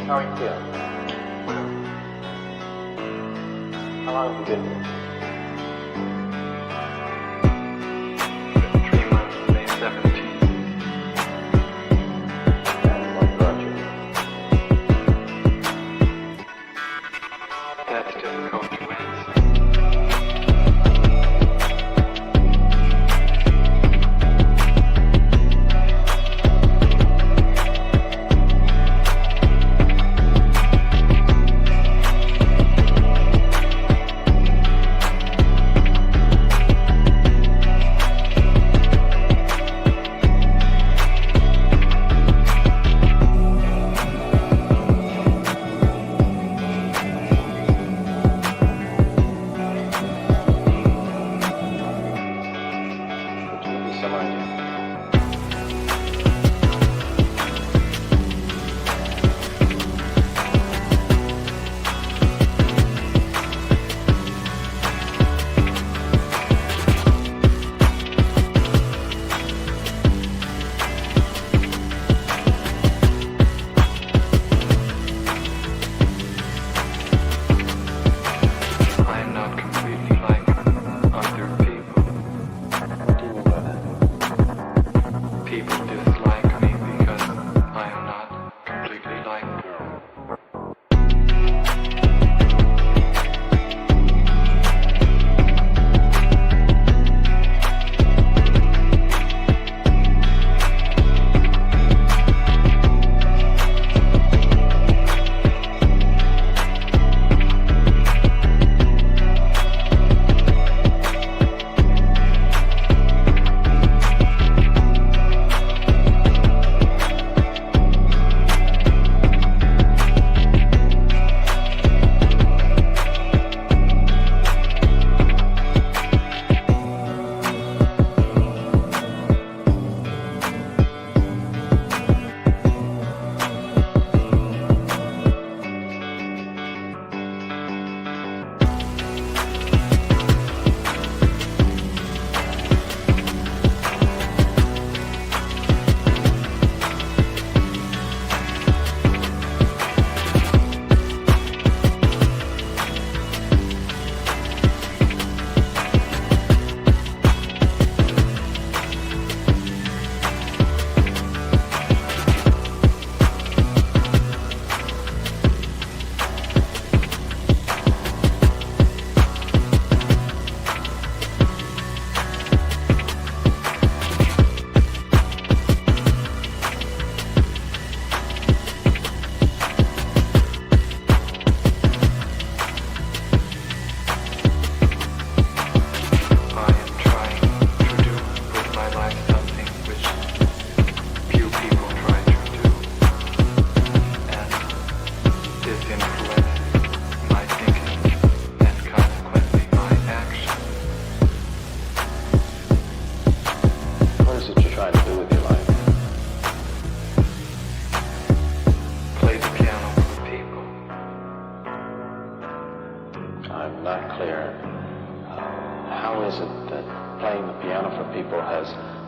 How are you feeling? How long have you been here? 3 months, May 17th. And what brought you? That's difficult to answer.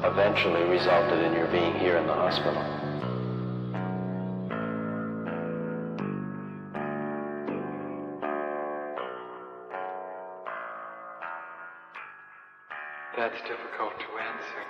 Eventually resulted in your being here in the hospital. That's difficult to answer.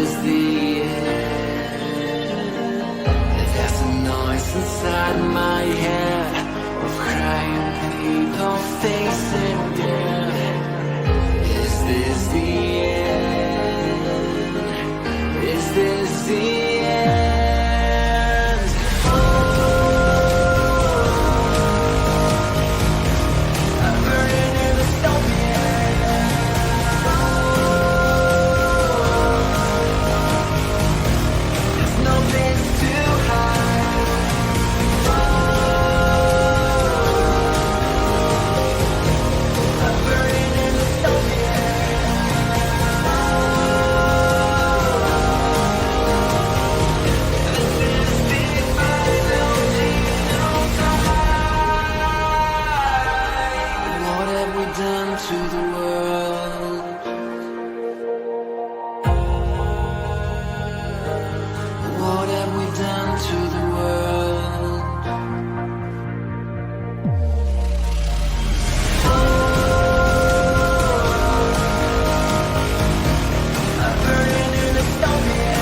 is the end. There's a noise inside my head of crying people facing death. Is this the end? Is this the end? Oh, I'm burning in the dystopia. There's no place to hide. I'm burning in the dystopia. This is the final time. What have we done to the world? What have we done to the world? I'm burning in dystopia.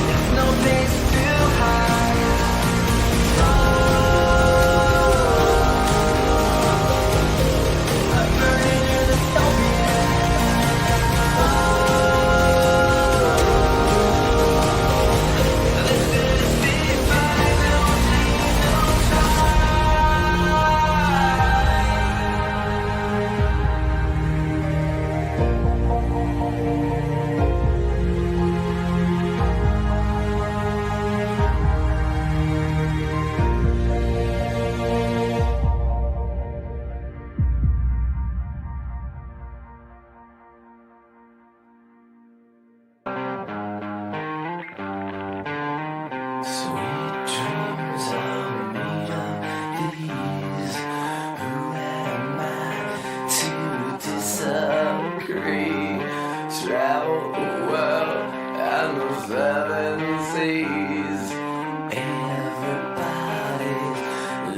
There's no place to hide. I'm burning in dystopia. This is the final sweet dreams are made of these. Who am I to disagree? Travel the world and the seven seas. Everybody's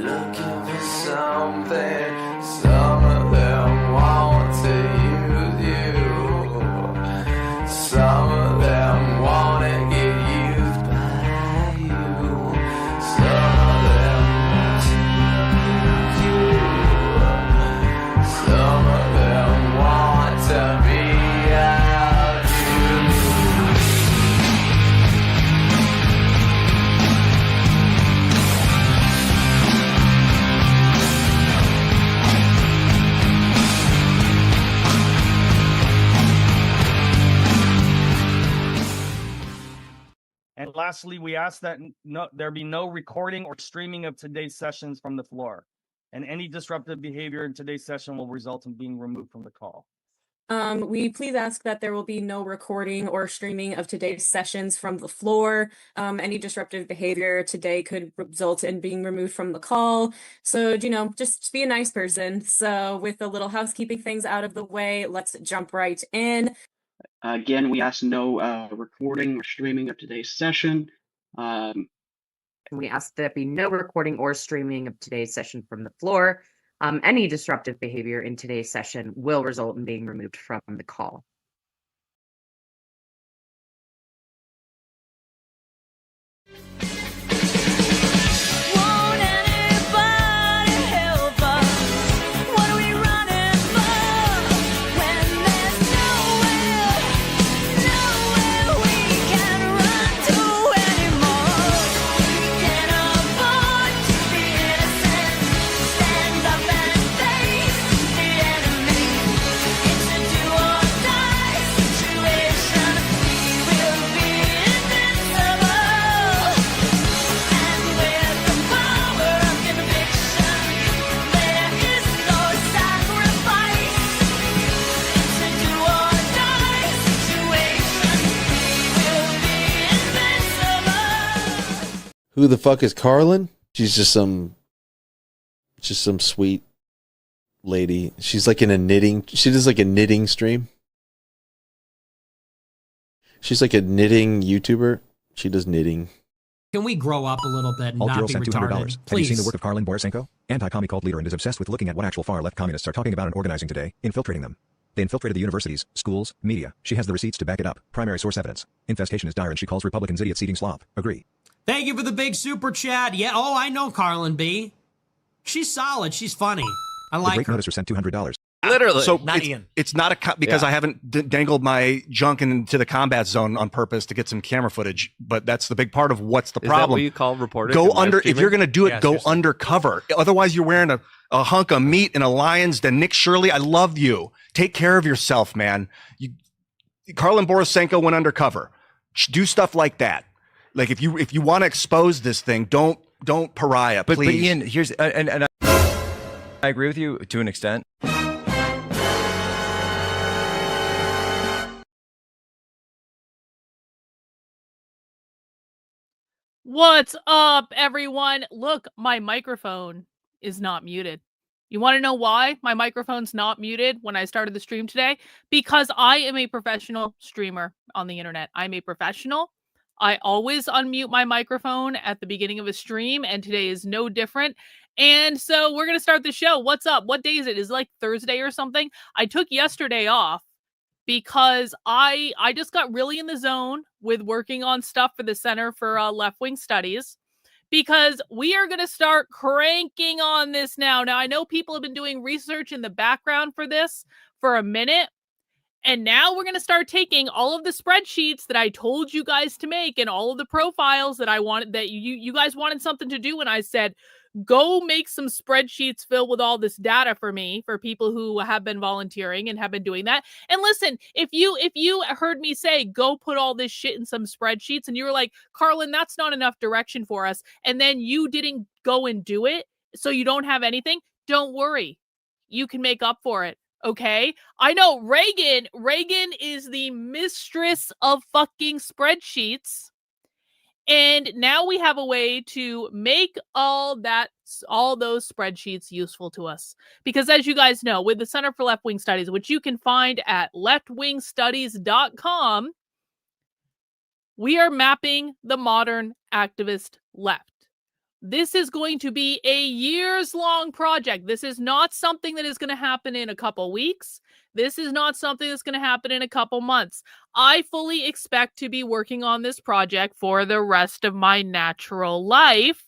looking for something. Some of them want to use you. Some of them want to get used by you. Some of them want to use you. Some of them want to be out you. And lastly, we ask that there be no recording or streaming of today's sessions from the floor. And any disruptive behavior in today's session will result in being removed from the call. We please ask that there will be no recording or streaming of today's sessions from the floor. Any disruptive behavior today could result in being removed from the call. So, just be a nice person. So with the little housekeeping things out of the way, let's jump right in. Again, we ask no recording or streaming of today's session. And we ask that there be no recording or streaming of today's session from the floor. Any disruptive behavior in today's session will result in being removed from the call. Won't anybody help us? What are we running for? When there's nowhere we can run to anymore. Can't afford to be innocent. Stand up and face the enemy. It's a do or die situation. We will be invincible. And with the power of conviction, there is no sacrifice. It's a do or die situation. We will be invincible. Who the fuck is Karlyn? She's just some sweet lady. She's like in a knitting. She does like a knitting stream. She's like a knitting YouTuber. She does knitting. Can we grow up a little bit and Alt not Girl be sent $200. retarded? Have you Please. seen the work of Karlyn Borysenko? Anti-commie cult leader and is obsessed with looking at what actual far-left communists are talking about and organizing today, infiltrating them. They infiltrated the universities, schools, media. She has the receipts to back it up. Primary source evidence. Infestation is dire and she calls Republicans idiots eating slop. Agree. Thank you for the big super chat. Yeah, oh, I know Karlyn B. She's solid. She's funny. I The like great her. noticer sent $200. Literally. So not it's, Ian. it's not because Yeah. I haven't dangled my junk into the combat zone on purpose to get some camera footage, but that's the big part of what's the Is problem. that what you call reporting? Go and live under, if streaming? you're going to do it, Yeah, go seriously. undercover. Otherwise, you're wearing a hunk of meat in a lion's den. Nick Shirley, I love you. Take care of yourself, man. Karlyn Borysenko went undercover. Do stuff like that. Like if you want to expose this thing, don't pariah, please. But Ian, here's and I agree with you to an extent. What's up, everyone? Look, my microphone is not muted. You want to know why my microphone's not muted when I started the stream today? Because I am a professional streamer on the internet. I'm a professional. I always unmute my microphone at the beginning of a stream, and today is no different. And so we're going to start the show. What's up? What day is it? Is it like Thursday or something? I took yesterday off because I just got really in the zone with working on stuff for the Center for Left-Wing Studies, because we are going to start cranking on this now. Now, I know people have been doing research in the background for this for a minute, and now we're going to start taking all of the spreadsheets that I told you guys to make and all of the profiles that I wanted, that you guys wanted something to do, and I said, go make some spreadsheets filled with all this data for me, for people who have been volunteering and have been doing that. And listen, if you heard me say, go put all this shit in some spreadsheets, and you were like, Karlyn, that's not enough direction for us, and then you didn't go and do it, so you don't have anything, don't worry. You can make up for it. Okay? I know Reagan is the mistress of fucking spreadsheets. And now we have a way to make all those spreadsheets useful to us. Because as you guys know, with the Center for Left-Wing Studies, which you can find at leftwingstudies.com, we are mapping the modern activist left. This is going to be a years-long project. This is not something that is going to happen in a couple weeks. This is not something that's going to happen in a couple months. I fully expect to be working on this project for the rest of my natural life,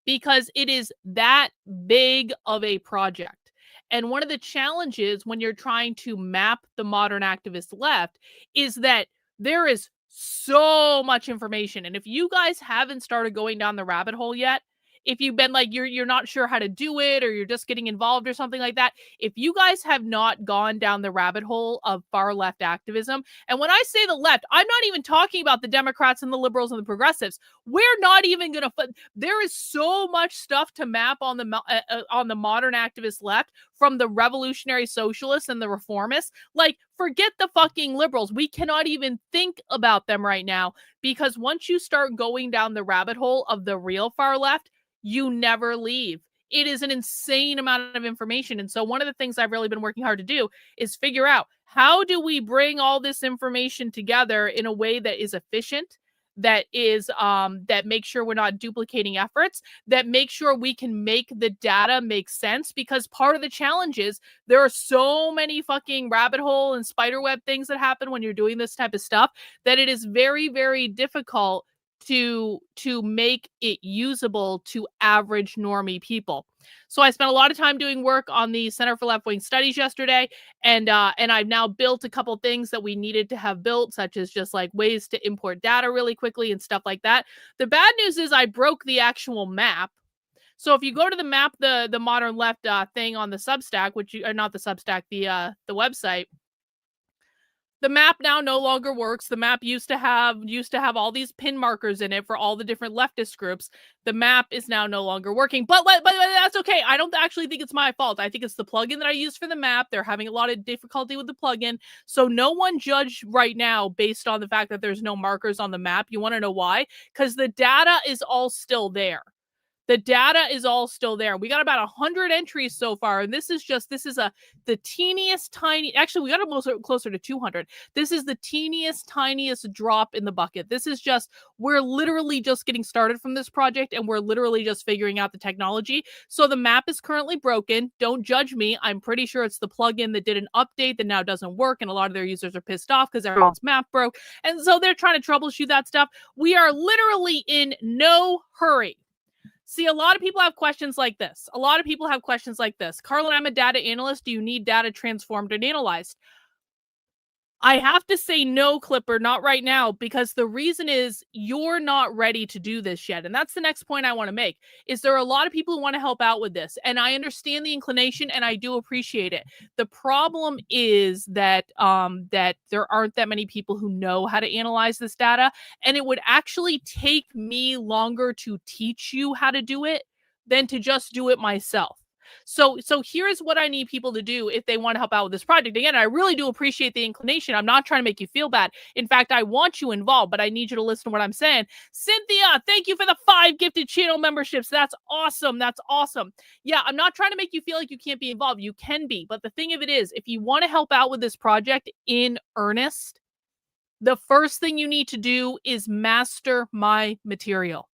because it is that big of a project. And one of the challenges when you're trying to map the modern activist left is that there is so much information. And if you guys haven't started going down the rabbit hole yet, if you've been like, you're not sure how to do it, or you're just getting involved or something like that, if you guys have not gone down the rabbit hole of far left activism, and when I say the left, I'm not even talking about the Democrats and the liberals and the progressives. We're not even going to, there is so much stuff to map on the modern activist left, from the revolutionary socialists and the reformists. Like, forget the fucking liberals. We cannot even think about them right now, because once you start going down the rabbit hole of the real far left, you never leave. It is an insane amount of information. And so one of the things I've really been working hard to do is figure out, how do we bring all this information together in a way that is efficient, that is that makes sure we're not duplicating efforts, that makes sure we can make the data make sense. Because part of the challenge is there are so many fucking rabbit hole and spiderweb things that happen when you're doing this type of stuff, that it is very, very difficult to make it usable to average normie people. So I spent a lot of time doing work on the Center for Left-Wing Studies yesterday, and I've now built a couple things that we needed to have built, such as just like ways to import data really quickly and stuff like that. The bad news is I broke the actual map. So if you go to the map, the modern left thing on the Substack, not the Substack, the website, the map now no longer works. The map used to have all these pin markers in it for all the different leftist groups. The map is now no longer working, but that's okay. I don't actually think it's my fault. I think it's the plugin that I use for the map. They're having a lot of difficulty with the plugin. So no one judge right now based on the fact that there's no markers on the map. You want to know why? Because the data is all still there. The data is all still there. We got about 100 entries so far, and this is the teeniest tiny. Actually, we got almost closer to 200. This is the teeniest tiniest drop in the bucket. This is just we're literally just getting started from this project, and we're literally just figuring out the technology. So the map is currently broken. Don't judge me. I'm pretty sure it's the plugin that did an update that now doesn't work, and a lot of their users are pissed off because everyone's map broke, and so they're trying to troubleshoot that stuff. We are literally in no hurry. See, a lot of people have questions like this. Karlyn, I'm a data analyst. Do you need data transformed and analyzed? I have to say no, Clipper, not right now, because the reason is you're not ready to do this yet. And that's the next point I want to make, is there are a lot of people who want to help out with this. And I understand the inclination, and I do appreciate it. The problem is that that there aren't that many people who know how to analyze this data. And it would actually take me longer to teach you how to do it than to just do it myself. So here's what I need people to do if they want to help out with this project. Again, I really do appreciate the inclination. I'm not trying to make you feel bad. In fact, I want you involved, but I need you to listen to what I'm saying. Cynthia, thank you for the 5 gifted channel memberships. That's awesome. That's awesome. Yeah, I'm not trying to make you feel like you can't be involved. You can be. But the thing of it is, if you want to help out with this project in earnest, the first thing you need to do is master my material.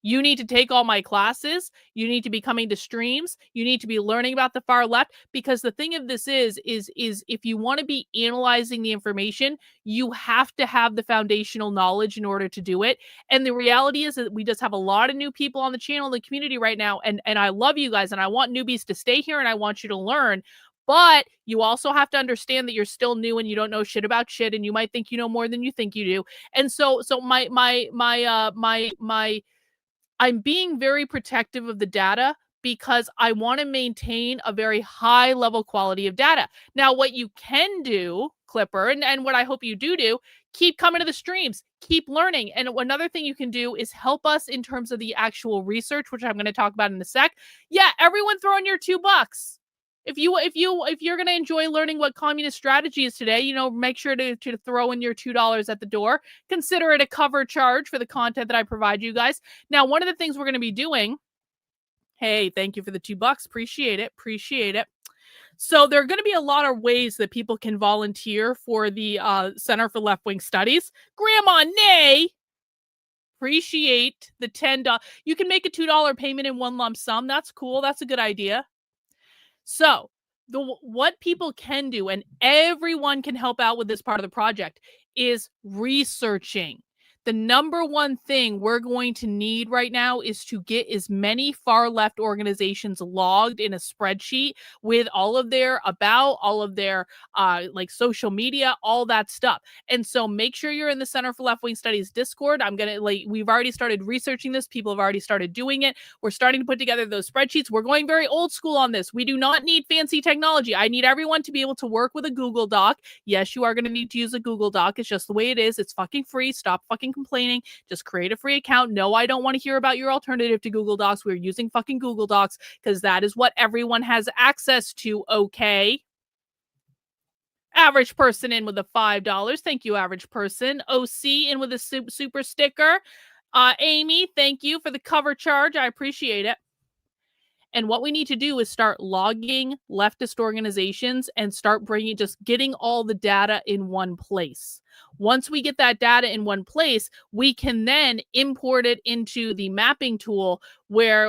You need to take all my classes. You need to be coming to streams. You need to be learning about the far left, because the thing of this is if you want to be analyzing the information, you have to have the foundational knowledge in order to do it. And the reality is that we just have a lot of new people on the channel in the community right now. And I love you guys, and I want newbies to stay here, and I want you to learn. But you also have to understand that you're still new and you don't know shit about shit, and you might think you know more than you think you do. And so I'm being very protective of the data because I want to maintain a very high level quality of data. Now, what you can do, Clipper, and what I hope you do, keep coming to the streams, keep learning. And another thing you can do is help us in terms of the actual research, which I'm going to talk about in a sec. Yeah, everyone throw in your $2. If you're going to enjoy learning what communist strategy is today, make sure to throw in your $2 at the door. Consider it a cover charge for the content that I provide you guys. Now, one of the things we're going to be doing, hey, thank you for the $2. Appreciate it. So there are going to be a lot of ways that people can volunteer for the Center for Left-Wing Studies. Grandma Nay, appreciate the $10. You can make a $2 payment in one lump sum. That's cool. That's a good idea. So what people can do, and everyone can help out with this part of the project, is researching. The number one thing we're going to need right now is to get as many far left organizations logged in a spreadsheet with all of their all of their social media, all that stuff. And so make sure you're in the Center for Left-Wing Studies Discord. We've already started researching this. People have already started doing it. We're starting to put together those spreadsheets. We're going very old school on this. We do not need fancy technology. I need everyone to be able to work with a Google Doc. Yes, you are going to need to use a Google Doc. It's just the way it is. It's fucking free. Stop fucking complaining. Just create a free account. No, I don't want to hear about your alternative to Google Docs. We're using fucking Google Docs because that is what everyone has access to, okay? Average person in with a $5. Thank you, average person. OC in with a super sticker. Amy, thank you for the cover charge. I appreciate it. And what we need to do is start logging leftist organizations and start getting all the data in one place. Once we get that data in one place, we can then import it into the mapping tool where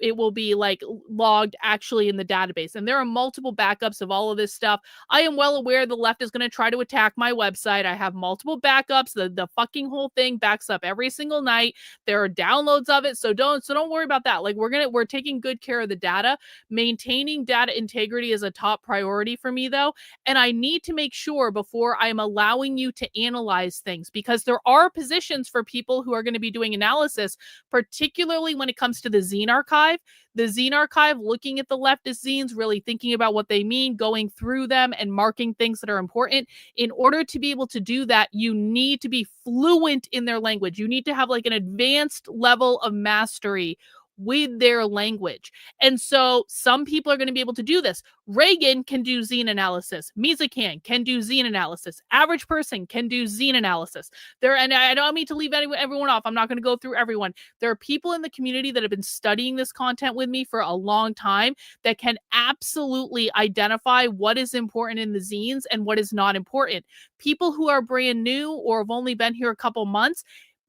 it will be logged actually in the database. And there are multiple backups of all of this stuff. I am well aware the left is going to try to attack my website. I have multiple backups. The fucking whole thing backs up every single night. There are downloads of it. So don't worry about that. We're taking good care of the data. Maintaining data integrity is a top priority for me though. And I need to make sure before I'm allowing you to analyze things, because there are positions for people who are going to be doing analysis, particularly when it comes to the zine archive. The zine archive, looking at the leftist zines, really thinking about what they mean, going through them and marking things that are important. In order to be able to do that, you need to be fluent in their language. You need to have an advanced level of mastery with their language. And so some people are going to be able to do this. Reagan can do zine analysis. Mizakan can do zine analysis. Average person can do zine analysis. And I don't mean to leave everyone off. I'm not going to go through everyone. There are people in the community that have been studying this content with me for a long time that can absolutely identify what is important in the zines and what is not important. People who are brand new or have only been here a couple months,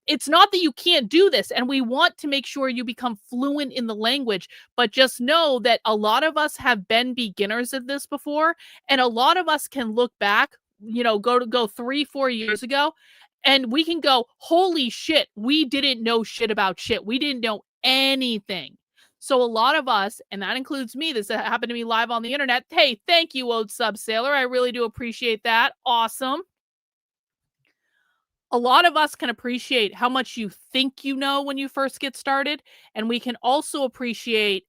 it's not that you can't do this, and we want to make sure you become fluent in the language, but just know that a lot of us have been beginners at this before, and a lot of us can look back, go 3-4 years ago, and we can go, holy shit, we didn't know shit about shit. We didn't know anything. So a lot of us, and that includes me, this happened to me live on the internet. Hey, thank you, Ode Sub Sailor. I really do appreciate that. Awesome. A lot of us can appreciate how much you think you know when you first get started, and we can also appreciate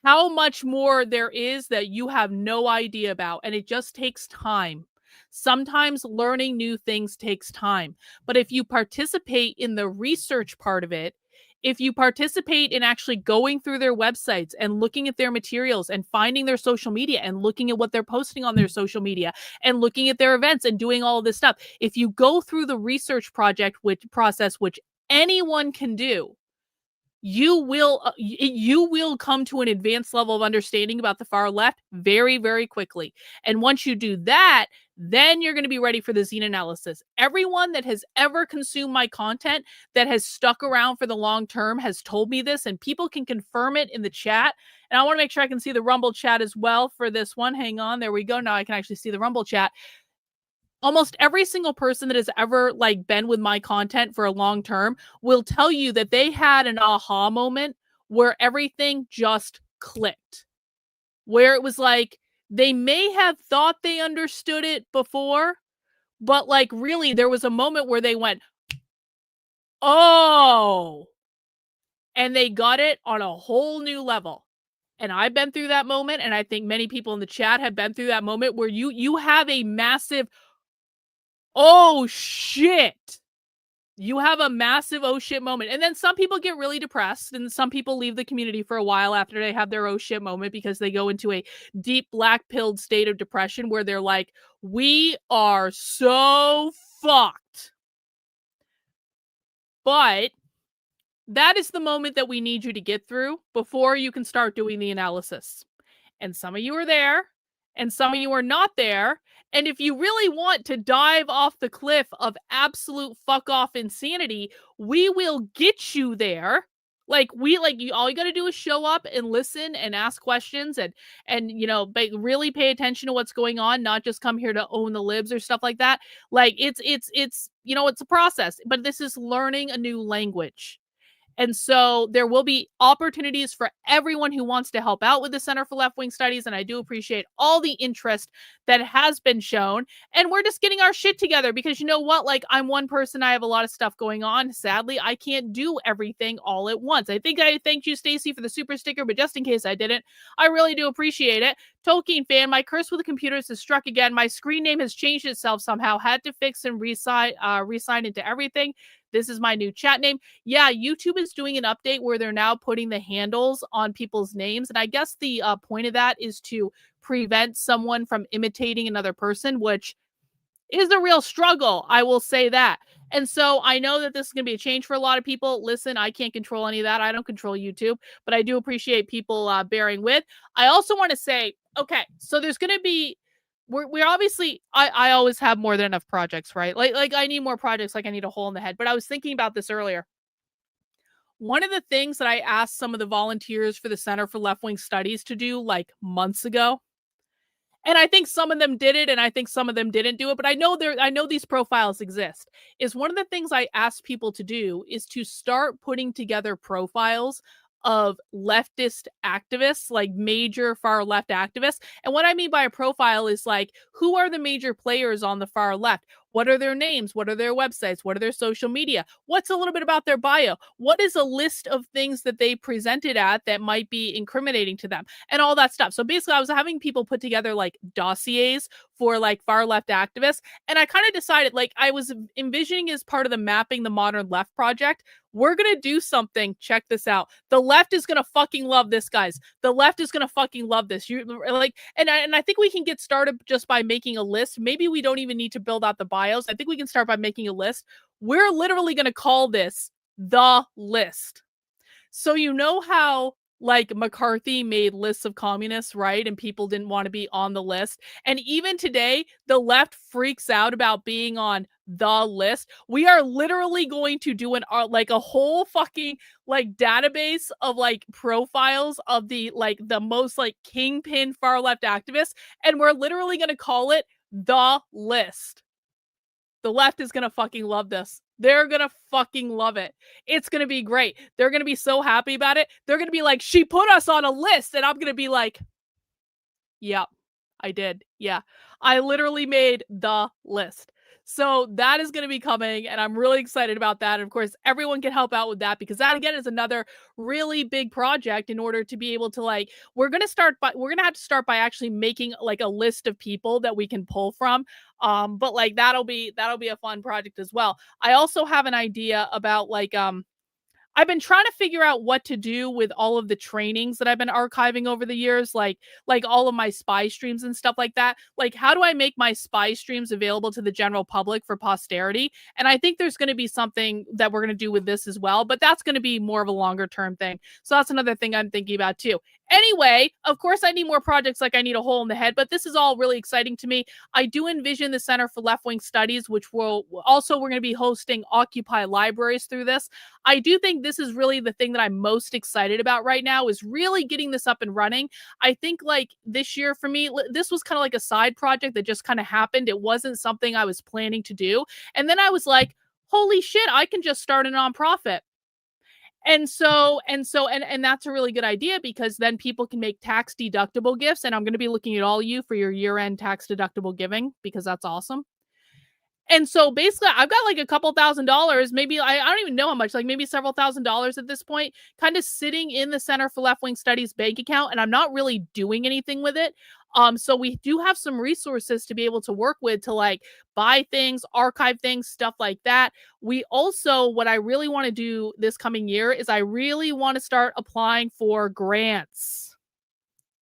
how much more there is that you have no idea about, and it just takes time. Sometimes learning new things takes time, but if you participate in the research part of it, if you participate in actually going through their websites and looking at their materials and finding their social media and looking at what they're posting on their social media and looking at their events and doing all of this stuff, if you go through the research process, which anyone can do, you will come to an advanced level of understanding about the far left very, very quickly. And once you do that, then you're going to be ready for the zine analysis. Everyone that has ever consumed my content that has stuck around for the long term has told me this, and people can confirm it in the chat. And I want to make sure I can see the Rumble chat as well for this one. Hang on. There we go. Now I can actually see the Rumble chat. Almost every single person that has ever been with my content for a long term will tell you that they had an aha moment where everything just clicked, where it was like they may have thought they understood it before, but really there was a moment where they went, oh, and they got it on a whole new level. And I've been through that moment, and I think many people in the chat have been through that moment where you have a massive oh shit. You have a massive oh shit moment. And then some people get really depressed, and some people leave the community for a while after they have their oh shit moment because they go into a deep black-pilled state of depression where they're like, we are so fucked. But that is the moment that we need you to get through before you can start doing the analysis. And some of you are there, and some of you are not there. And if you really want to dive off the cliff of absolute fuck off insanity, we will get you there. All you got to do is show up and listen and ask questions and really pay attention to what's going on, not just come here to own the libs or stuff like that. It's a process, but this is learning a new language. And so there will be opportunities for everyone who wants to help out with the Center for Left-Wing Studies. And I do appreciate all the interest that has been shown. And we're just getting our shit together because you know what? I'm one person. I have a lot of stuff going on. Sadly, I can't do everything all at once. I think I thanked you, Stacy, for the super sticker, but just in case I didn't, I really do appreciate it. Tolkien fan, my curse with the computers has struck again. My screen name has changed itself somehow. Had to fix and re-sign into everything. This is my new chat name. Yeah, YouTube is doing an update where they're now putting the handles on people's names. And I guess the point of that is to prevent someone from imitating another person, which is a real struggle. I will say that. And so I know that this is going to be a change for a lot of people. Listen, I can't control any of that. I don't control YouTube, but I do appreciate people bearing with. I also want to say, okay, so there's going to be we're obviously I always have more than enough projects, right? I need more projects, I need a hole in the head. But I was thinking about this earlier. One of the things that I asked some of the volunteers for the Center for Left-Wing Studies to do months ago, and I think some of them did it and I think some of them didn't do it, but I know these profiles exist, is one of the things I asked people to do is to start putting together profiles of leftist activists, major far left activists. And what I mean by a profile is who are the major players on the far left? What are their names? What are their websites? What are their social media? What's a little bit about their bio? What is a list of things that they presented at that might be incriminating to them and all that stuff? So basically, I was having people put together like dossiers for like far left activists. And I kind of decided, like, I was envisioning as part of the Mapping the Modern Left project, we're going to do something. Check this out. The left is going to fucking love this, guys. The left is going to fucking love this. You like, and I think we can get started just by making a list. Maybe we don't even need to build out the bios. I think we can start by making a list. We're literally going to call this the list. So you know how like McCarthy made lists of communists, right? And people didn't want to be on the list. And even today, the left freaks out about being on the list. We are literally going to do like a whole fucking like database of like profiles of the most like kingpin far left activists. And we're literally going to call it the list. The left is going to fucking love this. They're going to fucking love it. It's going to be great. They're going to be so happy about it. They're going to be like, she put us on a list. And I'm going to be like, yep, I did. Yeah, I literally made the list. So that is going to be coming, and I'm really excited about that. And of course, everyone can help out with that, because that again is another really big project in order to be able to like, we're going to have to start by actually making like a list of people that we can pull from. But like that'll be a fun project as well. I also have an idea about like I've been trying to figure out what to do with all of the trainings that I've been archiving over the years, like all of my spy streams and stuff like that. Like, how do I make my spy streams available to the general public for posterity? And I think there's going to be something that we're going to do with this as well, but that's going to be more of a longer term thing. So that's another thing I'm thinking about too. Anyway, of course, I need more projects, like I need a hole in the head, but this is all really exciting to me. I do envision the Center for Left-Wing Studies, which we're going to be hosting Occupy libraries through this. I do think this is really the thing that I'm most excited about right now, is really getting this up and running. I think like this year for me, this was kind of like a side project that just kind of happened. It wasn't something I was planning to do. And then I was like, holy shit, I can just start a nonprofit. And that's a really good idea, because then people can make tax deductible gifts. And I'm going to be looking at all you for your year-end tax deductible giving, because that's awesome. And so basically I've got like a couple $1,000s, maybe I don't even know how much, like maybe several $1,000s at this point, kind of sitting in the Center for Left-Wing Studies bank account, and I'm not really doing anything with it. So we do have some resources to be able to work with to like buy things, archive things, stuff like that. We also, what I really want to do this coming year is I really want to start applying for grants.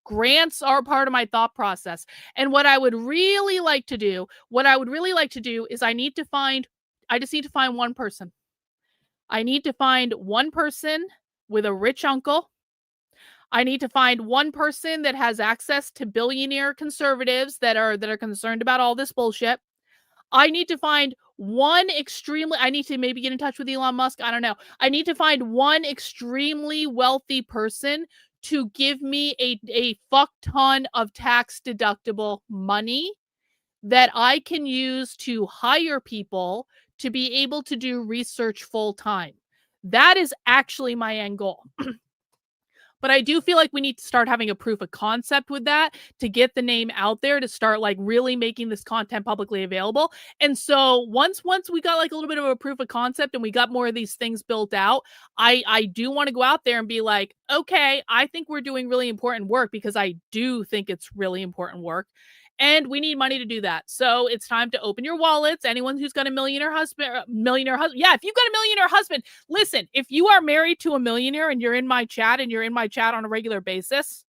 Grants are part of my thought process. And what I would really like to do is I just need to find one person. I need to find one person with a rich uncle. I need to find one person that has access to billionaire conservatives that are concerned about all this bullshit. I need to find I need to maybe get in touch with Elon Musk. I don't know. I need to find one extremely wealthy person to give me a fuck ton of tax deductible money that I can use to hire people to be able to do research full time. That is actually my end goal. But I do feel like we need to start having a proof of concept with that to get the name out there, to start like really making this content publicly available. And so once we got like a little bit of a proof of concept and we got more of these things built out, I do want to go out there and be like, okay, I think we're doing really important work, because I do think it's really important work. And we need money to do that. So it's time to open your wallets. Anyone who's got a millionaire husband. Yeah, if you've got a millionaire husband, listen, if you are married to a millionaire and you're in my chat on a regular basis,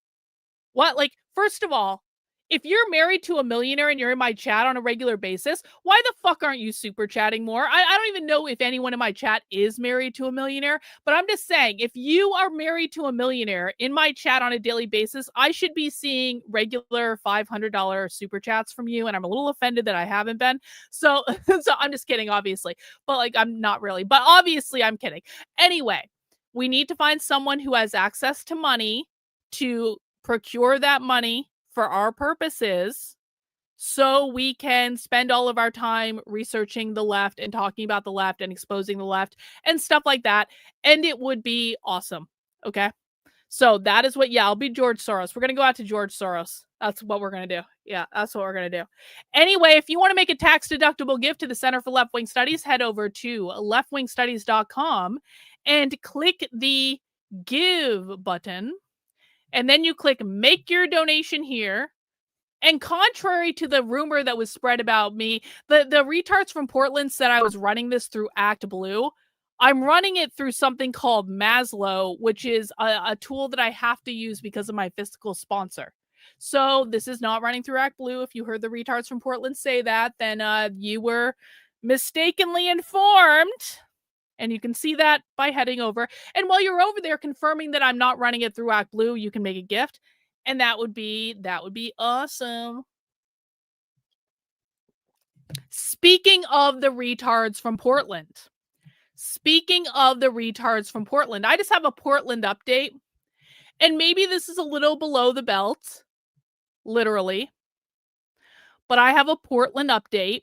first of all, if you're married to a millionaire and you're in my chat on a regular basis, why the fuck aren't you super chatting more? I don't even know if anyone in my chat is married to a millionaire, but I'm just saying, if you are married to a millionaire in my chat on a daily basis, I should be seeing regular $500 super chats from you. And I'm a little offended that I haven't been. So I'm just kidding, obviously, but like, I'm not really, but obviously I'm kidding. Anyway, we need to find someone who has access to money to procure that money for our purposes, so we can spend all of our time researching the left and talking about the left and exposing the left and stuff like that. And it would be awesome. Okay. So that is I'll be George Soros. We're going to go out to George Soros. That's what we're going to do. Yeah, that's what we're going to do. Anyway, if you want to make a tax-deductible gift to the Center for Left-Wing Studies, head over to leftwingstudies.com and click the Give button. And then you click Make Your Donation here. And contrary to the rumor that was spread about me, the retards from Portland said I was running this through Act Blue. I'm running it through something called Maslow, which is a tool that I have to use because of my fiscal sponsor. So this is not running through Act Blue. If you heard the retards from Portland say that, then you were mistakenly informed. And you can see that by heading over. And while you're over there confirming that I'm not running it through Act Blue, you can make a gift. And that would be awesome. Speaking of the retards from Portland. I just have a Portland update. And maybe this is a little below the belt, literally. But I have a Portland update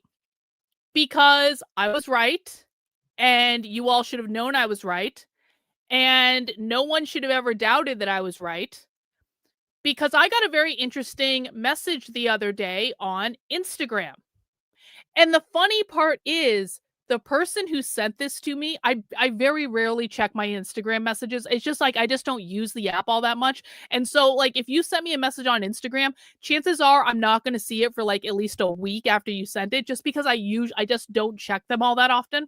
because I was right. And you all should have known I was right. And no one should have ever doubted that I was right. Because I got a very interesting message the other day on Instagram. And the funny part is, the person who sent this to me, I very rarely check my Instagram messages. It's just like I just don't use the app all that much. And so like if you send me a message on Instagram, chances are I'm not going to see it for like at least a week after you sent it, just because I just don't check them all that often.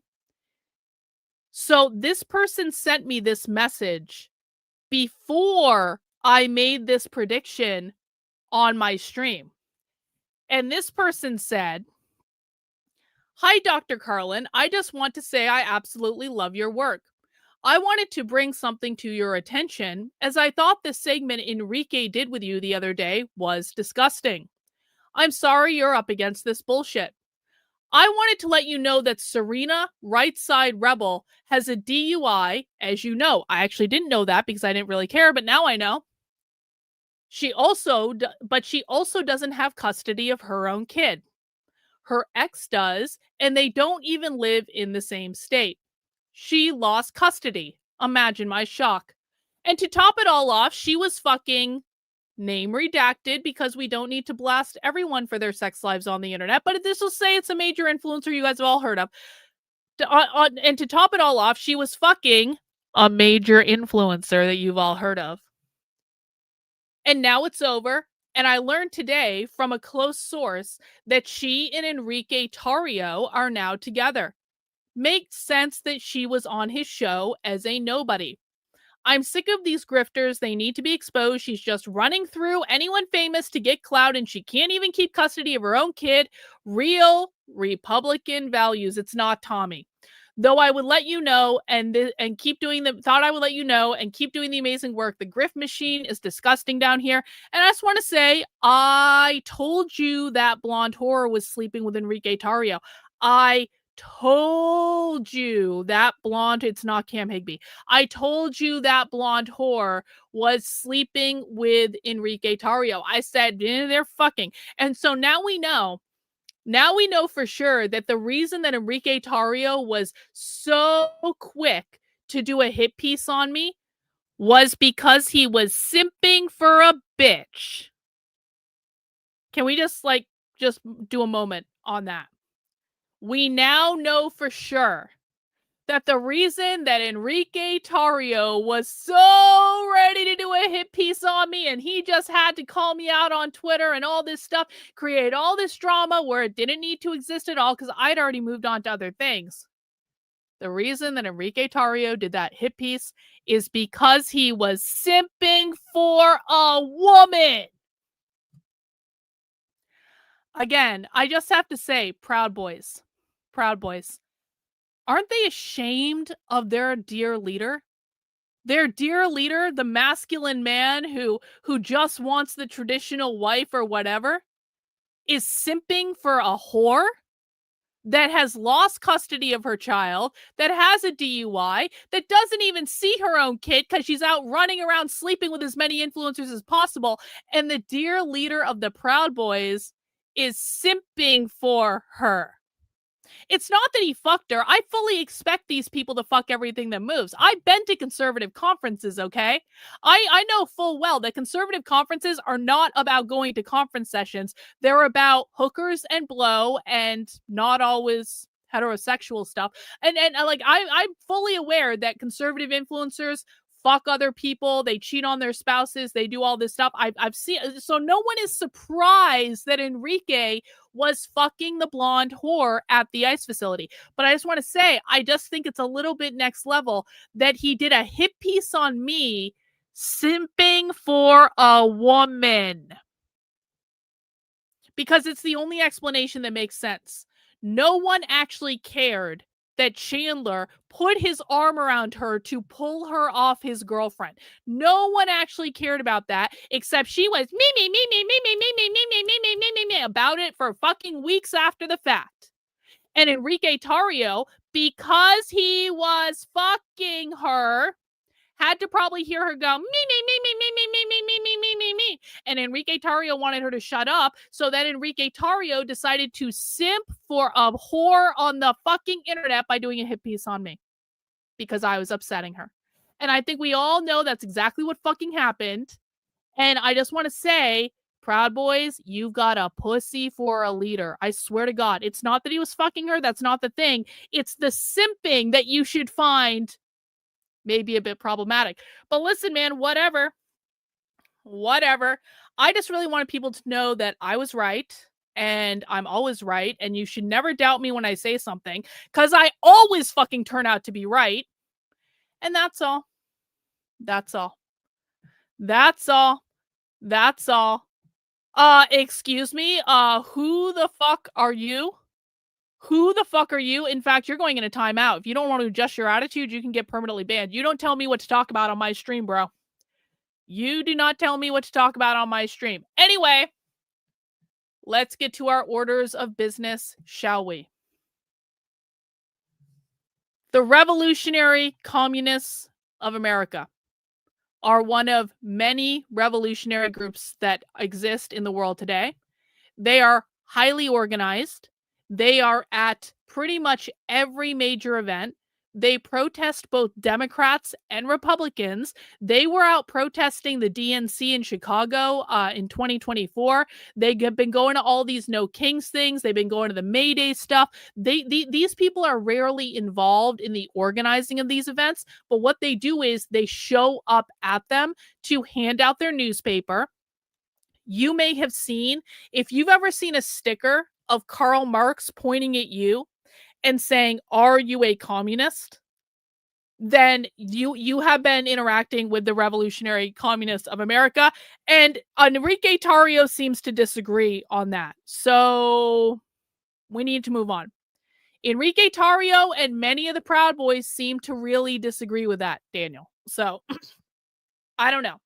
So this person sent me this message before I made this prediction on my stream. And this person said, "Hi, Dr. Karlyn. I just want to say I absolutely love your work. I wanted to bring something to your attention, as I thought the segment Enrique did with you the other day was disgusting. I'm sorry you're up against this bullshit. I wanted to let you know that Serena, Right Side Rebel, has a DUI, as you know. I actually didn't know that because I didn't really care, but now I know. She also doesn't have custody of her own kid. Her ex does, and they don't even live in the same state. She lost custody. Imagine my shock. And to top it all off, she was fucking name redacted because we don't need to blast everyone for their sex lives on the internet. But this will say it's a major influencer you guys have all heard of. And to top it all off, she was fucking a major influencer that you've all heard of. And now it's over. And I learned today from a close source that she and Enrique Tarrio are now together. Makes sense that she was on his show as a nobody. I'm sick of these grifters. They need to be exposed. She's just running through anyone famous to get clout, and she can't even keep custody of her own kid. Real Republican values. It's not Tommy. Though I would let you know and keep doing the amazing work. The grift machine is disgusting down here. And I just want to say, I told you that blonde whore was sleeping with Enrique Tarrio. I told you that blonde, it's not Cam Higby. I told you that blonde whore was sleeping with Enrique Tarrio. I said, they're fucking. And so now we know. Now we know for sure that the reason that Enrique Tarrio was so quick to do a hit piece on me was because he was simping for a bitch. Can we just do a moment on that? We now know for sure that the reason that Enrique Tarrio was so ready to do a hit piece on me, and he just had to call me out on Twitter and all this stuff, create all this drama where it didn't need to exist at all because I'd already moved on to other things. The reason that Enrique Tarrio did that hit piece is because he was simping for a woman. Again, I just have to say, Proud Boys. Proud Boys. Aren't they ashamed of their dear leader? Their dear leader, the masculine man who just wants the traditional wife or whatever, is simping for a whore that has lost custody of her child, that has a DUI, that doesn't even see her own kid because she's out running around sleeping with as many influencers as possible. And the dear leader of the Proud Boys is simping for her. It's not that he fucked her. I fully expect these people to fuck everything that moves. I've been to conservative conferences, okay? I know full well that conservative conferences are not about going to conference sessions. They're about hookers and blow and not always heterosexual stuff. And like I'm fully aware that conservative influencers fuck other people, they cheat on their spouses, they do all this stuff. I've seen, so no one is surprised that Enrique was fucking the blonde whore at the ICE facility. But I just want to say, I just think it's a little bit next level that he did a hit piece on me simping for a woman. Because it's the only explanation that makes sense. No one actually cared that Chandler put his arm around her to pull her off his girlfriend. No one actually cared about that, except she was me about it for fucking weeks after the fact. And Enrique Tarrio, because he was fucking her, had to probably hear her go, me. And Enrique Tarrio wanted her to shut up. So then Enrique Tarrio decided to simp for a whore on the fucking internet by doing a hit piece on me because I was upsetting her. And I think we all know that's exactly what fucking happened. And I just want to say, Proud Boys, you've got a pussy for a leader. I swear to God, it's not that he was fucking her. That's not the thing. It's the simping that you should find maybe a bit problematic. But listen, man, whatever. I just really wanted people to know that I was right and I'm always right. And you should never doubt me when I say something because I always fucking turn out to be right. And that's all. Excuse me. Who the fuck are you? In fact, you're going in a timeout. If you don't want to adjust your attitude, you can get permanently banned. You don't tell me what to talk about on my stream, bro. You do not tell me what to talk about on my stream. Anyway, let's get to our orders of business, shall we? The Revolutionary Communists of America are one of many revolutionary groups that exist in the world today. They are highly organized. They are at pretty much every major event. They protest both Democrats and Republicans. They were out protesting the DNC in Chicago in 2024. They have been going to all these No Kings things. They've been going to the May Day stuff. These people are rarely involved in the organizing of these events, but what they do is they show up at them to hand out their newspaper. You may have seen, if you've ever seen a sticker of Karl Marx pointing at you and saying, "Are you a communist?" then you have been interacting with the Revolutionary Communists of America, and Enrique Tarrio seems to disagree on that. So we need to move on. Enrique Tarrio and many of the Proud Boys seem to really disagree with that, Daniel. So I don't know,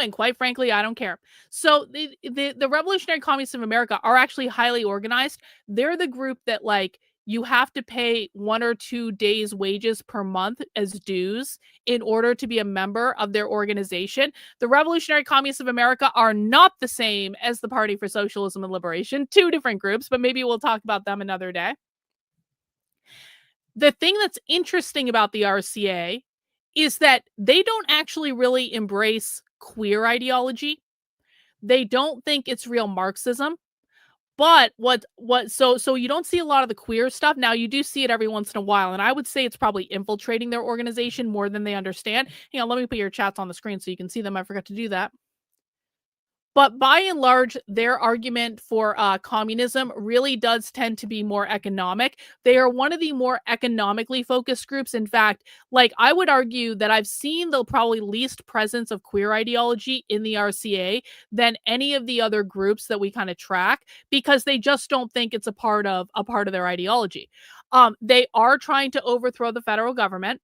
and quite frankly, I don't care. So the Revolutionary Communists of America are actually highly organized. They're the group that, like, you have to pay 1 or 2 days' wages per month as dues in order to be a member of their organization. The Revolutionary Communists of America are not the same as the Party for Socialism and Liberation. 2 different groups, but maybe we'll talk about them another day. The thing that's interesting about the RCA is that they don't actually really embrace queer ideology. They don't think it's real Marxism. But so you don't see a lot of the queer stuff. Now you do see it every once in a while, and I would say it's probably infiltrating their organization more than they understand. Hang on, let me put your chats on the screen so you can see them. I forgot to do that. But by and large, their argument for communism really does tend to be more economic. They are one of the more economically focused groups. In fact, like, I would argue that I've seen the probably least presence of queer ideology in the RCA than any of the other groups that we kind of track, because they just don't think it's a part of their ideology. They are trying to overthrow the federal government.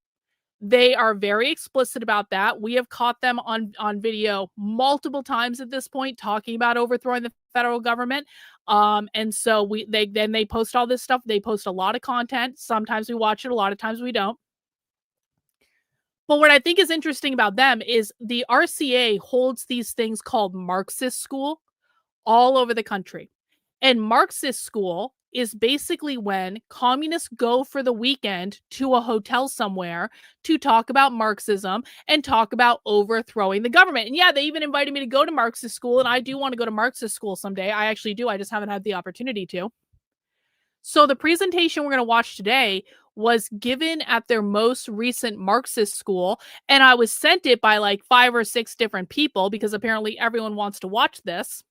They are very explicit about that. We have caught them on video multiple times at this point talking about overthrowing the federal government. And so they post all this stuff. They post a lot of content. Sometimes we watch it, a lot of times we don't. But what I think is interesting about them is the RCA holds these things called Marxist school all over the country. And Marxist school is basically when communists go for the weekend to a hotel somewhere to talk about Marxism and talk about overthrowing the government. And yeah, they even invited me to go to Marxist school, and I do want to go to Marxist school someday. I actually do. I just haven't had the opportunity to. So the presentation we're going to watch today was given at their most recent Marxist school, and I was sent it by like 5 or 6 different people because apparently everyone wants to watch this.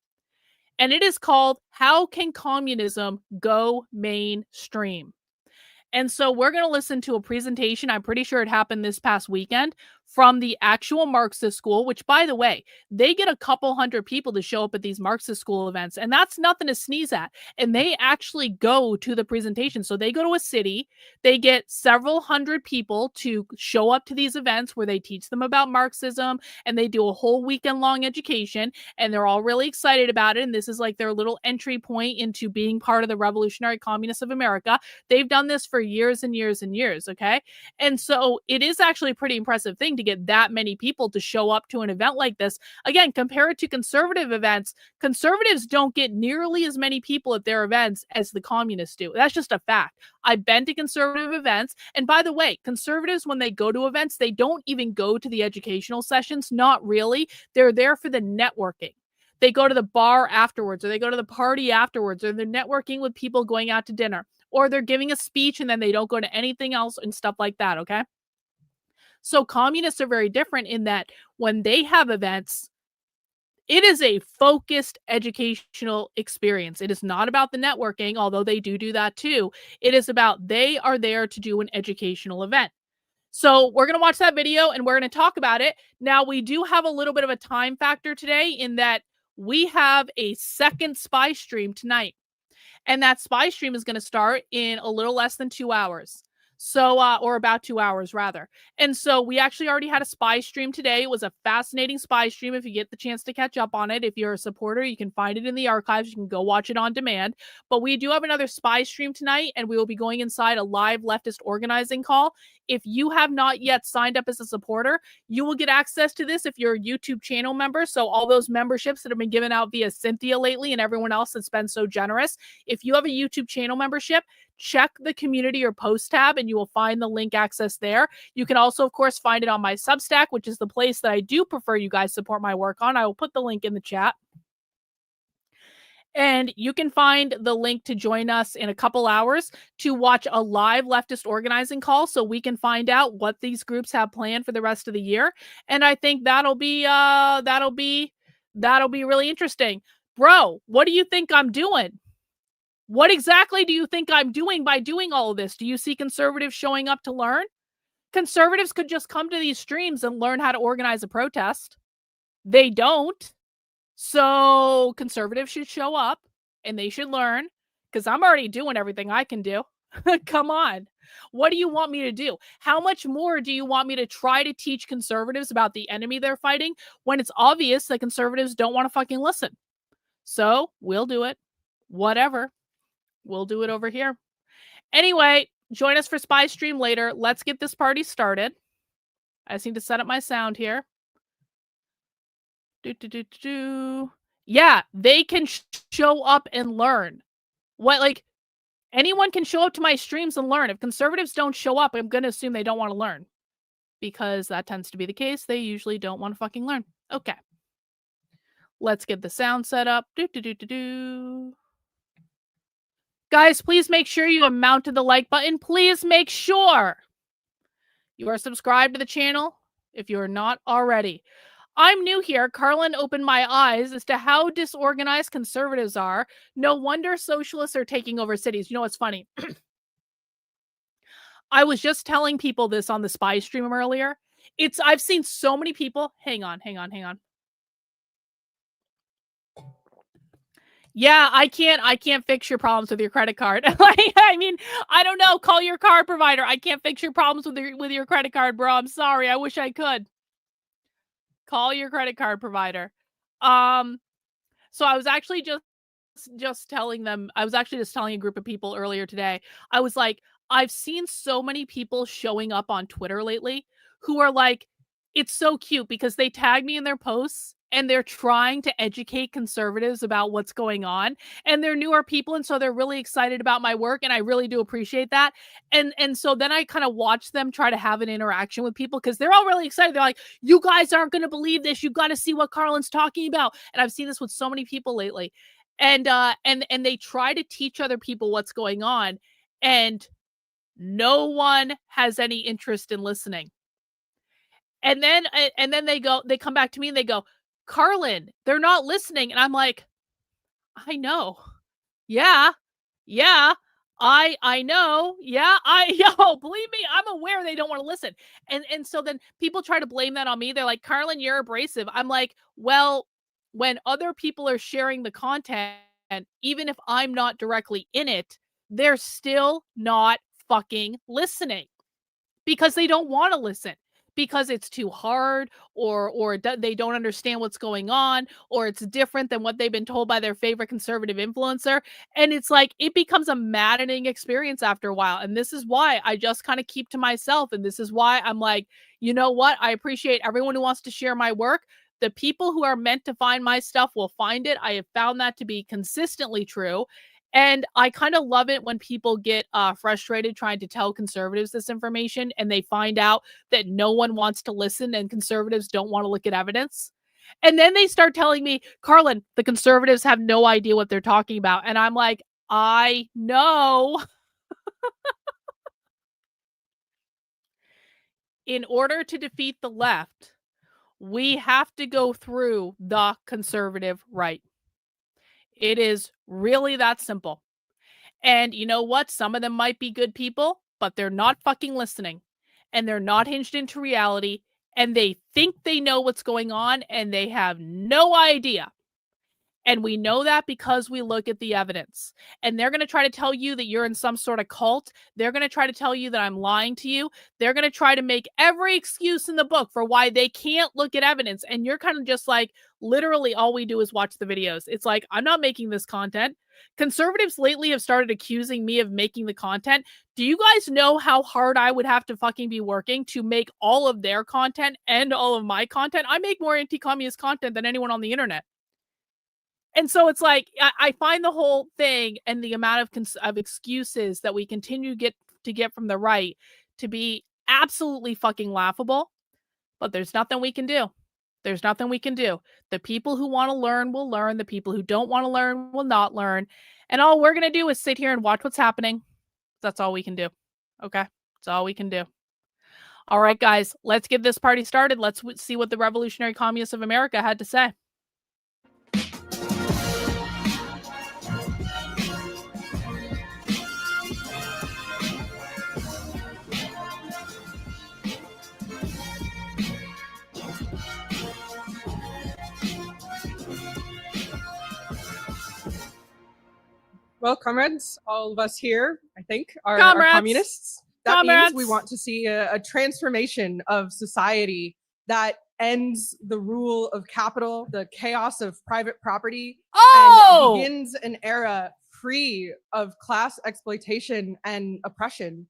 And it is called How Can Communism Go Mainstream? And so we're going to listen to a presentation. I'm pretty sure it happened this past weekend from the actual Marxist school, which, by the way, they get a couple hundred people to show up at these Marxist school events, and that's nothing to sneeze at. And they actually go to the presentation. So they go to a city, they get several hundred people to show up to these events where they teach them about Marxism, and they do a whole weekend long education, and they're all really excited about it. And this is like their little entry point into being part of the Revolutionary Communists of America. They've done this for years and years and years, okay? And so it is actually a pretty impressive thing to get that many people to show up to an event like this. Again, compare it to conservative events. Conservatives don't get nearly as many people at their events as the communists do. That's just a fact. I've been to conservative events, and by the way, conservatives, when they go to events, they don't even go to the educational sessions. Not really. They're there for the networking. They go to the bar afterwards, or they go to the party afterwards, or they're networking with people going out to dinner, or they're giving a speech and then they don't go to anything else and stuff like that, okay? So communists are very different in that when they have events, it is a focused educational experience. It is not about the networking, although they do that too. It is about they are there to do an educational event. So we're going to watch that video and we're going to talk about it. Now, we do have a little bit of a time factor today in that we have a second spy stream tonight. And that spy stream is going to start in a little less than 2 hours. So, or about 2 hours rather. And so we actually already had a spy stream today. It was a fascinating spy stream. If you get the chance to catch up on it, if you're a supporter, you can find it in the archives. You can go watch it on demand. But we do have another spy stream tonight, and we will be going inside a live leftist organizing call. If you have not yet signed up as a supporter, you will get access to this if you're a YouTube channel member. So all those memberships that have been given out via Cynthia lately and everyone else that's been so generous. If you have a YouTube channel membership, check the community or post tab and you will find the link access there. You can also, of course, find it on my Substack, which is the place that I do prefer you guys support my work on. I will put the link in the chat. And you can find the link to join us in a couple hours to watch a live leftist organizing call so we can find out what these groups have planned for the rest of the year. And I think that'll be really interesting. Bro, what do you think I'm doing? What exactly do you think I'm doing by doing all of this? Do you see conservatives showing up to learn? Conservatives could just come to these streams and learn how to organize a protest. They don't. So conservatives should show up and they should learn, because I'm already doing everything I can do. Come on. What do you want me to do? How much more do you want me to try to teach conservatives about the enemy they're fighting when it's obvious that conservatives don't want to fucking listen? So we'll do it. Whatever. We'll do it over here. Anyway, join us for Spy Stream later. Let's get this party started. I just need to set up my sound here. Yeah, they can show up and learn. What, like, anyone can show up to my streams and learn. If conservatives don't show up, I'm going to assume they don't want to learn. Because that tends to be the case. They usually don't want to fucking learn. Okay. Let's get the sound set up. Guys, please make sure you have mounted the like button. Please make sure you are subscribed to the channel if you are not already. I'm new here. Karlyn opened my eyes as to how disorganized conservatives are. No wonder socialists are taking over cities. You know what's funny? I was just telling people this on the spy stream earlier. I've seen so many people. Hang on. Yeah, I can't fix your problems with your credit card. I mean, I don't know. Call your card provider. I can't fix your problems with your credit card, bro. I'm sorry. I wish I could. Call your credit card provider. So I was actually just telling them. I was actually just telling a group of people earlier today. I was like, I've seen so many people showing up on Twitter lately who are like, it's so cute because they tag me in their posts and they're trying to educate conservatives about what's going on, and they're newer people, and so they're really excited about my work, and I really do appreciate that. And so then I kind of watch them try to have an interaction with people because they're all really excited. They're like, you guys aren't going to believe this. You got to see what Karlyn's talking about. And I've seen this with so many people lately. And they try to teach other people what's going on, and no one has any interest in listening. And then they come back to me and they go, Karlyn, they're not listening. And I'm like, I know. Yeah. I know. Yeah. Believe me, I'm aware they don't want to listen. And so then people try to blame that on me. They're like, Karlyn, you're abrasive. I'm like, well, when other people are sharing the content, even if I'm not directly in it, they're still not fucking listening because they don't want to listen, because it's too hard, or they don't understand what's going on, or it's different than what they've been told by their favorite conservative influencer. And it's like, it becomes a maddening experience after a while. And this is why I just kind of keep to myself. And this is why I'm like, you know what? I appreciate everyone who wants to share my work. The people who are meant to find my stuff will find it. I have found that to be consistently true. And I kind of love it when people get frustrated trying to tell conservatives this information and they find out that no one wants to listen and conservatives don't want to look at evidence. And then they start telling me, Karlyn, the conservatives have no idea what they're talking about. And I'm like, I know. In order to defeat the left, we have to go through the conservative right. It is really that simple. And you know what? Some of them might be good people, but they're not fucking listening. And they're not hinged into reality. And they think they know what's going on, and they have no idea. And we know that because we look at the evidence. And they're going to try to tell you that you're in some sort of cult. They're going to try to tell you that I'm lying to you. They're going to try to make every excuse in the book for why they can't look at evidence. And you're kind of just like, literally all we do is watch the videos. It's like, I'm not making this content. Conservatives lately have started accusing me of making the content. Do you guys know how hard I would have to fucking be working to make all of their content and all of my content? I make more anti-communist content than anyone on the internet. And so it's like, I find the whole thing and the amount of excuses that we continue to get from the right to be absolutely fucking laughable. But there's nothing we can do. There's nothing we can do. The people who want to learn will learn. The people who don't want to learn will not learn. And all we're going to do is sit here and watch what's happening. That's all we can do. Okay? That's all we can do. All right, guys, let's get this party started. Let's see what the Revolutionary Communists of America had to say. Well, comrades, all of us here, I think, are communists. That means we want to see a transformation of society that ends the rule of capital, the chaos of private property, and begins an era free of class exploitation and oppression.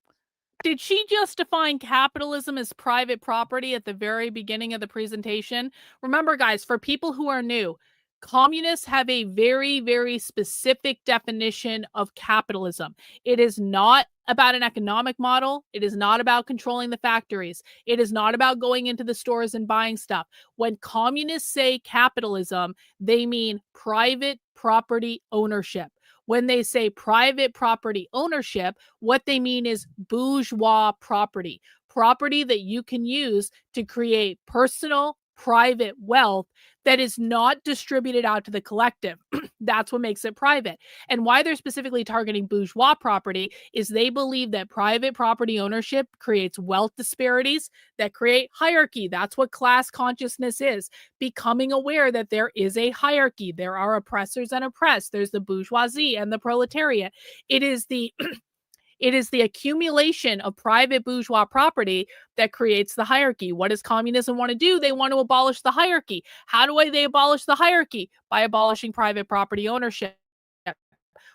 Did she just define capitalism as private property at the very beginning of the presentation? Remember, guys, for people who are new, communists have a very, very specific definition of capitalism. It is not about an economic model. It is not about controlling the factories. It is not about going into the stores and buying stuff. When communists say capitalism, they mean private property ownership. When they say private property ownership, what they mean is bourgeois property, property that you can use to create personal, private wealth that is not distributed out to the collective. That's what makes it private. And why they're specifically targeting bourgeois property is they believe that private property ownership creates wealth disparities that create hierarchy. That's what class consciousness is. Becoming aware that there is a hierarchy. There are oppressors and oppressed. There's the bourgeoisie and the proletariat. It is the accumulation of private bourgeois property that creates the hierarchy. What does communism want to do? They want to abolish the hierarchy. How do they abolish the hierarchy? By abolishing private property ownership.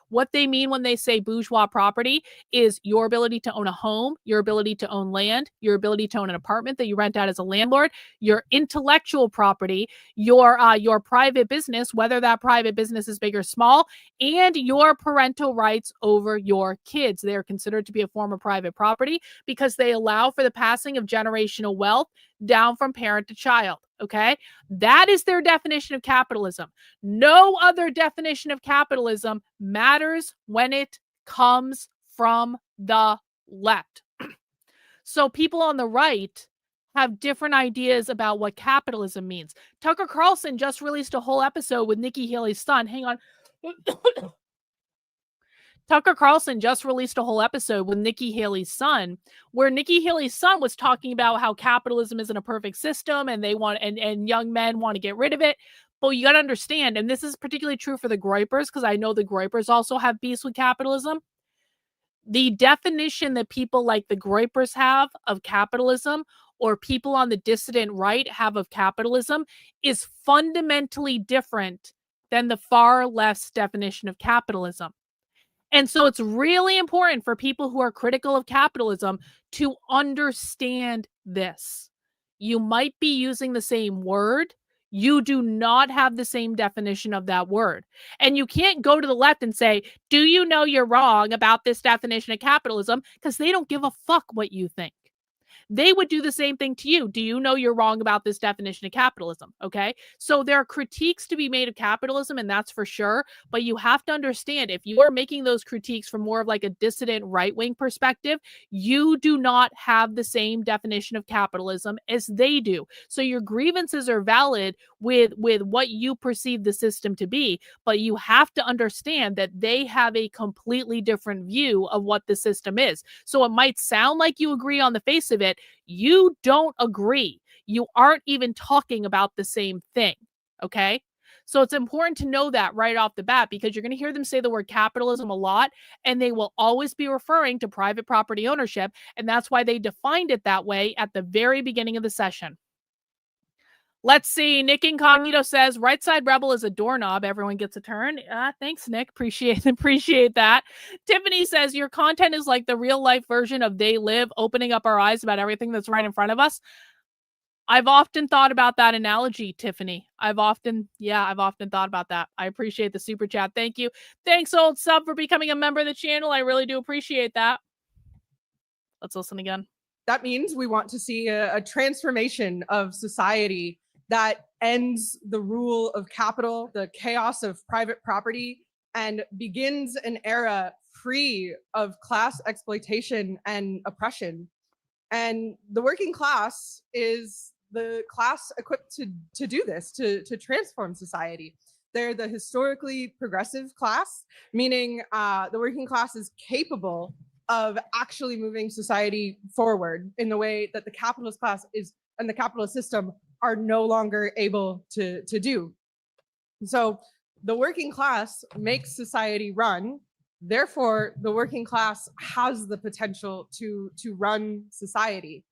What they mean when they say bourgeois property is your ability to own a home, your ability to own land, your ability to own an apartment that you rent out as a landlord, your intellectual property, your private business, whether that private business is big or small, and your parental rights over your kids. They are considered to be a form of private property because they allow for the passing of generational wealth down from parent to child. Okay, that is their definition of capitalism. No other definition of capitalism matters when it comes from the left. So people on the right have different ideas about what capitalism means. Tucker Carlson just released a whole episode with Nikki Haley's son. Hang on. Tucker Carlson just released a whole episode with Nikki Haley's son, where Nikki Haley's son was talking about how capitalism isn't a perfect system and they want and young men want to get rid of it. But you got to understand, and this is particularly true for the Groypers, because I know the Groypers also have beefs with capitalism. The definition that people like the Groypers have of capitalism, or people on the dissident right have of capitalism, is fundamentally different than the far left's definition of capitalism. And so it's really important for people who are critical of capitalism to understand this. You might be using the same word. You do not have the same definition of that word. And you can't go to the left and say, do you know you're wrong about this definition of capitalism? Because they don't give a fuck what you think. They would do the same thing to you. Do you know you're wrong about this definition of capitalism? Okay. So there are critiques to be made of capitalism, and that's for sure. But you have to understand, if you are making those critiques from more of like a dissident right-wing perspective, you do not have the same definition of capitalism as they do. So your grievances are valid with what you perceive the system to be, but you have to understand that they have a completely different view of what the system is. So it might sound like you agree on the face of it. You don't agree. You aren't even talking about the same thing. Okay. So it's important to know that right off the bat, because you're going to hear them say the word capitalism a lot, and they will always be referring to private property ownership. And that's why they defined it that way at the very beginning of the session. Let's see. Nick Incognito says, right side rebel is a doorknob. Everyone gets a turn. Thanks, Nick. Appreciate that. Tiffany says, your content is like the real life version of They Live, opening up our eyes about everything that's right in front of us. I've often thought about that analogy, Tiffany. I've often thought about that. I appreciate the super chat. Thank you. Thanks, old sub, for becoming a member of the channel. I really do appreciate that. Let's listen again. That means we want to see a transformation of society that ends the rule of capital, the chaos of private property, and begins an era free of class exploitation and oppression. And the working class is the class equipped to do this, to transform society. They're the historically progressive class, meaning the working class is capable of actually moving society forward in the way that the capitalist class is and the capitalist system are no longer able to do. So the working class makes society run. Therefore, the working class has the potential to run society.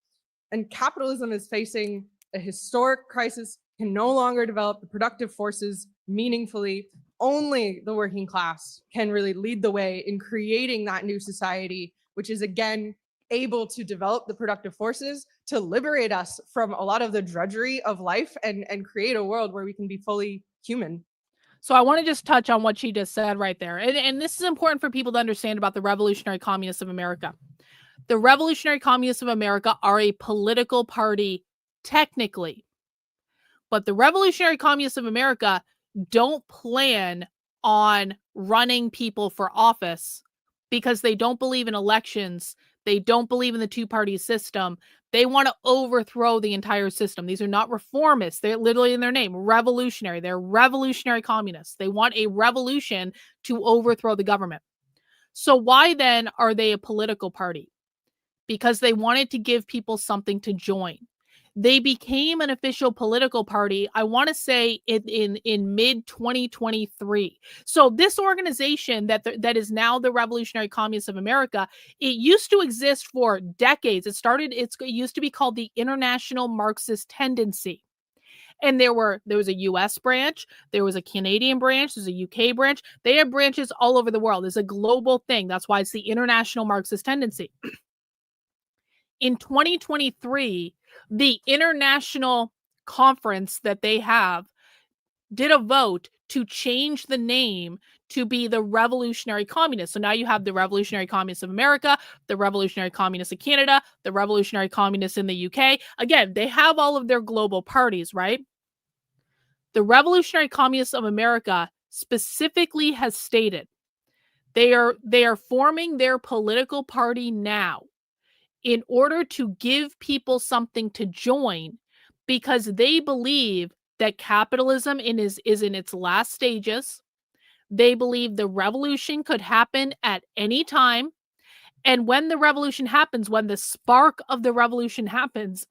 And capitalism is facing a historic crisis, can no longer develop the productive forces meaningfully. Only the working class can really lead the way in creating that new society, which is again able to develop the productive forces to liberate us from a lot of the drudgery of life and create a world where we can be fully human. So I want to just touch on what she just said right there. And this is important for people to understand about the Revolutionary Communists of America. The Revolutionary Communists of America are a political party, technically. But the Revolutionary Communists of America don't plan on running people for office because they don't believe in elections. They don't believe in the two-party system. They want to overthrow the entire system. These are not reformists. They're literally in their name, revolutionary. They're revolutionary communists. They want a revolution to overthrow the government. So why then are they a political party? Because they wanted to give people something to join. They became an official political party, I want to say in mid-2023. So this organization that is now the Revolutionary Communists of America, it used to exist for decades. It used to be called the International Marxist Tendency. And there was a US branch, there was a Canadian branch, there's a UK branch. They have branches all over the world. It's a global thing. That's why it's the international Marxist tendency. In 2023, the international conference that they have did a vote to change the name to be the Revolutionary Communists. So now you have the Revolutionary Communists of America, the Revolutionary Communists of Canada, the Revolutionary Communists in the UK. Again, they have all of their global parties, right? The Revolutionary Communists of America specifically has stated they are forming their political party now in order to give people something to join, because they believe that capitalism is in its last stages. They believe the revolution could happen at any time. And when the revolution happens, when the spark of the revolution happens,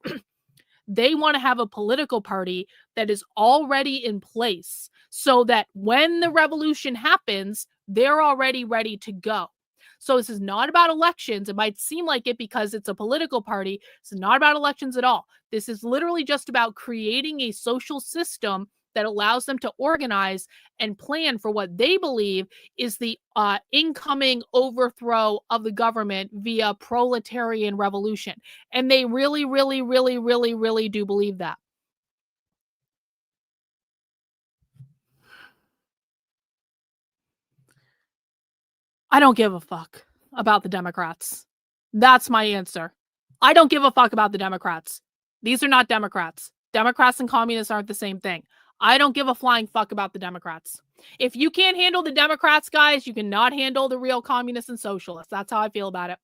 they want to have a political party that is already in place so that when the revolution happens, they're already ready to go. So this is not about elections. It might seem like it because it's a political party. It's not about elections at all. This is literally just about creating a social system that allows them to organize and plan for what they believe is the incoming overthrow of the government via proletarian revolution. And they really, really, really, really, really do believe that. I don't give a fuck about the Democrats. That's my answer. I don't give a fuck about the Democrats. These are not Democrats. Democrats and communists aren't the same thing. I don't give a flying fuck about the Democrats. If you can't handle the Democrats, guys, you cannot handle the real communists and socialists. That's how I feel about it.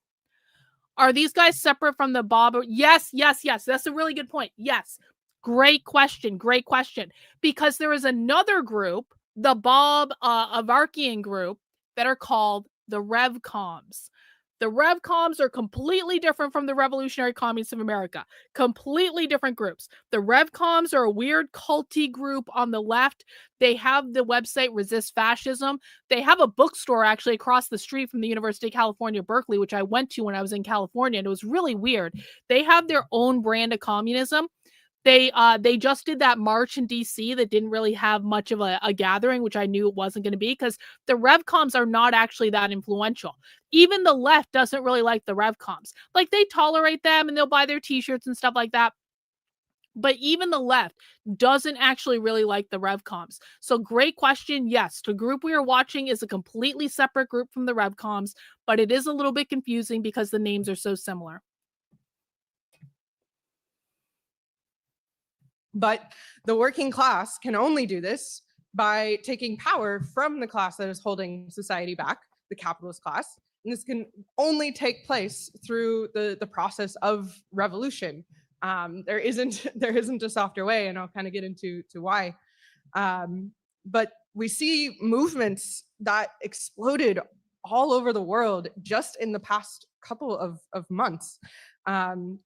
Are these guys separate from the Bob? Yes, yes, yes. That's a really good point. Yes. Great question. Great question. Because there is another group, the Bob Avarkian group, that are called the RevComs. The RevComs are completely different from the Revolutionary Communists of America. Completely different groups. The RevComs are a weird culty group on the left. They have the website Resist Fascism. They have a bookstore actually across the street from the University of California, Berkeley, which I went to when I was in California, and it was really weird. They have their own brand of communism. They just did that march in DC that didn't really have much of a gathering, which I knew it wasn't going to be, because the RevComs are not actually that influential. Even the left doesn't really like the RevComs. Like, they tolerate them and they'll buy their t-shirts and stuff like that. But even the left doesn't actually really like the RevComs. So great question. Yes, the group we are watching is a completely separate group from the RevComs, but it is a little bit confusing because the names are so similar. But the working class can only do this by taking power from the class that is holding society back, the capitalist class. And this can only take place through the process of revolution. There isn't a softer way, and I'll kind of get into why. But we see movements that exploded all over the world just in the past couple of months. And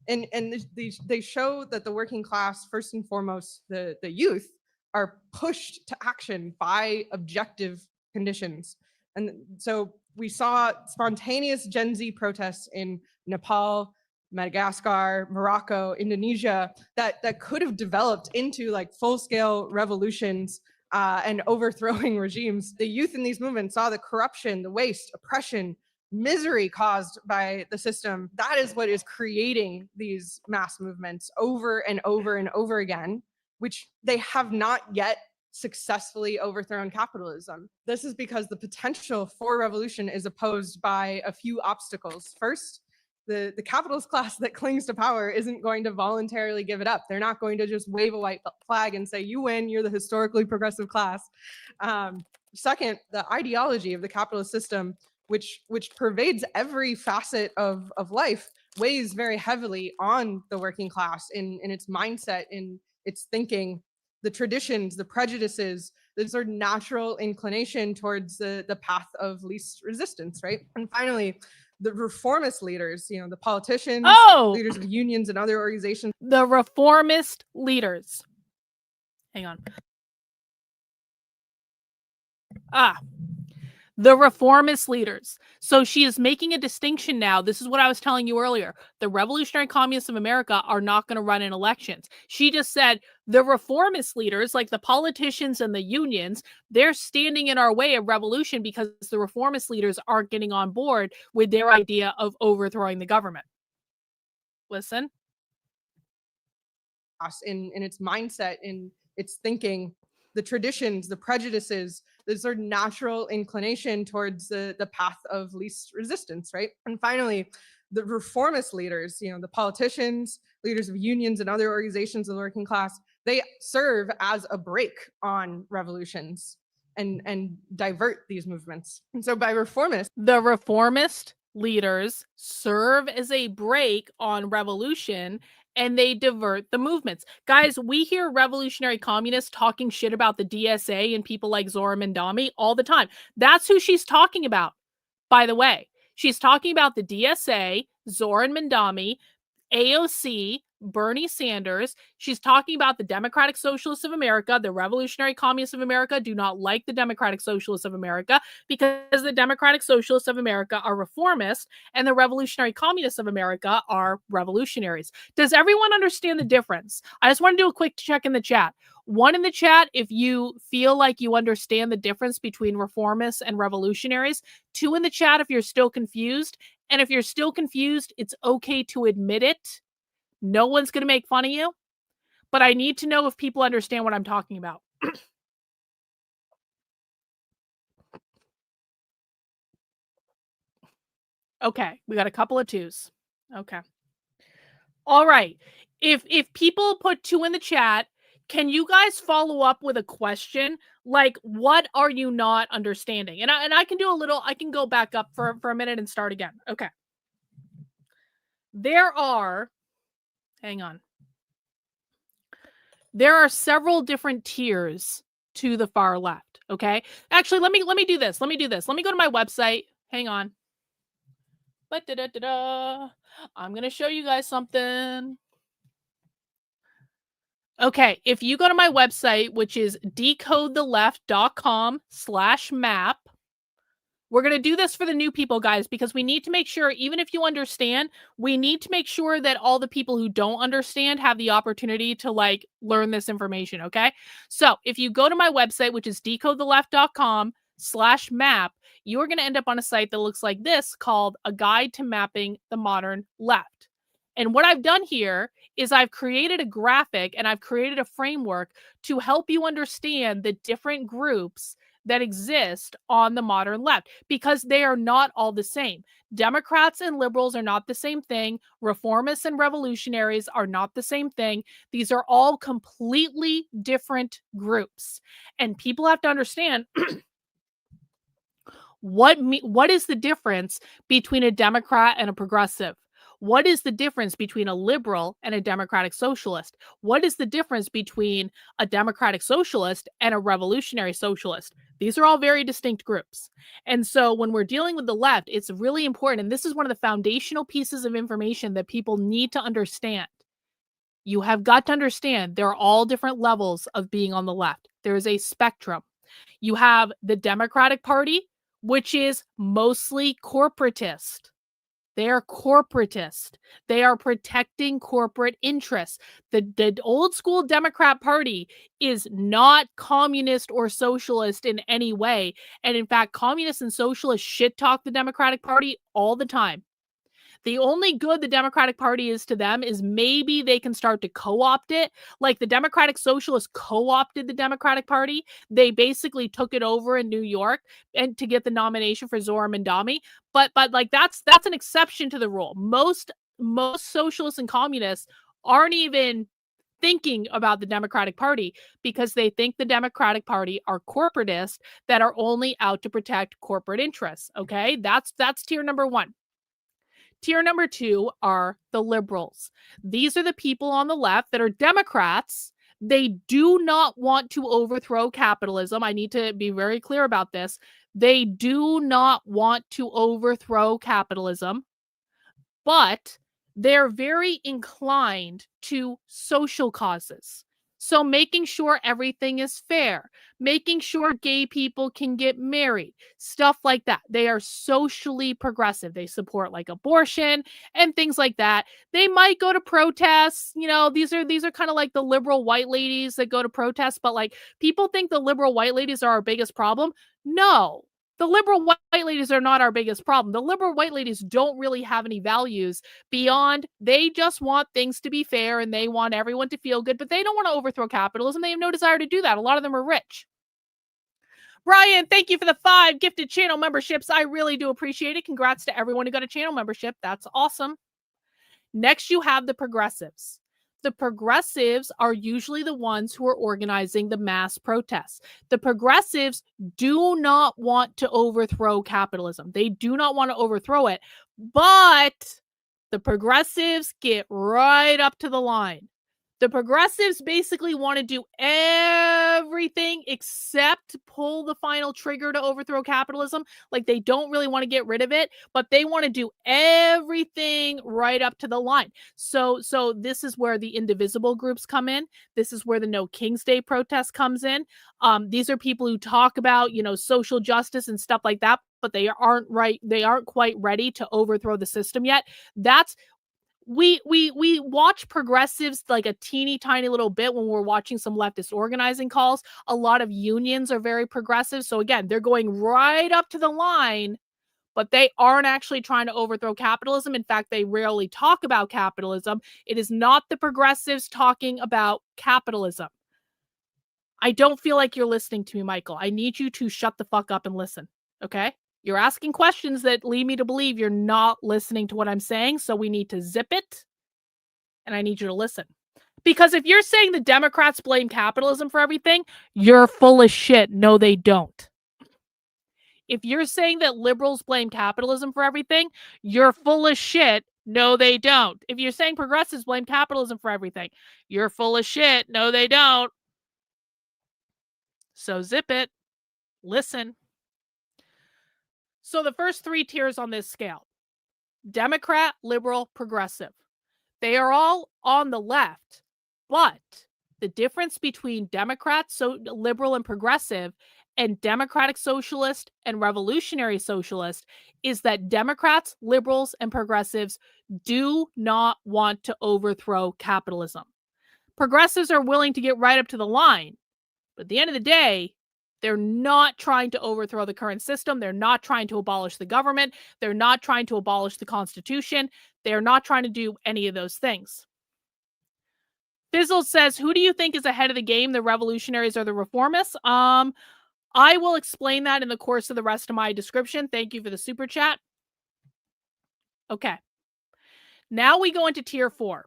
they show that the working class, first and foremost, the youth, are pushed to action by objective conditions. And so we saw spontaneous Gen Z protests in Nepal, Madagascar, Morocco, Indonesia, that could have developed into like full-scale revolutions and overthrowing regimes. The youth in these movements saw the corruption, the waste, oppression, misery caused by the system. That is what is creating these mass movements over and over and over again, which they have not yet successfully overthrown capitalism. This is because the potential for revolution is opposed by a few obstacles. First, the capitalist class that clings to power isn't going to voluntarily give it up. They're not going to just wave a white flag and say, you win, you're the historically progressive class. Second, the ideology of the capitalist system, which pervades every facet of life, weighs very heavily on the working class in its mindset, in its thinking, the traditions, the prejudices, the sort of natural inclination towards the path of least resistance, right? And finally, the reformist leaders, the politicians, leaders of unions and other organizations. The reformist leaders. Hang on. The reformist leaders. So she is making a distinction now. This is what I was telling you earlier. The revolutionary communists of America are not going to run in elections. She just said the reformist leaders, like the politicians and the unions, they're standing in our way of revolution because the reformist leaders aren't getting on board with their idea of overthrowing the government. Listen. In its mindset, in its thinking, the traditions, the prejudices, the sort of natural inclination towards the path of least resistance, right? And finally, the reformist leaders, the politicians, leaders of unions and other organizations of the working class, they serve as a brake on revolutions and divert these movements. And so by reformists, the reformist leaders serve as a brake on revolution and they divert the movements. Guys, we hear revolutionary communists talking shit about the DSA and people like Zohar Mandami all the time. That's who she's talking about, by the way. She's talking about the DSA, Zohar Mandami, AOC, Bernie Sanders. She's talking about the Democratic Socialists of America. The Revolutionary Communists of America do not like the Democratic Socialists of America because the Democratic Socialists of America are reformists and the Revolutionary Communists of America are revolutionaries. Does everyone understand the difference? I just want to do a quick check in the chat. 1 in the chat if you feel like you understand the difference between reformists and revolutionaries. 2 in the chat if you're still confused. And if you're still confused, it's okay to admit it. No one's going to make fun of you, but I need to know if people understand what I'm talking about. Okay, we got a couple of 2s. Okay. All right. If people put 2 in the chat, can you guys follow up with a question? Like, what are you not understanding? And I can do a little, I can go back up for a minute and start again. Okay. Hang on. There are several different tiers to the far left, okay? Actually, let me do this. Let me go to my website. Hang on. I'm going to show you guys something. Okay, if you go to my website, which is decodetheleft.com/map, we're going to do this for the new people, guys, because we need to make sure, even if you understand, we need to make sure that all the people who don't understand have the opportunity to learn this information. Okay. So if you go to my website, which is decodetheleft.com/map, you're going to end up on a site that looks like this called A Guide to Mapping the Modern Left. And what I've done here is I've created a graphic and I've created a framework to help you understand the different groups that exist on the modern left, because they are not all the same. Democrats and liberals are not the same thing. Reformists and revolutionaries are not the same thing. These are all completely different groups. And people have to understand what is the difference between a Democrat and a progressive? What is the difference between a liberal and a democratic socialist? What is the difference between a democratic socialist and a revolutionary socialist? These are all very distinct groups. And so when we're dealing with the left, it's really important. And this is one of the foundational pieces of information that people need to understand. You have got to understand there are all different levels of being on the left. There is a spectrum. You have the Democratic Party, which is mostly corporatist. They are corporatist. They are protecting corporate interests. The old school Democrat Party is not communist or socialist in any way. And in fact, communists and socialists shit talk the Democratic Party all the time. The only good the Democratic Party is to them is maybe they can start to co-opt it. Like the Democratic Socialists co-opted the Democratic Party. They basically took it over in New York and to get the nomination for Zohar Mandami. But like that's an exception to the rule. Most socialists and communists aren't even thinking about the Democratic Party because they think the Democratic Party are corporatists that are only out to protect corporate interests. Okay, that's tier number 1. Tier number 2 are the liberals. These are the people on the left that are Democrats. They do not want to overthrow capitalism. I need to be very clear about this. They do not want to overthrow capitalism, but they're very inclined to social causes. So making sure everything is fair, making sure gay people can get married, stuff like that. They are socially progressive. They support like abortion and things like that. They might go to protests. You know, these are kind of like the liberal white ladies that go to protests, but like people think the liberal white ladies are our biggest problem. No. The liberal white ladies are not our biggest problem. The liberal white ladies don't really have any values beyond they just want things to be fair and they want everyone to feel good, but they don't want to overthrow capitalism. They have no desire to do that. A lot of them are rich. Brian, thank you for the 5 gifted channel memberships. I really do appreciate it. Congrats to everyone who got a channel membership. That's awesome. Next, you have the progressives. The progressives are usually the ones who are organizing the mass protests. The progressives do not want to overthrow capitalism. They do not want to overthrow it, but the progressives get right up to the line. The progressives basically want to do everything except pull the final trigger to overthrow capitalism. Like they don't really want to get rid of it, but they want to do everything right up to the line. So this is where the indivisible groups come in. This is where the No King's Day protest comes in. These are people who talk about, you know, social justice and stuff like that, but they aren't quite ready to overthrow the system yet. That's we watch progressives like a teeny tiny little bit when we're watching some leftist organizing calls. A lot of unions are very progressive. So again, they're going right up to the line, but they aren't actually trying to overthrow capitalism. In fact, they rarely talk about capitalism. It is not the progressives talking about capitalism. I don't feel like you're listening to me, Michael. I need you to shut the fuck up and listen. Okay? You're asking questions that lead me to believe you're not listening to what I'm saying, so we need to zip it, and I need you to listen. Because if you're saying the Democrats blame capitalism for everything, you're full of shit. No, they don't. If you're saying that liberals blame capitalism for everything, you're full of shit. No, they don't. If you're saying progressives blame capitalism for everything, you're full of shit. No, they don't. So zip it. Listen. So the first 3 tiers on this scale: Democrat, liberal, progressive. They are all on the left, but the difference between Democrats, so liberal and progressive, and democratic socialist and revolutionary socialist is that Democrats, liberals, and progressives do not want to overthrow capitalism. Progressives are willing to get right up to the line, but at the end of the day, they're not trying to overthrow the current system. They're not trying to abolish the government. They're not trying to abolish the Constitution. They're not trying to do any of those things. Fizzle says, who do you think is ahead of the game, the revolutionaries or the reformists? I will explain that in the course of the rest of my description. Thank you for the super chat. Okay. Now we go into tier 4.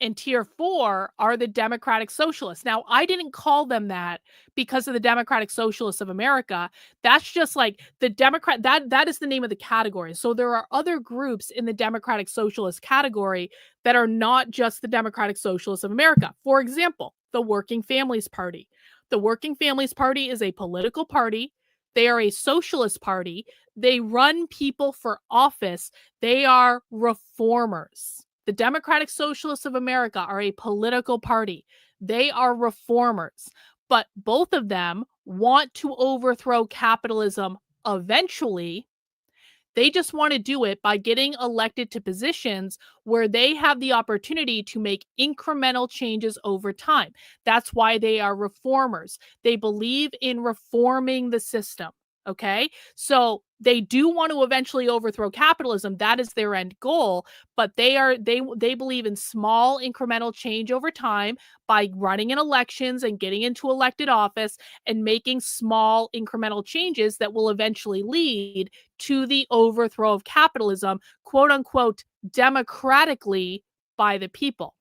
And tier 4 are the Democratic Socialists. Now, I didn't call them that because of the Democratic Socialists of America. That's just like the Democrat, that is the name of the category. So there are other groups in the Democratic Socialist category that are not just the Democratic Socialists of America. For example, the Working Families Party. The Working Families Party is a political party. They are a socialist party. They run people for office. They are reformers. The Democratic Socialists of America are a political party. They are reformers, but both of them want to overthrow capitalism eventually. They just want to do it by getting elected to positions where they have the opportunity to make incremental changes over time. That's why they are reformers. They believe in reforming the system. Okay, so they do want to eventually overthrow capitalism. That is their end goal, but they believe in small incremental change over time by running in elections and getting into elected office and making small incremental changes that will eventually lead to the overthrow of capitalism, quote unquote, democratically by the people.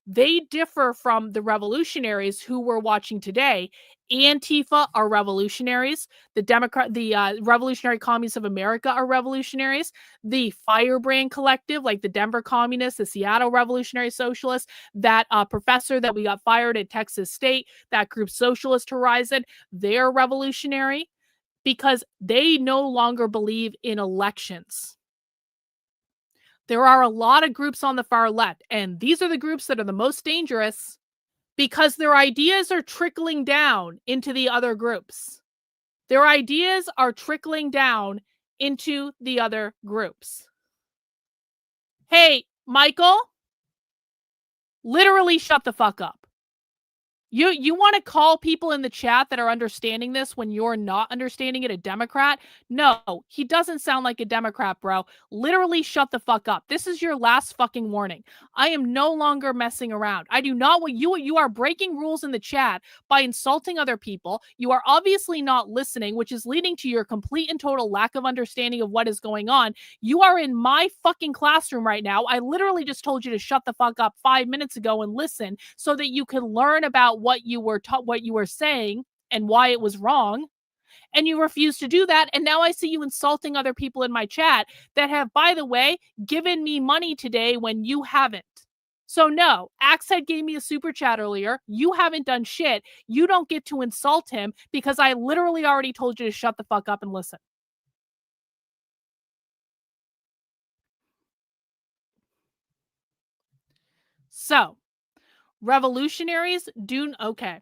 They differ from the revolutionaries who we're watching today. Antifa are revolutionaries. The Revolutionary Communists of America are revolutionaries. The Firebrand Collective, like the Denver Communists, the Seattle Revolutionary Socialists, that professor that we got fired at Texas State, that group Socialist Horizon, they're revolutionary because they no longer believe in elections. There are a lot of groups on the far left, and these are the groups that are the most dangerous because their ideas are trickling down into the other groups. Their ideas are trickling down into the other groups. Hey, Michael, literally shut the fuck up. You want to call people in the chat that are understanding this when you're not understanding it a Democrat? No, he doesn't sound like a Democrat, bro. Literally shut the fuck up. This is your last fucking warning. I am no longer messing around. I do not want you are breaking rules in the chat by insulting other people. You are obviously not listening, which is leading to your complete and total lack of understanding of what is going on. You are in my fucking classroom right now. I literally just told you to shut the fuck up 5 minutes ago and listen so that you can learn about what you were what you were saying and why it was wrong, and you refuse to do that. And now I see you insulting other people in my chat that have, by the way, given me money today when you haven't. So no, Axhead gave me a super chat earlier. You haven't done shit. You don't get to insult him because I literally already told you to shut the fuck up and listen. So revolutionaries do okay.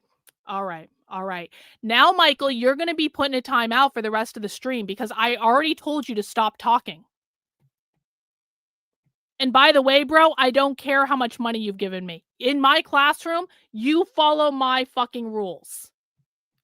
All right. All right. Now, Michael, you're going to be putting a timeout for the rest of the stream because I already told you to stop talking. And by the way, bro, I don't care how much money you've given me. In my classroom, you follow my fucking rules.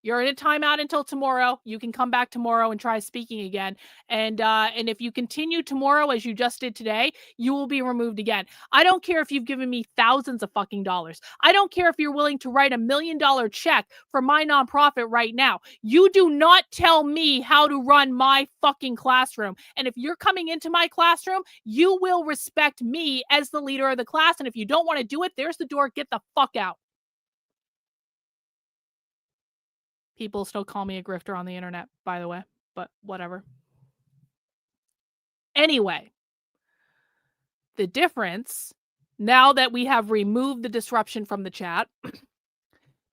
You're in a timeout until tomorrow. You can come back tomorrow and try speaking again. And if you continue tomorrow as you just did today, you will be removed again. I don't care if you've given me thousands of fucking dollars. I don't care if you're willing to write $1 million check for my nonprofit right now. You do not tell me how to run my fucking classroom. And if you're coming into my classroom, you will respect me as the leader of the class. And if you don't want to do it, there's the door. Get the fuck out. People still call me a grifter on the internet, by the way, but whatever. Anyway, the difference, now that we have removed the disruption from the chat,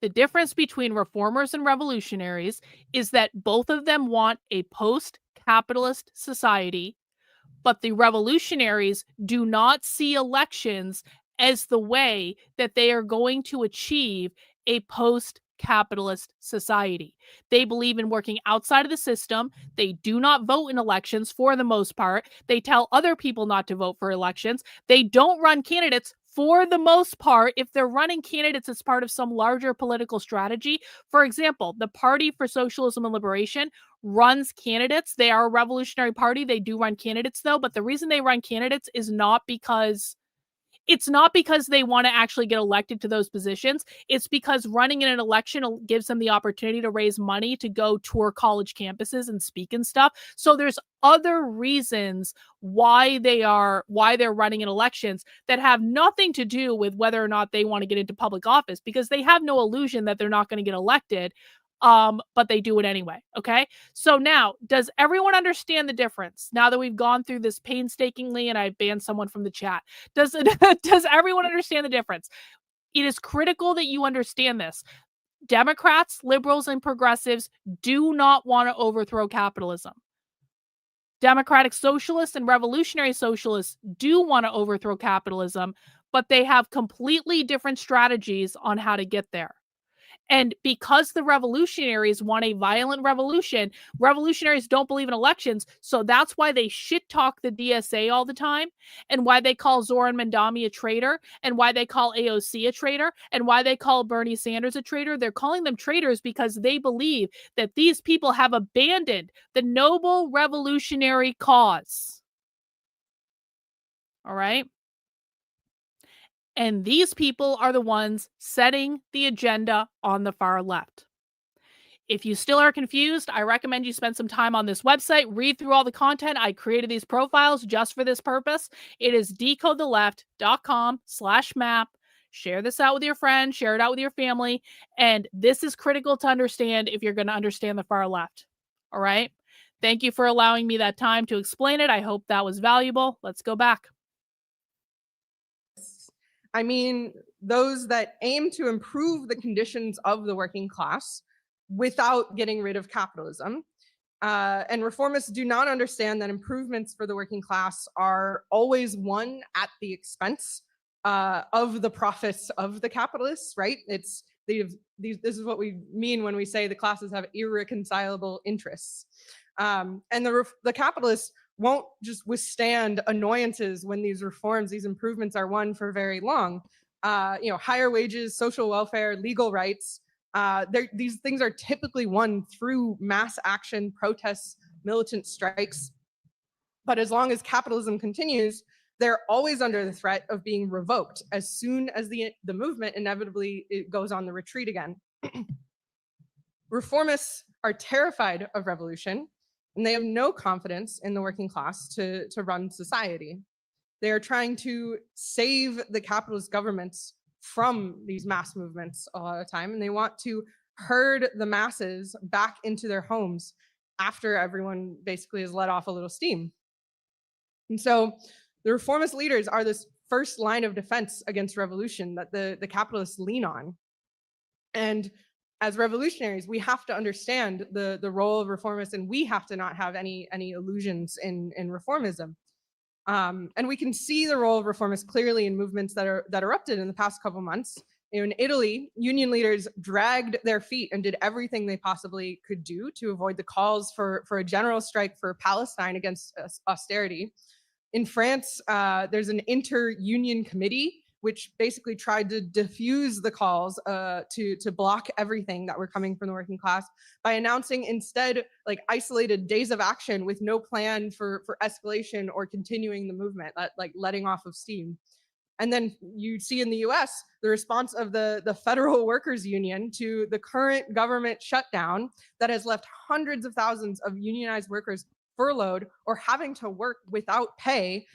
the difference between reformers and revolutionaries is that both of them want a post-capitalist society, but the revolutionaries do not see elections as the way that they are going to achieve a post-capitalist society. They believe in working outside of the system. They do not vote in elections for the most part. They tell other people not to vote for elections. They don't run candidates for the most part. If they're running candidates as part of some larger political strategy, for example, the Party for Socialism and Liberation runs candidates. They are a revolutionary party. They do run candidates though, but the reason they run candidates is not because they want to actually get elected to those positions. It's because running in an election gives them the opportunity to raise money to go tour college campuses and speak and stuff. So there's other reasons why they're running in elections that have nothing to do with whether or not they want to get into public office, because they have no illusion that they're not going to get elected. But they do it anyway. Okay. So now, does everyone understand the difference? Now that we've gone through this painstakingly and I banned someone from the chat, does everyone understand the difference? It is critical that you understand this. Democrats, liberals, and progressives do not want to overthrow capitalism. Democratic socialists and revolutionary socialists do want to overthrow capitalism, but they have completely different strategies on how to get there. And because the revolutionaries want a violent revolution, revolutionaries don't believe in elections. So that's why they shit talk the DSA all the time, and why they call Zoran Mandami a traitor, and why they call AOC a traitor, and why they call Bernie Sanders a traitor. They're calling them traitors because they believe that these people have abandoned the noble revolutionary cause. All right. And these people are the ones setting the agenda on the far left. If you still are confused, I recommend you spend some time on this website, read through all the content. I created these profiles just for this purpose. It is decodetheleft.com/map. Share this out with your friends, share it out with your family. And this is critical to understand if you're going to understand the far left. All right. Thank you for allowing me that time to explain it. I hope that was valuable. Let's go back. I mean, those that aim to improve the conditions of the working class without getting rid of capitalism. And reformists do not understand that improvements for the working class are always won at the expense of the profits of the capitalists, right? This is what we mean when we say the classes have irreconcilable interests. And the capitalists won't just withstand annoyances when these reforms, these improvements are won for very long. Higher wages, social welfare, legal rights, these things are typically won through mass action, protests, militant strikes. But as long as capitalism continues, they're always under the threat of being revoked as soon as the movement inevitably goes on the retreat again. Reformists are terrified of revolution, and they have no confidence in the working class to run society. They are trying to save the capitalist governments from these mass movements a lot of the time, and they want to herd the masses back into their homes after everyone basically has let off a little steam. And so the reformist leaders are this first line of defense against revolution that the capitalists lean on. And as revolutionaries, we have to understand the role of reformists, and we have to not have any illusions in reformism. And we can see the role of reformists clearly in movements that erupted in the past couple months. In Italy, union leaders dragged their feet and did everything they possibly could do to avoid the calls for a general strike for Palestine against austerity. In France, there's an inter-union committee which basically tried to diffuse the calls to block everything that were coming from the working class by announcing instead like isolated days of action with no plan for escalation or continuing the movement, like letting off of steam. And then you see in the US, the response of the Federal Workers Union to the current government shutdown that has left hundreds of thousands of unionized workers furloughed or having to work without pay.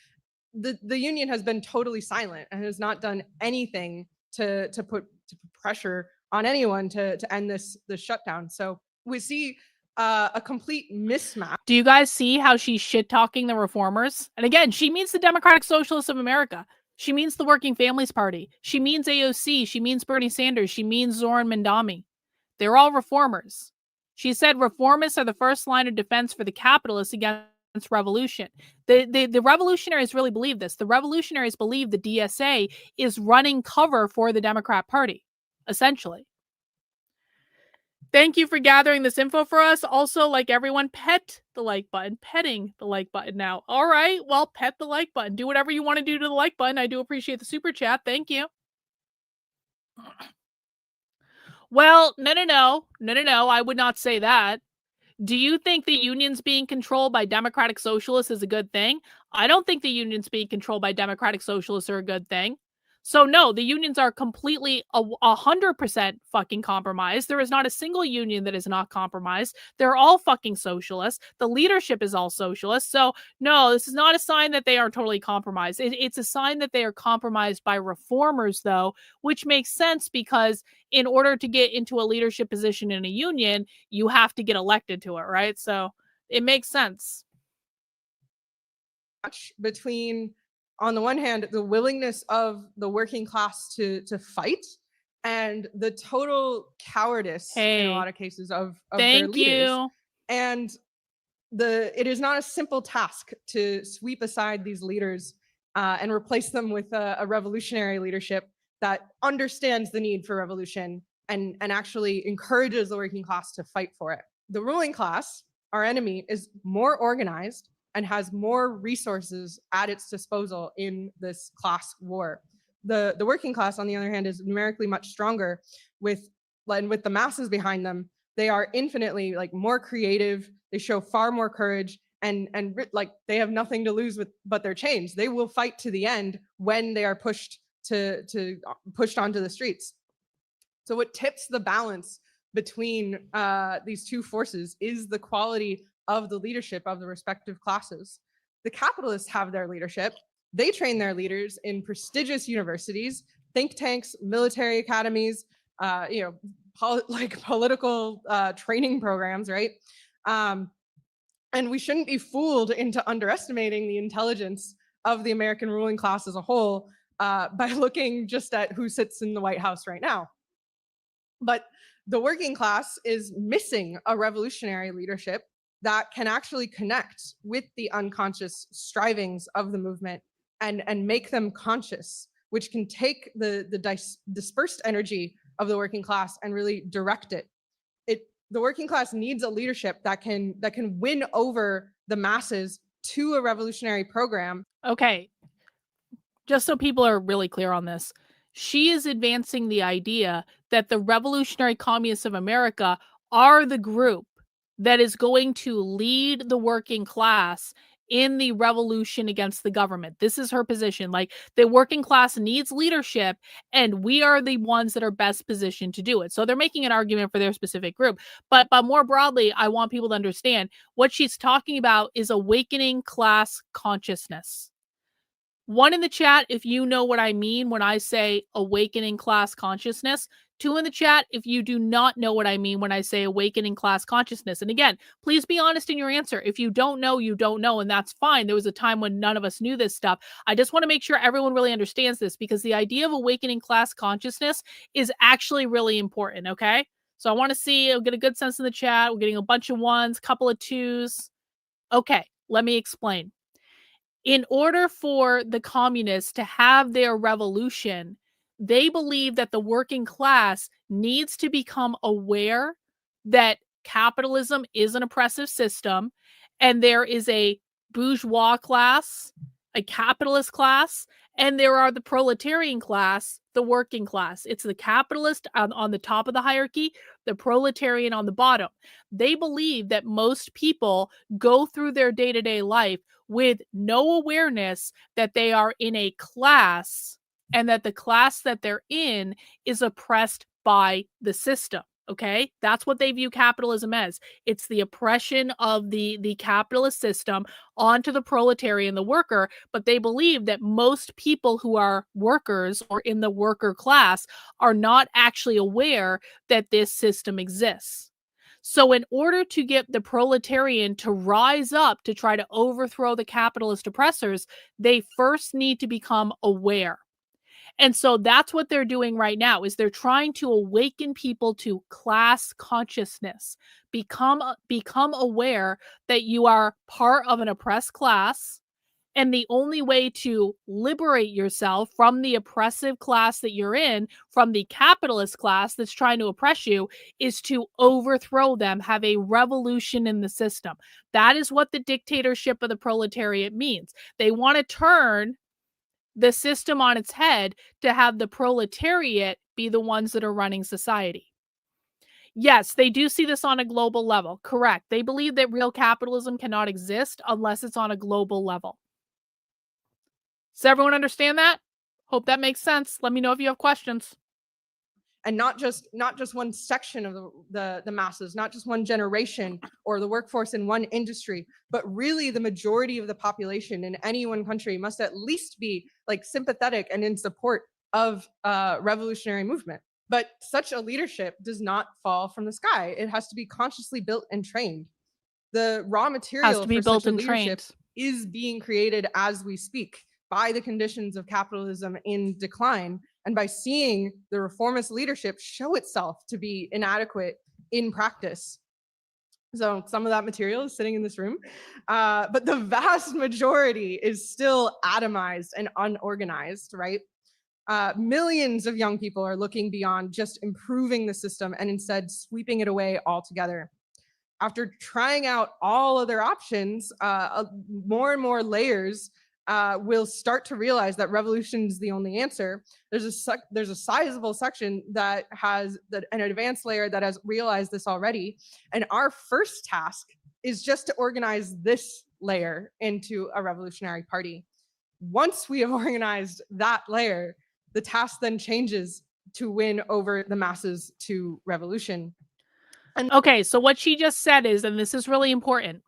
The union has been totally silent and has not done anything to put pressure on anyone to end this shutdown. So we see a complete mismatch. Do you guys see how she's shit talking the reformers? And again, she means the Democratic Socialists of America. She means the Working Families Party. She means AOC. She means Bernie Sanders. She means Zoran Mandami. They're all reformers. She said reformists are the first line of defense for the capitalists against revolution. The revolutionaries really believe this. The revolutionaries believe the DSA is running cover for the Democrat Party, essentially. Thank you for gathering this info for us. Also, like everyone, pet the like button. Petting the like button now. All right, well, pet the like button. Do whatever you want to do to the like button. I do appreciate the super chat. Thank you. Well, no. I would not say that. Do you think the unions being controlled by Democratic Socialists is a good thing? I don't think the unions being controlled by Democratic Socialists are a good thing. So no, the unions are completely 100% fucking compromised. There is not a single union that is not compromised. They're all fucking socialists. The leadership is all socialist. So no, this is not a sign that they are totally compromised. It's a sign that they are compromised by reformers, though, which makes sense because in order to get into a leadership position in a union, you have to get elected to it, right? So it makes sense. Between, on the one hand, the willingness of the working class to fight and the total cowardice in a lot of cases of their leaders. And it is not a simple task to sweep aside these leaders and replace them with a revolutionary leadership that understands the need for revolution and actually encourages the working class to fight for it. The ruling class, our enemy, is more organized and has more resources at its disposal in this class war. The working class, on the other hand, is numerically much stronger with the masses behind them. They are infinitely more creative. They show far more courage and they have nothing to lose but their chains. They will fight to the end when they are pushed onto the streets. So what tips the balance between these two forces is the quality of the leadership of the respective classes. The capitalists have their leadership. They train their leaders in prestigious universities, think tanks, military academies, political training programs, right? And we shouldn't be fooled into underestimating the intelligence of the American ruling class as a whole by looking just at who sits in the White House right now. But the working class is missing a revolutionary leadership that can actually connect with the unconscious strivings of the movement and make them conscious which can take the dispersed energy of the working class and really direct it. The working class needs a leadership that can win over the masses to a revolutionary program. Okay, just so people are really clear on this, she is advancing the idea that the Revolutionary Communists of America are the group that is going to lead the working class in the revolution against the government. This is her position. Like, the working class needs leadership, and we are the ones that are best positioned to do it. So they're making an argument for their specific group. But more broadly, I want people to understand what she's talking about is awakening class consciousness. One in the chat if you know what I mean when I say awakening class consciousness. Two in the chat if you do not know what I mean when I say awakening class consciousness. And again, please be honest in your answer. If you don't know, you don't know, and that's fine. There was a time when none of us knew this stuff. I just want to make sure everyone really understands this, because the idea of awakening class consciousness is actually really important, okay? So I want to see, I'll get a good sense in the chat. We're getting a bunch of ones, couple of twos. Okay, let me explain. In order for the communists to have their revolution, they believe that the working class needs to become aware that capitalism is an oppressive system, and there is a bourgeois class, a capitalist class, and there are the proletarian class, the working class. It's the capitalist on the top of the hierarchy, the proletarian on the bottom. They believe that most people go through their day-to-day life with no awareness that they are in a class, and that the class that they're in is oppressed by the system. Okay, that's what they view capitalism as. It's the oppression of the capitalist system onto the proletarian, the worker. But they believe that most people who are workers or in the worker class are not actually aware that this system exists. So in order to get the proletarian to rise up to try to overthrow the capitalist oppressors, they first need to become aware. And so that's what they're doing right now, is they're trying to awaken people to class consciousness. Become aware that you are part of an oppressed class, and the only way to liberate yourself from the oppressive class that you're in, from the capitalist class that's trying to oppress you, is to overthrow them, have a revolution in the system. That is what the dictatorship of the proletariat means. They want to turn the system on its head to have the proletariat be the ones that are running society. Yes, they do see this on a global level. Correct. They believe that real capitalism cannot exist unless it's on a global level. Does everyone understand that? Hope that makes sense. Let me know if you have questions. And not just one section of the masses, not just one generation or the workforce in one industry, but really the majority of the population in any one country must at least be like sympathetic and in support of revolutionary movement. But such a leadership does not fall from the sky. It has to be consciously built and trained. The raw material for such a leadership is being created as we speak by the conditions of capitalism in decline, and by seeing the reformist leadership show itself to be inadequate in practice. So some of that material is sitting in this room, but the vast majority is still atomized and unorganized, right? Millions of young people are looking beyond just improving the system and instead sweeping it away altogether. After trying out all other options, more and more layers will start to realize that revolution is the only answer. There's a sizable section that has an advanced layer that has realized this already. And our first task is just to organize this layer into a revolutionary party. Once we have organized that layer, the task then changes to win over the masses to revolution. Okay, so what she just said is, and this is really important,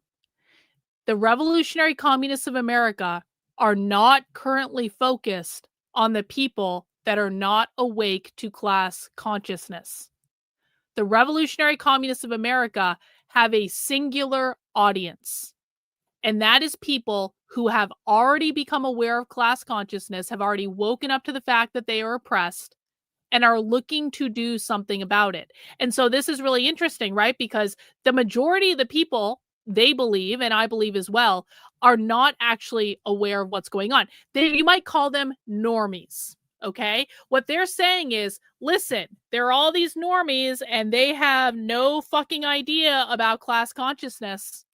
the Revolutionary Communists of America are not currently focused on the people that are not awake to class consciousness. The Revolutionary Communists of America have a singular audience, and that is people who have already become aware of class consciousness, have already woken up to the fact that they are oppressed, and are looking to do something about it. And so this is really interesting, right? Because the majority of the people, they believe, and I believe as well, are not actually aware of what's going on. You might call them normies, Okay. What they're saying is, listen, there are all these normies and they have no fucking idea about class consciousness.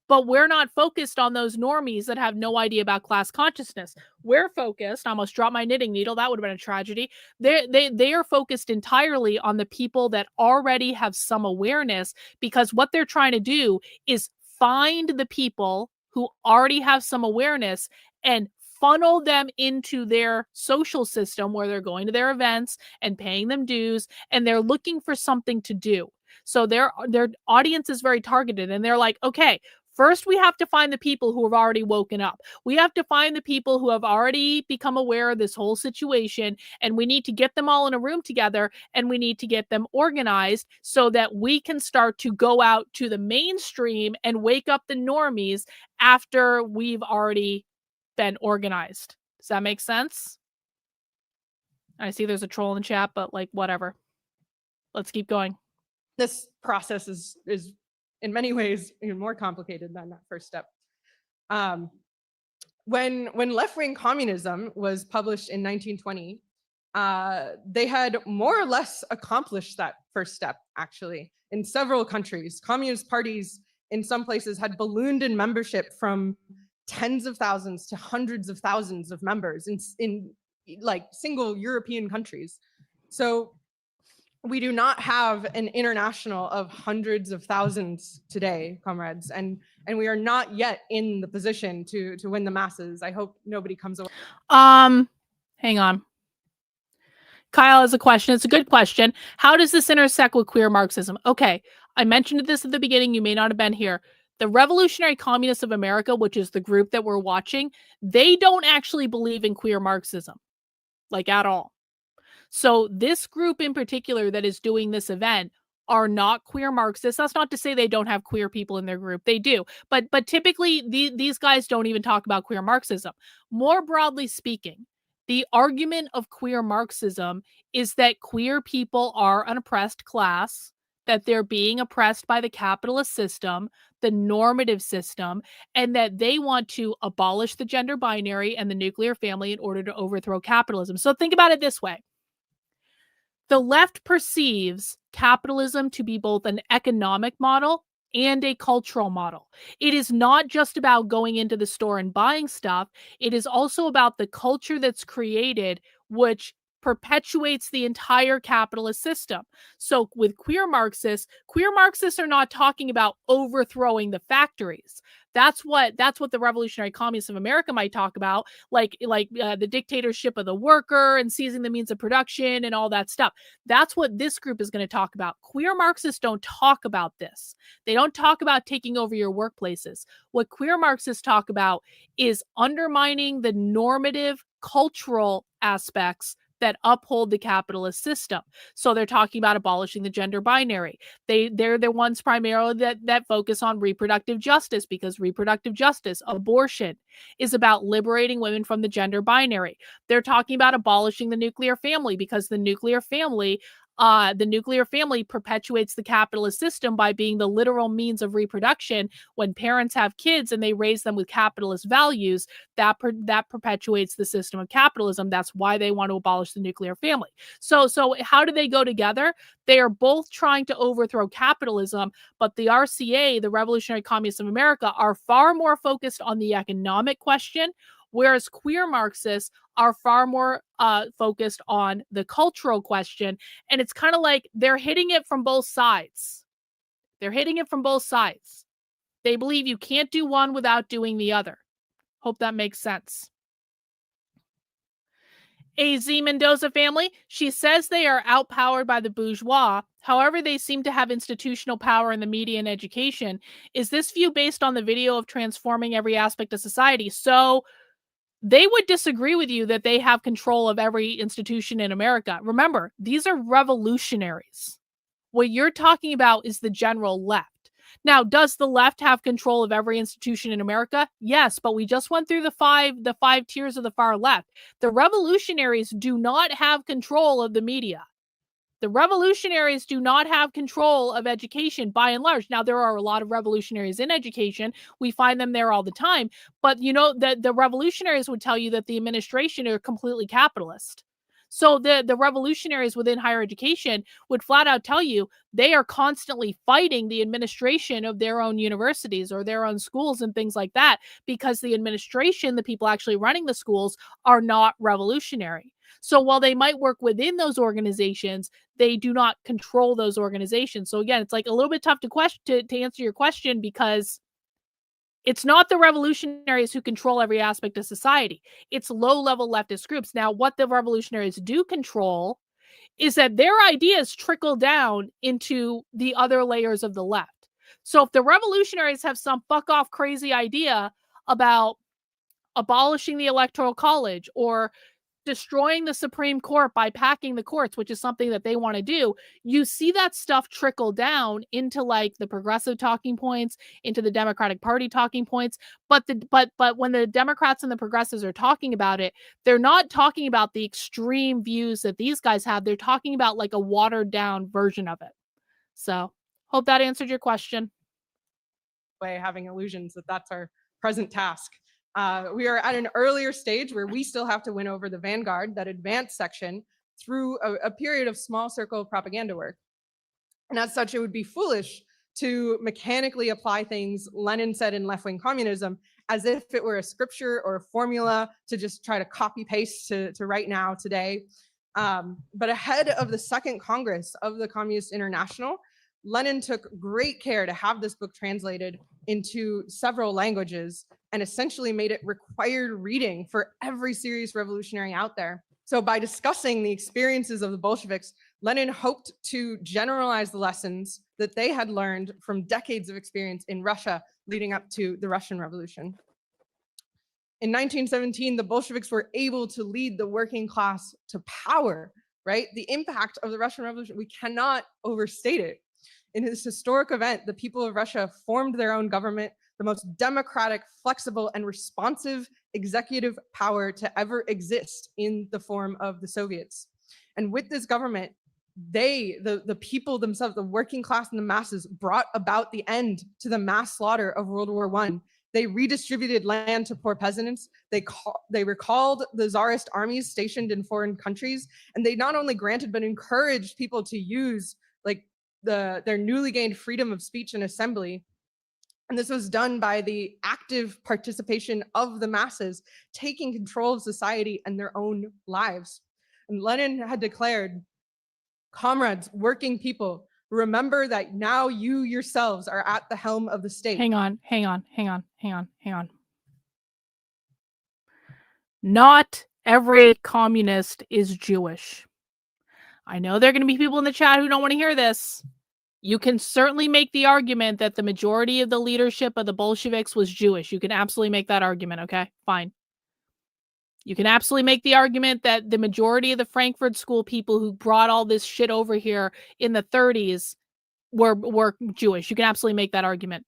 But we're not focused on those normies that have no idea about class consciousness. We're focused, I almost dropped my knitting needle, that would have been a tragedy. They are focused entirely on the people that already have some awareness, because what they're trying to do is find the people who already have some awareness and funnel them into their social system where they're going to their events and paying them dues, and they're looking for something to do. So their audience is very targeted, and they're like, okay, first, we have to find the people who have already woken up. We have to find the people who have already become aware of this whole situation, and we need to get them all in a room together, and we need to get them organized so that we can start to go out to the mainstream and wake up the normies after we've already been organized. Does that make sense? I see there's a troll in chat, but like, whatever. Let's keep going. This process is in many ways even more complicated than that first step. When left-wing communism was published in 1920, they had more or less accomplished that first step, actually. In several countries, communist parties in some places had ballooned in membership from tens of thousands to hundreds of thousands of members in like single European countries. So we do not have an international of hundreds of thousands today, comrades, and we are not yet in the position to win the masses. I hope nobody comes away. Hang on. Kyle has a question. It's a good question. How does this intersect with queer Marxism? Okay, I mentioned this at the beginning. You may not have been here. The Revolutionary Communists of America, which is the group that we're watching, they don't actually believe in queer Marxism, like at all. So this group in particular that is doing this event are not queer Marxists. That's not to say they don't have queer people in their group. They do. But typically these guys don't even talk about queer Marxism. More broadly speaking, the argument of queer Marxism is that queer people are an oppressed class, that they're being oppressed by the capitalist system, the normative system, and that they want to abolish the gender binary and the nuclear family in order to overthrow capitalism. So think about it this way. The left perceives capitalism to be both an economic model and a cultural model. It is not just about going into the store and buying stuff. It is also about the culture that's created, which perpetuates the entire capitalist system. So with queer Marxists are not talking about overthrowing the factories. That's what the Revolutionary Communists of America might talk about, like the dictatorship of the worker and seizing the means of production and all that stuff. That's what this group is going to talk about. Queer Marxists don't talk about this. They don't talk about taking over your workplaces. What queer Marxists talk about is undermining the normative cultural aspects that uphold the capitalist system. So they're talking about abolishing the gender binary. They're the ones primarily that focus on reproductive justice, because reproductive justice, abortion, is about liberating women from the gender binary. They're talking about abolishing the nuclear family, because the nuclear family perpetuates the capitalist system by being the literal means of reproduction. When parents have kids and they raise them with capitalist values, that perpetuates the system of capitalism. That's why they want to abolish the nuclear family. So how do they go together? They are both trying to overthrow capitalism, but the RCA, the Revolutionary Communists of America, are far more focused on the economic question, whereas queer Marxists are far more focused on the cultural question. And it's kind of like they're hitting it from both sides. They're hitting it from both sides. They believe you can't do one without doing the other. Hope that makes sense. AZ Mendoza family, she says they are outpowered by the bourgeois. However, they seem to have institutional power in the media and education. Is this view based on the video of transforming every aspect of society? So they would disagree with you that they have control of every institution in America. Remember, these are revolutionaries. What you're talking about is the general left. Now, does the left have control of every institution in America? Yes, but we just went through the five tiers of the far left. The revolutionaries do not have control of the media. The revolutionaries do not have control of education by and large. Now, there are a lot of revolutionaries in education. We find them there all the time. But, you know, the revolutionaries would tell you that the administration are completely capitalist. So the revolutionaries within higher education would flat out tell you they are constantly fighting the administration of their own universities or their own schools and things like that, because the administration, the people actually running the schools, are not revolutionary. So while they might work within those organizations, they do not control those organizations. So again, it's like a little bit tough to answer your question, because it's not the revolutionaries who control every aspect of society. It's low-level leftist groups. Now, what the revolutionaries do control is that their ideas trickle down into the other layers of the left. So if the revolutionaries have some fuck-off crazy idea about abolishing the Electoral College or destroying the Supreme Court by packing the courts, which is something that they want to do, you see that stuff trickle down into like the progressive talking points, into the Democratic Party talking points. But when the Democrats and the progressives are talking about it, they're not talking about the extreme views that these guys have. They're talking about like a watered down version of it. So hope that answered your question. Way having illusions that that's our present task. We are at an earlier stage where we still have to win over the vanguard, that advanced section, through a period of small circle propaganda work. And as such, it would be foolish to mechanically apply things Lenin said in left-wing communism as if it were a scripture or a formula to just try to copy paste to right now, today. But ahead of the Second Congress of the Communist International, Lenin took great care to have this book translated into several languages and essentially made it required reading for every serious revolutionary out there. So by discussing the experiences of the Bolsheviks, Lenin hoped to generalize the lessons that they had learned from decades of experience in Russia leading up to the Russian Revolution. In 1917, the Bolsheviks were able to lead the working class to power, right? The impact of the Russian Revolution, we cannot overstate it. In this historic event, the people of Russia formed their own government, the most democratic, flexible, and responsive executive power to ever exist in the form of the Soviets. And with this government, the people themselves, the working class and the masses, brought about the end to the mass slaughter of World War I. They redistributed land to poor peasants. They recalled the Tsarist armies stationed in foreign countries. And they not only granted, but encouraged people to use like their newly gained freedom of speech and assembly. And this was done by the active participation of the masses, taking control of society and their own lives. And Lenin had declared, "Comrades, working people, remember that now you yourselves are at the helm of the state." Hang on. Not every communist is Jewish. I know there are going to be people in the chat who don't want to hear this. You can certainly make the argument that the majority of the leadership of the Bolsheviks was Jewish. You can absolutely make that argument, okay? Fine. You can absolutely make the argument that the majority of the Frankfurt School people who brought all this shit over here in the 30s were Jewish. You can absolutely make that argument.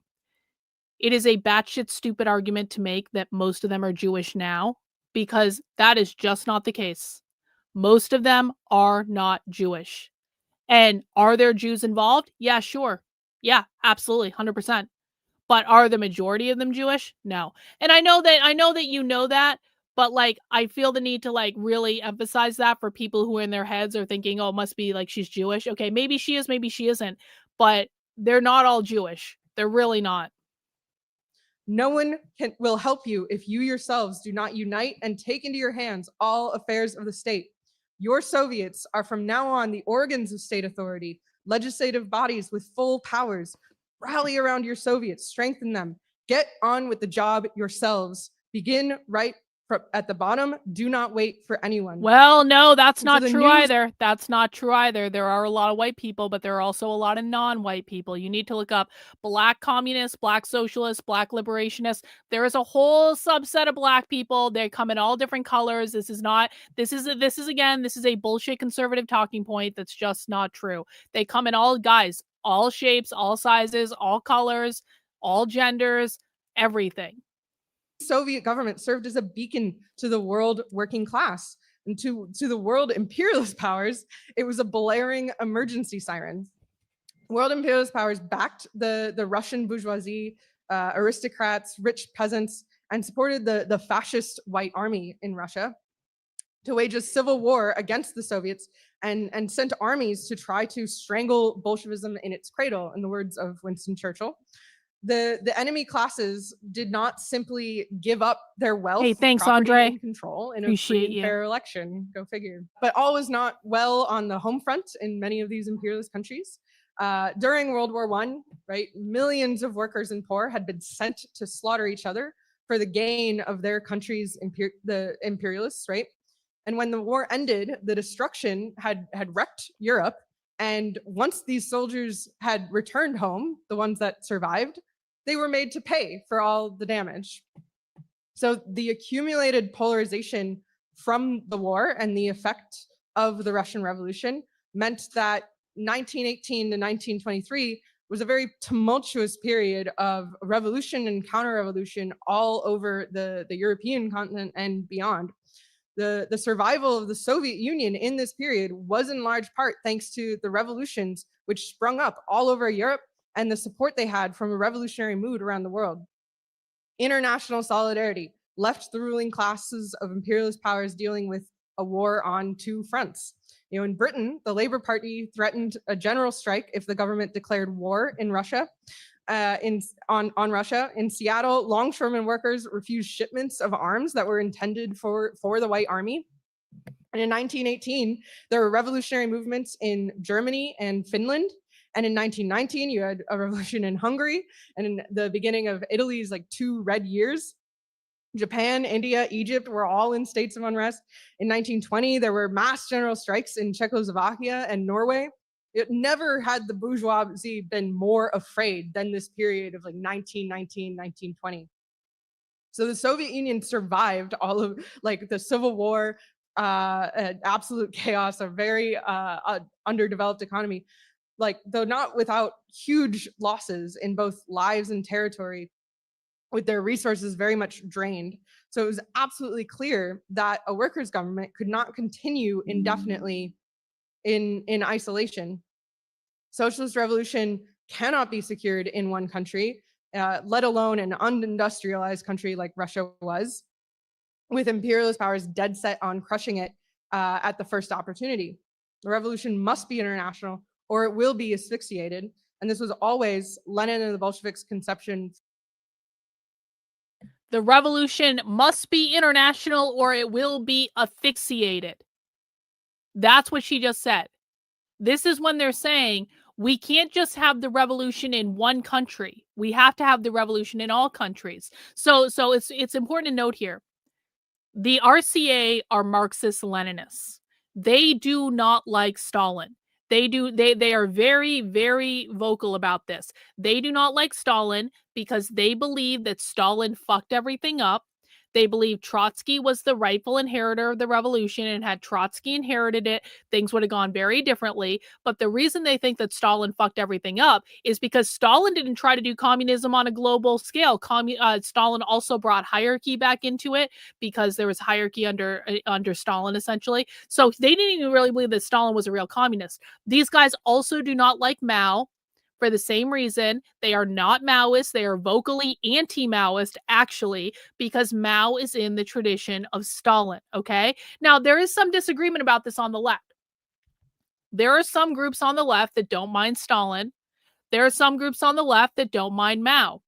It is a batshit stupid argument to make that most of them are Jewish now, because that is just not the case. Most of them are not Jewish. And are there Jews involved? Yeah, sure. Yeah, absolutely, 100%. But are the majority of them Jewish? No. And I know that you know that, but like I feel the need to like really emphasize that for people who in their heads are thinking, "Oh, it must be like she's Jewish." Okay, maybe she is, maybe she isn't, but they're not all Jewish. They're really not. No one will help you if you yourselves do not unite and take into your hands all affairs of the state. Your Soviets are from now on the organs of state authority, legislative bodies with full powers. Rally around your Soviets, strengthen them. Get on with the job yourselves. Begin right at the bottom. Do not wait for anyone. Well, no, that's And not for the true news- either. That's not true either. There are a lot of white people, but there are also a lot of non-white people. You need to look up black communists, black socialists, black liberationists. There is a whole subset of black people. They come in all different colors. This is a bullshit conservative talking point that's just not true. They come in all shapes, all sizes, all colors, all genders, everything. Soviet government served as a beacon to the world working class, and to the world imperialist powers, it was a blaring emergency siren. World imperialist powers backed the Russian bourgeoisie, aristocrats, rich peasants, and supported the fascist white army in Russia. to wage a civil war against the Soviets and sent armies to try to strangle Bolshevism in its cradle, in the words of Winston Churchill. The enemy classes did not simply give up their wealth, Hey, thanks, property, Andre. and control in a Appreciate free and you. fair election. Go figure. But all was not well on the home front in many of these imperialist countries. During World War I, right, millions of workers and poor had been sent to slaughter each other for the gain of their country's the imperialists, right? And when the war ended, the destruction had wrecked Europe. And once these soldiers had returned home, the ones that survived, they were made to pay for all the damage. So the accumulated polarization from the war and the effect of the Russian Revolution meant that 1918 to 1923 was a very tumultuous period of revolution and counter-revolution all over the European continent and beyond. The survival of the Soviet Union in this period was in large part thanks to the revolutions which sprung up all over Europe and the support they had from a revolutionary mood around the world. International solidarity left the ruling classes of imperialist powers dealing with a war on two fronts. In Britain, the Labour Party threatened a general strike if the government declared war in Russia. On Russia. In Seattle, longshoremen workers refused shipments of arms that were intended for the White Army. And in 1918, there were revolutionary movements in Germany and Finland. And in 1919, you had a revolution in Hungary. And in the beginning of Italy's 2 red years, Japan, India, Egypt were all in states of unrest. In 1920, there were mass general strikes in Czechoslovakia and Norway. It never had the bourgeoisie been more afraid than this period of 1919, 1920. So the Soviet Union survived all of the Civil War, absolute chaos, a very underdeveloped economy, though not without huge losses in both lives and territory, with their resources very much drained. So it was absolutely clear that a workers' government could not continue indefinitely in isolation. Socialist revolution cannot be secured in one country, let alone an unindustrialized country like Russia was, with imperialist powers dead set on crushing it at the first opportunity. The revolution must be international or it will be asphyxiated. And this was always Lenin and the Bolsheviks' conception. The revolution must be international or it will be asphyxiated. That's what she just said. This is when they're saying we can't just have the revolution in one country. We have to have the revolution in all countries. So it's important to note here. The RCA are Marxist-Leninists. They do not like Stalin. They are very, very vocal about this. They do not like Stalin because they believe that Stalin fucked everything up. They believe Trotsky was the rightful inheritor of the revolution, and had Trotsky inherited it, things would have gone very differently. But the reason they think that Stalin fucked everything up is because Stalin didn't try to do communism on a global scale. Stalin also brought hierarchy back into it because there was hierarchy under Stalin, essentially. So they didn't even really believe that Stalin was a real communist. These guys also do not like Mao. For the same reason, they are not Maoists. They are vocally anti-Maoist, actually, because Mao is in the tradition of Stalin, okay? Now, there is some disagreement about this on the left. There are some groups on the left that don't mind Stalin. There are some groups on the left that don't mind Mao.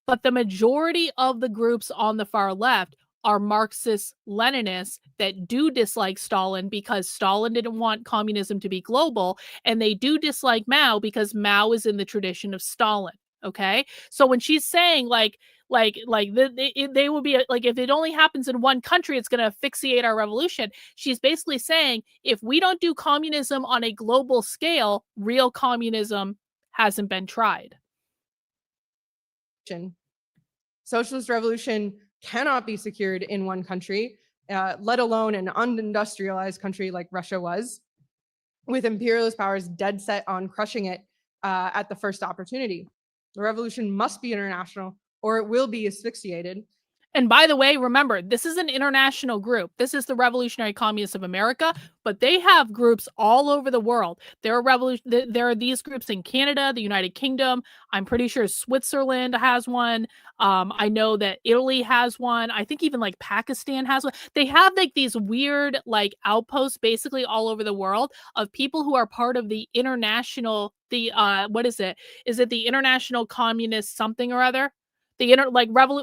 But the majority of the groups on the far left are Marxist-Leninists that do dislike Stalin because Stalin didn't want communism to be global, and they do dislike Mao because Mao is in the tradition of Stalin. Okay, so when she's saying they will be if it only happens in one country, it's going to asphyxiate our revolution. She's basically saying if we don't do communism on a global scale, real communism hasn't been tried. Socialist revolution cannot be secured in one country, let alone an unindustrialized country like Russia was, with imperialist powers dead set on crushing it at the first opportunity. The revolution must be international or it will be asphyxiated. And by the way, remember, this is an international group. This is the Revolutionary Communists of America, but they have groups all over the world. There are these groups in Canada, the United Kingdom. I'm pretty sure Switzerland has one. I know that Italy has one. I think even like Pakistan has one. They have like these weird like outposts basically all over the world of people who are part of the international, what is it? Is it the International Communist something or other? The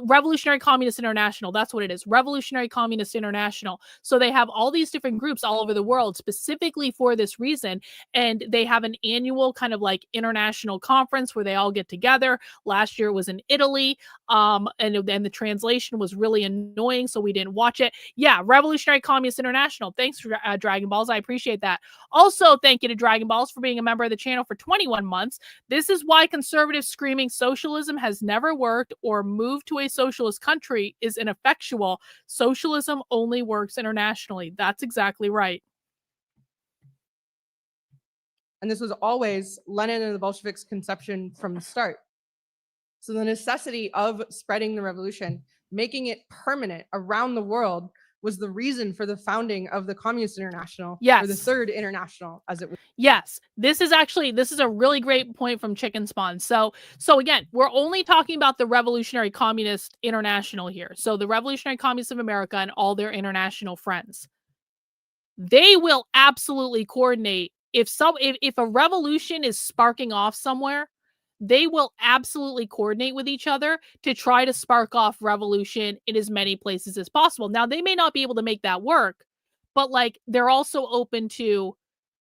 Revolutionary Communist International. That's what it is. Revolutionary Communist International. So they have all these different groups all over the world specifically for this reason. And they have an annual kind of like international conference where they all get together. Last year it was in Italy. And the translation was really annoying, so we didn't watch it. Yeah, Revolutionary Communist International. Thanks for Dragon Balls. I appreciate that. Also, thank you to Dragon Balls for being a member of the channel for 21 months. This is why conservatives screaming socialism has never worked or moved to a socialist country is ineffectual. Socialism only works internationally. That's exactly right. And this was always Lenin and the Bolsheviks' conception from the start. So the necessity of spreading the revolution, making it permanent around the world, was the reason for the founding of the Communist International, or the Third International, as it was. Yes, this is a really great point from Chicken Spawn. So again, we're only talking about the Revolutionary Communist International here. So the Revolutionary Communists of America and all their international friends. They will absolutely coordinate if a revolution is sparking off somewhere. They will absolutely coordinate with each other to try to spark off revolution in as many places as possible. Now, they may not be able to make that work, but like they're also open to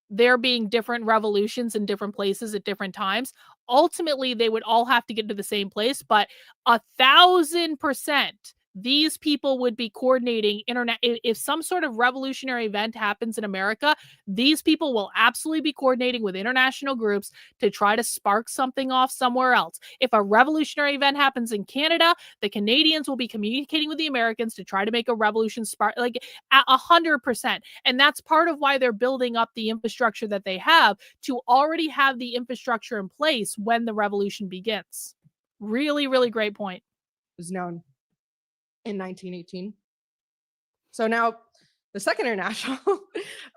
there being different revolutions in different places at different times. Ultimately, they would all have to get to the same place, but 1,000%. These people would be coordinating if some sort of revolutionary event happens in America, these people will absolutely be coordinating with international groups to try to spark something off somewhere else. If a revolutionary event happens in Canada, the Canadians will be communicating with the Americans to try to make a revolution spark, like 100%. And that's part of why they're building up the infrastructure that they have to already have the infrastructure in place when the revolution begins. Really, really great point. Was known in 1918. So now the Second International,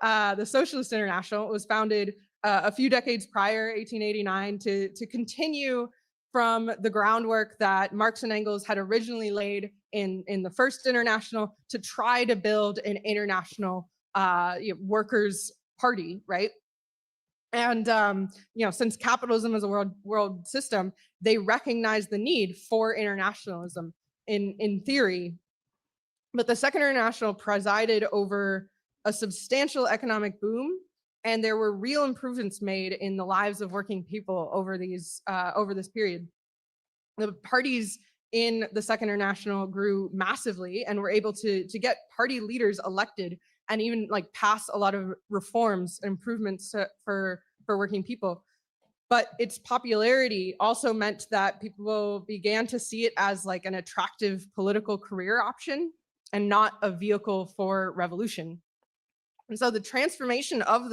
the Socialist International, was founded a few decades prior, 1889, to continue from the groundwork that Marx and Engels had originally laid in the First International to try to build an international workers' party, right? And since capitalism is a world system, they recognize the need for internationalism in theory. But the Second International presided over a substantial economic boom, and there were real improvements made in the lives of working people over this period. The parties in the Second International grew massively and were able to get party leaders elected and even like pass a lot of reforms, improvements for working people. But its popularity also meant that people began to see it as like an attractive political career option and not a vehicle for revolution. And so the transformation of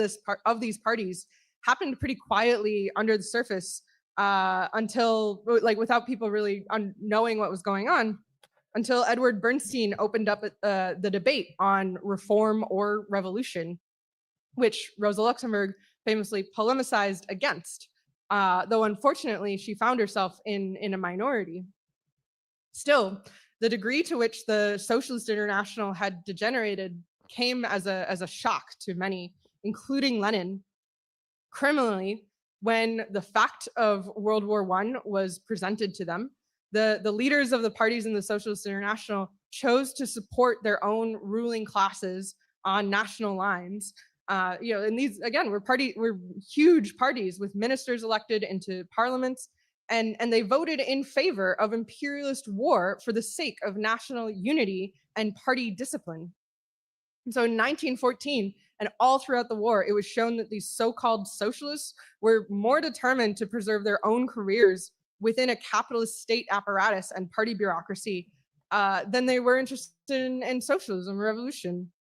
these parties happened pretty quietly under the surface until, like, without people really knowing what was going on, until Edward Bernstein opened up the debate on reform or revolution, which Rosa Luxemburg famously polemicized against. Though unfortunately she found herself in a minority. Still, the degree to which the Socialist International had degenerated came as a shock to many, including Lenin. Criminally, when the fact of World War I was presented to them, the leaders of the parties in the Socialist International chose to support their own ruling classes on national lines. And these, again, were huge parties with ministers elected into parliaments, and they voted in favor of imperialist war for the sake of national unity and party discipline. And so in 1914 and all throughout the war, it was shown that these so-called socialists were more determined to preserve their own careers within a capitalist state apparatus and party bureaucracy than they were interested in socialism revolution.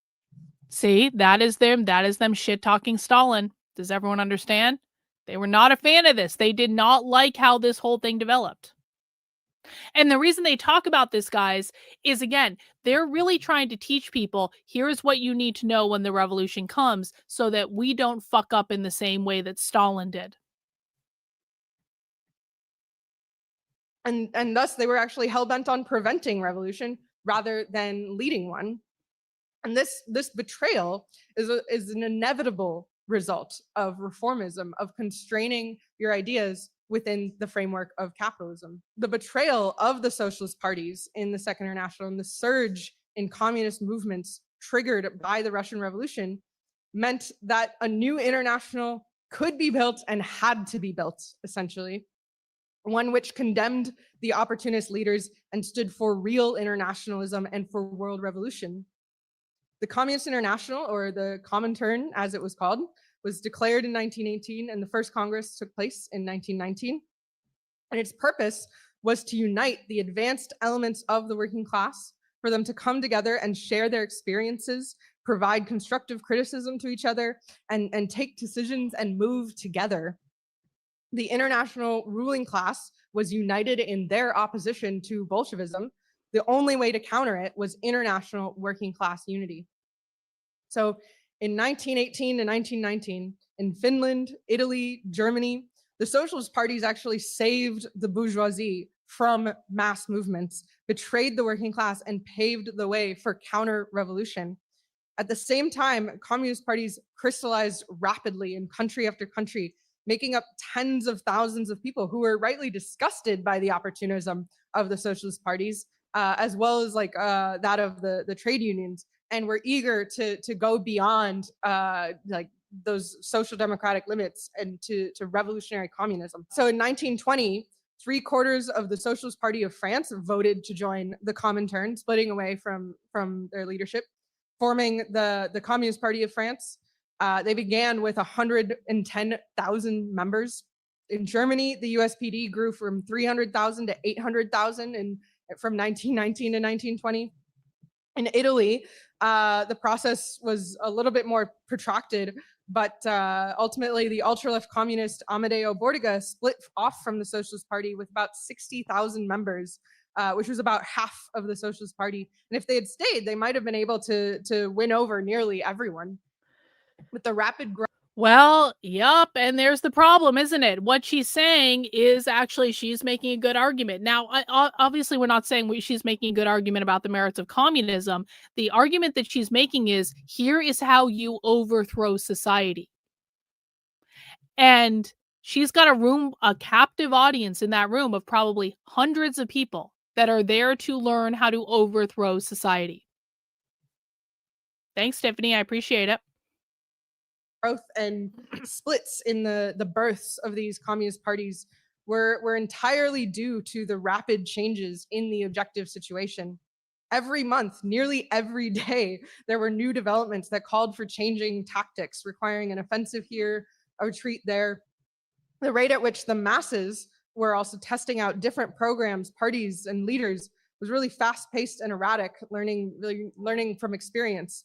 See, that is them shit talking Stalin. Does everyone understand? They were not a fan of this. They did not like how this whole thing developed. And the reason they talk about this, guys, is again, they're really trying to teach people, here's what you need to know when the revolution comes so that we don't fuck up in the same way that Stalin did. And thus they were actually hell-bent on preventing revolution rather than leading one. And this betrayal is an inevitable result of reformism, of constraining your ideas within the framework of capitalism. The betrayal of the socialist parties in the Second International and the surge in communist movements triggered by the Russian Revolution meant that a new international could be built and had to be built, essentially. One which condemned the opportunist leaders and stood for real internationalism and for world revolution. The Communist International, or the Comintern as it was called, was declared in 1918 and the first Congress took place in 1919. And its purpose was to unite the advanced elements of the working class, for them to come together and share their experiences, provide constructive criticism to each other, and take decisions and move together. The international ruling class was united in their opposition to Bolshevism. The only way to counter it was international working class unity. So in 1918 to 1919, in Finland, Italy, Germany, the socialist parties actually saved the bourgeoisie from mass movements, betrayed the working class, and paved the way for counter-revolution. At the same time, communist parties crystallized rapidly in country after country, making up tens of thousands of people who were rightly disgusted by the opportunism of the socialist parties, as well as that of the trade unions, and were eager to go beyond those social democratic limits and to revolutionary communism. So in 1920, 3/4 of the Socialist Party of France voted to join the Comintern, splitting away from their leadership, forming the Communist Party of France. They began with 110,000 members. In Germany, the USPD grew from 300,000 to 800,000 from 1919 to 1920. In Italy, the process was a little bit more protracted, but ultimately the ultra-left communist Amedeo Bordiga split off from the Socialist Party with about 60,000 members, which was about half of the Socialist Party. And if they had stayed, they might have been able to win over nearly everyone. With the rapid growth. Well, yup, and there's the problem, isn't it? What she's saying is actually she's making a good argument. Now, obviously, we're not saying she's making a good argument about the merits of communism. The argument that she's making is, here is how you overthrow society. And she's got a captive audience in that room of probably hundreds of people that are there to learn how to overthrow society. Thanks, Tiffany. I appreciate it. Growth and splits in the births of these communist parties were entirely due to the rapid changes in the objective situation. Every month, nearly every day, there were new developments that called for changing tactics, requiring an offensive here, a retreat there. The rate at which the masses were also testing out different programs, parties, and leaders was really fast-paced and erratic, learning from experience.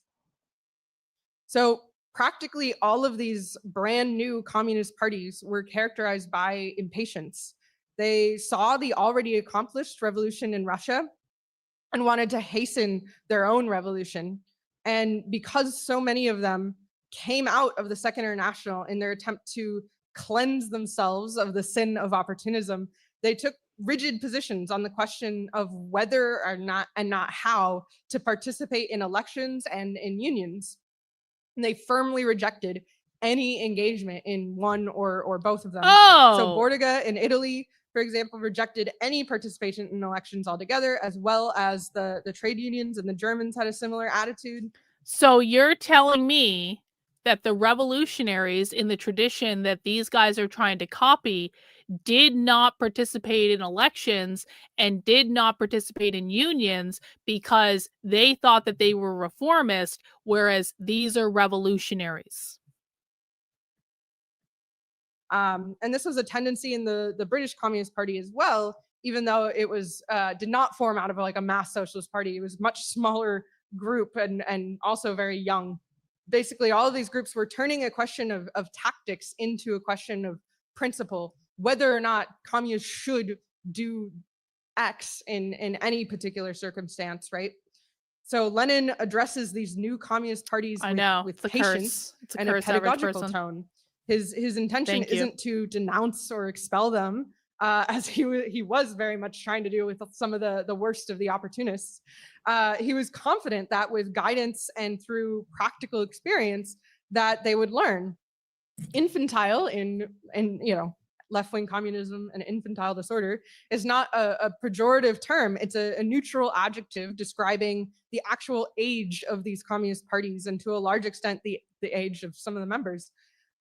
So practically all of these brand new communist parties were characterized by impatience. They saw the already accomplished revolution in Russia and wanted to hasten their own revolution. And because so many of them came out of the Second International in their attempt to cleanse themselves of the sin of opportunism, they took rigid positions on the question of whether or not, and not how, to participate in elections and in unions. And they firmly rejected any engagement in one or both of them. So Bordiga in Italy, for example, rejected any participation in elections altogether, as well as the trade unions, and the Germans had a similar attitude. So you're telling me that the revolutionaries, in the tradition that these guys are trying to copy, did not participate in elections and did not participate in unions because they thought that they were reformist, whereas these are revolutionaries. And this was a tendency in the British Communist Party as well, even though it was did not form out of a mass socialist party. It was a much smaller group and also very young. Basically, all of these groups were turning a question of tactics into a question of principle, whether or not communists should do X in any particular circumstance, right? So Lenin addresses these new communist parties with It's a patience curse. It's a and a curse, average pedagogical person. tone. His intention Thank you. isn't to denounce or expel them, as he was very much trying to do with some of the worst of the opportunists. He was confident that with guidance and through practical experience that they would learn. Infantile in left-wing communism and infantile disorder is not a pejorative term. It's a neutral adjective describing the actual age of these communist parties and to a large extent the age of some of the members.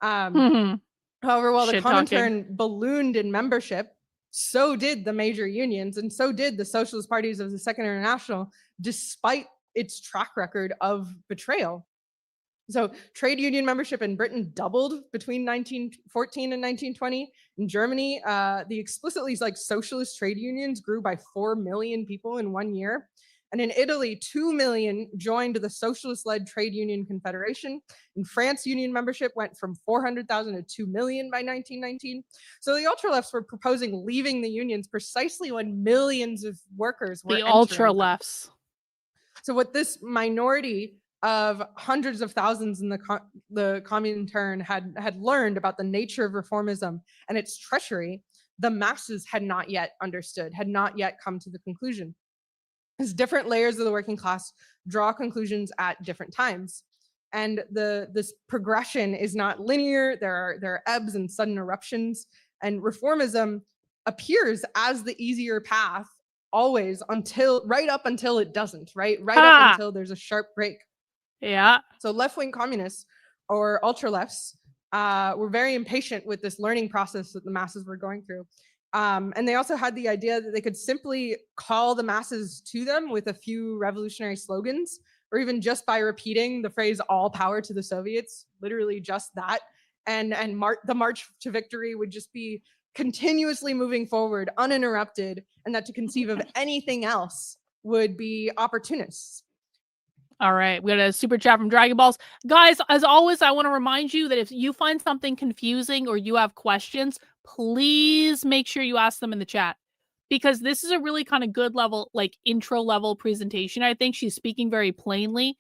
However, while the Comintern ballooned in membership, so did the major unions and so did the socialist parties of the Second International, despite its track record of betrayal. So trade union membership in Britain doubled between 1914 and 1920. In Germany, the explicitly socialist trade unions grew by 4 million people in 1 year. And in Italy, 2 million joined the socialist-led trade union confederation. In France, union membership went from 400,000 to 2 million by 1919. So the ultra-lefts were proposing leaving the unions precisely when millions of workers were The entering. ultra-lefts. So what this minority of hundreds of thousands in the Comintern had learned about the nature of reformism and its treachery, the masses had not yet understood, had not yet come to the conclusion. As different layers of the working class draw conclusions at different times. And this progression is not linear. There are ebbs and sudden eruptions. And reformism appears as the easier path always right up until it doesn't, right? Right up until there's a sharp break. Yeah. So left-wing communists or ultra-lefts were very impatient with this learning process that the masses were going through. And they also had the idea that they could simply call the masses to them with a few revolutionary slogans, or even just by repeating the phrase "all power to the Soviets," literally just that. And the march to victory would just be continuously moving forward, uninterrupted, and that to conceive of anything else would be opportunists. All right, we got a super chat from Dragon Balls. Guys, as always, I want to remind you that if you find something confusing or you have questions, please make sure you ask them in the chat. Because this is a really kind of good level, intro level presentation. I think she's speaking very plainly.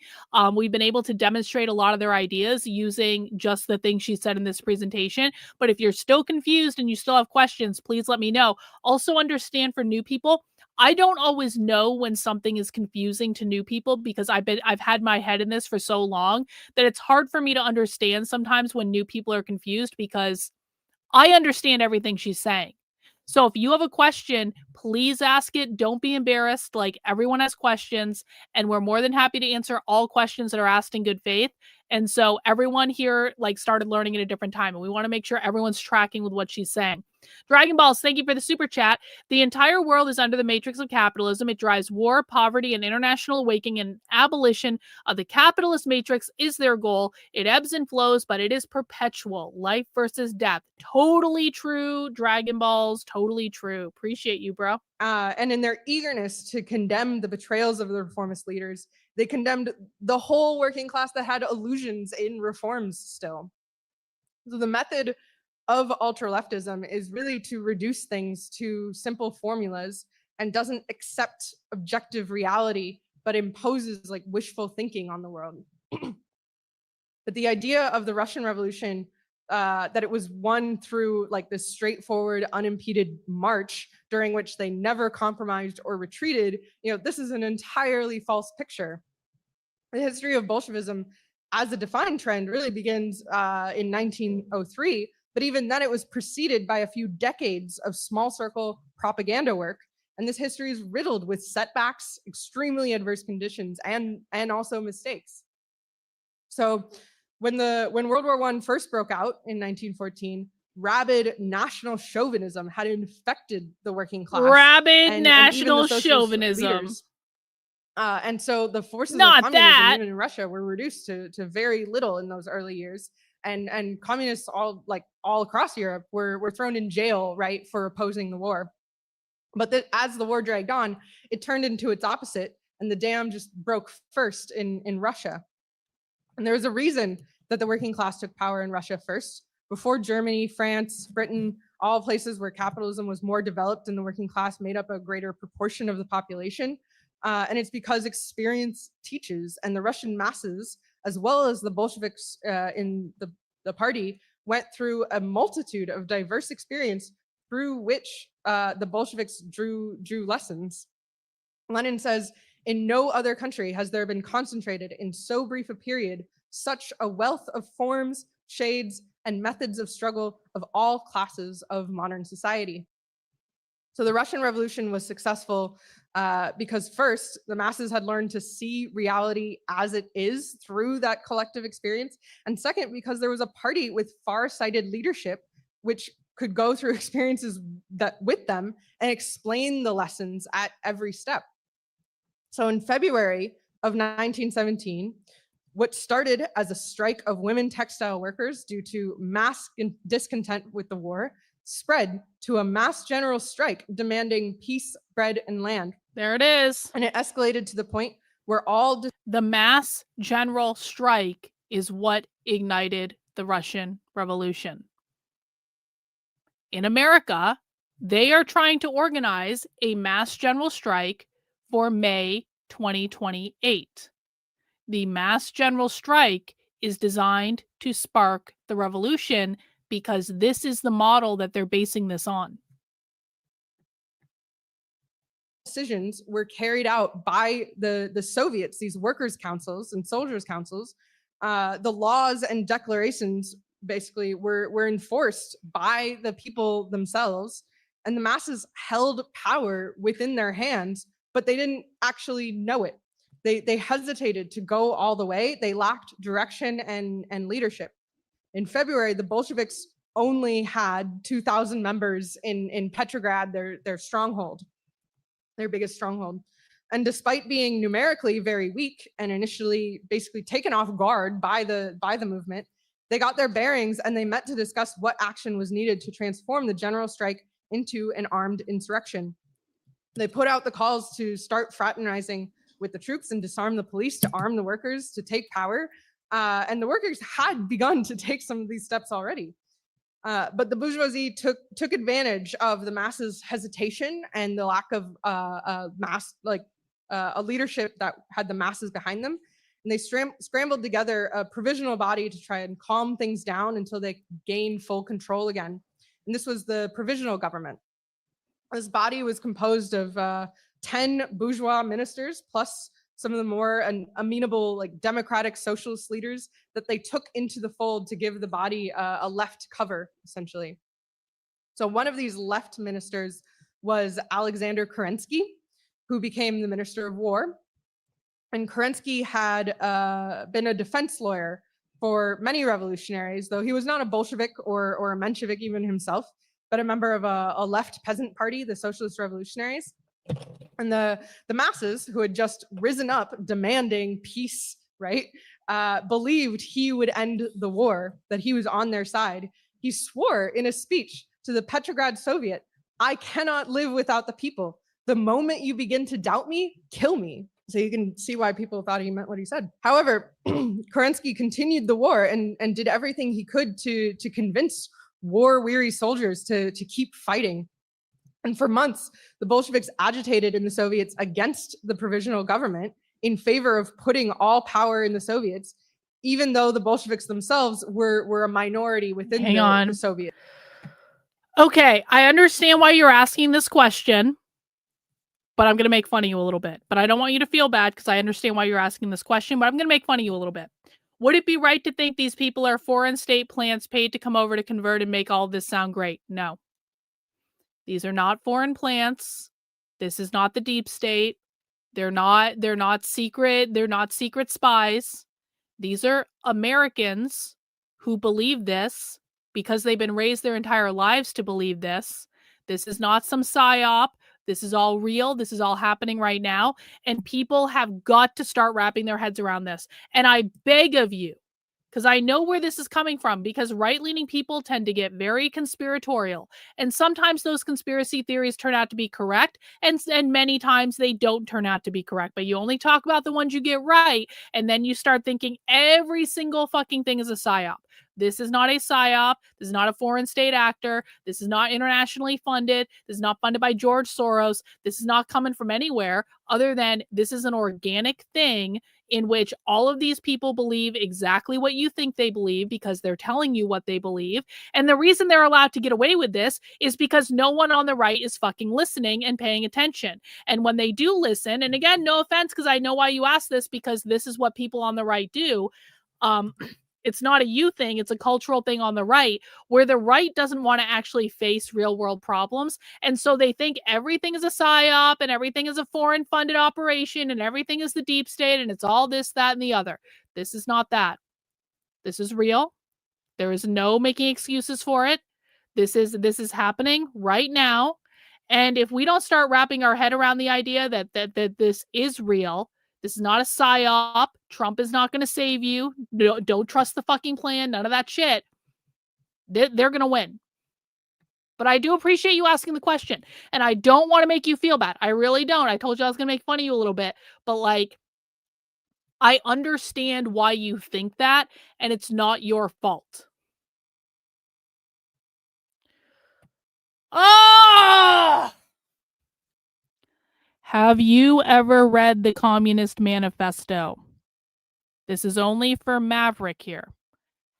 We've been able to demonstrate a lot of their ideas using just the things she said in this presentation. But if you're still confused and you still have questions, please let me know. Also understand for new people, I don't always know when something is confusing to new people because I've had my head in this for so long that it's hard for me to understand sometimes when new people are confused because I understand everything she's saying. So if you have a question, please ask it. Don't be embarrassed. Everyone has questions and we're more than happy to answer all questions that are asked in good faith. And so everyone here started learning at a different time and we want to make sure everyone's tracking with what she's saying. Dragon Balls, thank you for the super chat. The entire world is under the matrix of capitalism. It drives war, poverty, and international awakening and abolition of the capitalist matrix is their goal. It ebbs and flows, but it is perpetual. Life versus death. Totally true, Dragon Balls. Totally true. Appreciate you, bro. And in their eagerness to condemn the betrayals of the reformist leaders, they condemned the whole working class that had illusions in reforms still. So the method of ultra-leftism is really to reduce things to simple formulas and doesn't accept objective reality, but imposes wishful thinking on the world. But the idea of the Russian Revolution, that it was won through this straightforward, unimpeded march during which they never compromised or retreated, this is an entirely false picture. The history of Bolshevism as a defined trend really begins in 1903, but even then it was preceded by a few decades of small circle propaganda work. And this history is riddled with setbacks, extremely adverse conditions, and also mistakes. So when World War I first broke out in 1914, rabid national chauvinism had infected the working class. Rabid national chauvinism. Leaders. And so the forces Not of communism, that. even in Russia, were reduced to very little in those early years. And communists all across Europe were thrown in jail, right, for opposing the war. But as the war dragged on, it turned into its opposite, and the dam just broke first in Russia. And there was a reason that the working class took power in Russia first. Before Germany, France, Britain, all places where capitalism was more developed and the working class made up a greater proportion of the population. And it's because experience teaches, and the Russian masses, as well as the Bolsheviks in the party, went through a multitude of diverse experience through which the Bolsheviks drew lessons. Lenin says, in no other country has there been concentrated in so brief a period such a wealth of forms, shades, and methods of struggle of all classes of modern society. So the Russian Revolution was successful because first, the masses had learned to see reality as it is through that collective experience. And second, because there was a party with far-sighted leadership, which could go through experiences that with them and explain the lessons at every step. So in February of 1917, what started as a strike of women textile workers due to mass discontent with the war spread to a mass general strike demanding peace, bread, and land. There it is. And it escalated to the point where the mass general strike is what ignited the Russian Revolution. In America, they are trying to organize a mass general strike for May 2028. The mass general strike is designed to spark the revolution because this is the model that they're basing this on. Decisions were carried out by the Soviets, these workers' councils and soldiers' councils. The laws and declarations basically were enforced by the people themselves, and the masses held power within their hands, but they didn't actually know it. They hesitated to go all the way. They lacked direction and leadership. In February, the Bolsheviks only had 2,000 members in Petrograd, their stronghold, their biggest stronghold. And despite being numerically very weak and initially basically taken off guard by the movement, they got their bearings and they met to discuss what action was needed to transform the general strike into an armed insurrection. They put out the calls to start fraternizing with the troops and disarm the police, to arm the workers, to take power. And the workers had begun to take some of these steps already. But the bourgeoisie took advantage of the masses' hesitation and the lack of a leadership that had the masses behind them. And they scrambled together a provisional body to try and calm things down until they gained full control again. And this was the provisional government. This body was composed of 10 bourgeois ministers, plus some of the more amenable, like democratic socialist leaders that they took into the fold to give the body a left cover, essentially. So one of these left ministers was Alexander Kerensky, who became the Minister of War. And Kerensky had been a defense lawyer for many revolutionaries, though he was not a Bolshevik or a Menshevik even himself, but a member of a left peasant party, the Socialist Revolutionaries. And the masses, who had just risen up demanding peace, right, believed he would end the war, that he was on their side. He swore in a speech to the Petrograd Soviet, "I cannot live without the people. The moment you begin to doubt me, kill me." So you can see why people thought he meant what he said. However, Kerensky continued the war and did everything he could to convince war-weary soldiers to keep fighting. And for months, the Bolsheviks agitated in the Soviets against the provisional government in favor of putting all power in the Soviets, even though the Bolsheviks themselves were a minority within the Soviet. Okay, I understand why you're asking this question, but I'm going to make fun of you a little bit. But I don't want you to feel bad because I understand why you're asking this question, but I'm going to make fun of you a little bit. Would it be right to think these people are foreign state plants paid to come over to convert and make all this sound great? No. These are not foreign plants. This is not the deep state. They're not secret. They're not secret spies. These are Americans who believe this because they've been raised their entire lives to believe this. This is not some psyop. This is all real. This is all happening right now. And people have got to start wrapping their heads around this. And I beg of you, because I know where this is coming from, because right-leaning people tend to get very conspiratorial. And sometimes those conspiracy theories turn out to be correct, and many times they don't turn out to be correct. But you only talk about the ones you get right, and then you start thinking every single fucking thing is a psyop. This is not a psyop. This is not a foreign state actor. This is not internationally funded. This is not funded by George Soros. This is not coming from anywhere other than this is an organic thing in which all of these people believe exactly what you think they believe because they're telling you what they believe. And the reason they're allowed to get away with this is because no one on the right is fucking listening and paying attention. And when they do listen, and again, no offense, because I know why you asked this, because this is what people on the right do. It's not a you thing, it's a cultural thing on the right, where the right doesn't want to actually face real world problems. And so they think everything is a psyop and everything is a foreign funded operation and everything is the deep state and it's all this, that, and the other. This is not that. This is real. There is no making excuses for it. This is happening right now. And if we don't start wrapping our head around the idea that this is real, this is not a psyop. Trump is not going to save you. No, don't trust the fucking plan. None of that shit. They're going to win. But I do appreciate you asking the question. And I don't want to make you feel bad. I really don't. I told you I was going to make fun of you a little bit. But like, I understand why you think that. And it's not your fault. Oh! Have you ever read the Communist Manifesto? This is only for Maverick here.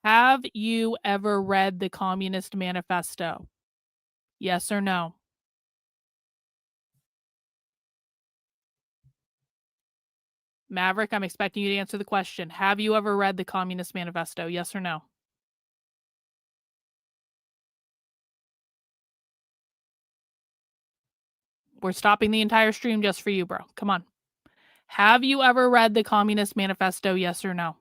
Have you ever read the Communist Manifesto? Yes or no? Maverick, I'm expecting you to answer the question. Have you ever read the Communist Manifesto? Yes or no? We're stopping the entire stream just for you, bro. Come on. Have you ever read the Communist Manifesto? Yes or no?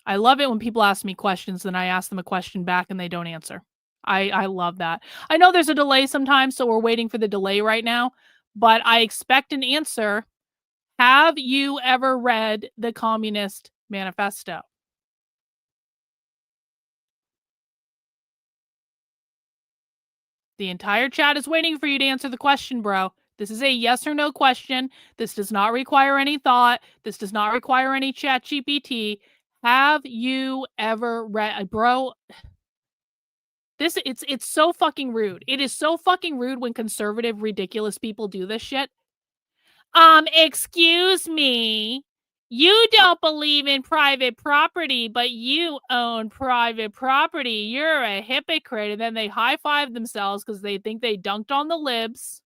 I love it when people ask me questions, then I ask them a question back and they don't answer. I love that. I know there's a delay sometimes, so we're waiting for the delay right now, but I expect an answer. Have you ever read the Communist Manifesto? The entire chat is waiting for you to answer the question, bro. This is a yes or no question. This does not require any thought. This does not require any chat GPT. Have you ever read, bro? It's so fucking rude. It is so fucking rude when conservative, ridiculous people do this shit. Excuse me. You don't believe in private property, but you own private property. You're a hypocrite. And then they high-five themselves because they think they dunked on the libs.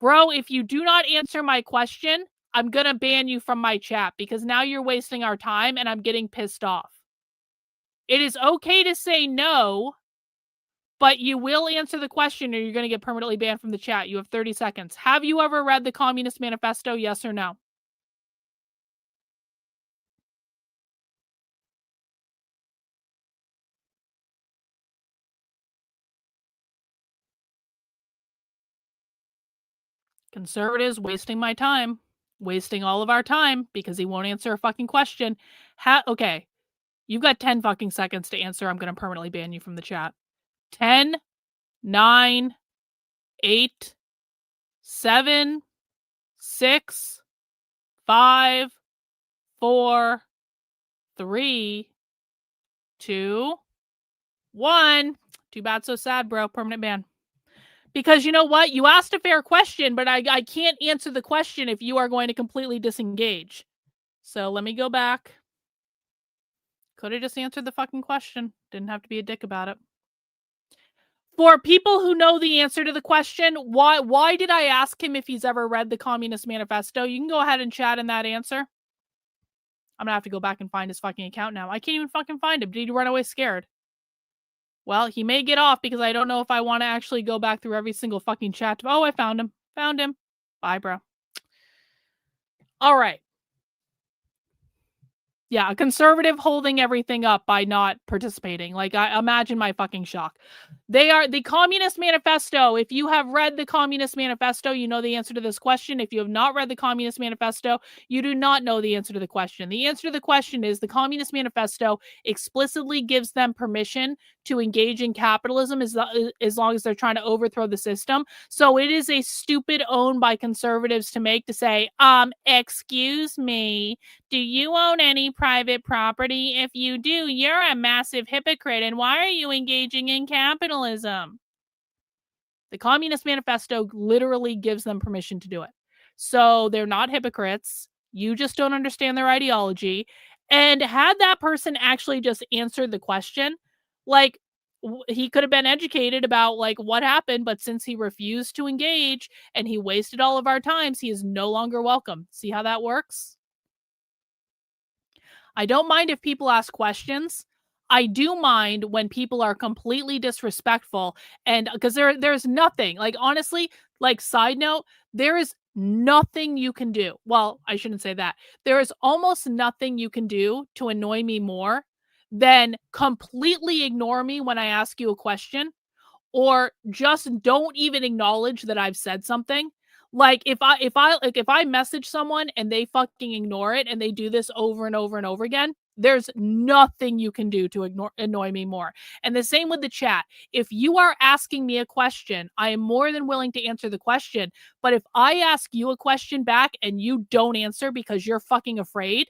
Bro, if you do not answer my question, I'm going to ban you from my chat because now you're wasting our time and I'm getting pissed off. It is okay to say no, but you will answer the question or you're going to get permanently banned from the chat. You have 30 seconds. Have you ever read the Communist Manifesto? Yes or no? Conservatives wasting my time, wasting all of our time because he won't answer a fucking question. Okay, you've got 10 fucking seconds to answer. I'm going to permanently ban you from the chat. 10, 9, 8, 7, 6, 5, 4, 3, 2, 1. Too bad, so sad, bro. Permanent ban. Because you know what? You asked a fair question, but I can't answer the question if you are going to completely disengage. So let me go back. Could have just answered the fucking question. Didn't have to be a dick about it. For people who know the answer to the question, why did I ask him if he's ever read the Communist Manifesto? You can go ahead and chat in that answer. I'm going to have to go back and find his fucking account now. I can't even fucking find him. Did he run away scared? Well, he may get off because I don't know if I want to actually go back through every single fucking chat. Oh, I found him. Found him. Bye, bro. All right. Yeah, a conservative holding everything up by not participating. Like, I imagine my fucking shock. They are the Communist Manifesto. If you have read the Communist Manifesto, you know the answer to this question. If you have not read the Communist Manifesto, you do not know the answer to the question. The answer to the question is the Communist Manifesto explicitly gives them permission to engage in capitalism as long as they're trying to overthrow the system. So it is a stupid own by conservatives to make to say, excuse me, do you own any private property? If you do, you're a massive hypocrite. And why are you engaging in capitalism? The Communist Manifesto literally gives them permission to do it. So they're not hypocrites. You just don't understand their ideology. And had that person actually just answered the question, like, he could have been educated about like what happened, but since he refused to engage and he wasted all of our times, he is no longer welcome. See how that works? I don't mind if people ask questions. I do mind when people are completely disrespectful, and because there's nothing, like, honestly, like, side note, there is nothing you can do. Well, I shouldn't say that. There is almost nothing you can do to annoy me more than completely ignore me when I ask you a question, or just don't even acknowledge that I've said something. Like if I message someone and they fucking ignore it and they do this over and over and over again, there's nothing you can do to annoy me more. And the same with the chat. If you are asking me a question, I am more than willing to answer the question. But if I ask you a question back and you don't answer because you're fucking afraid,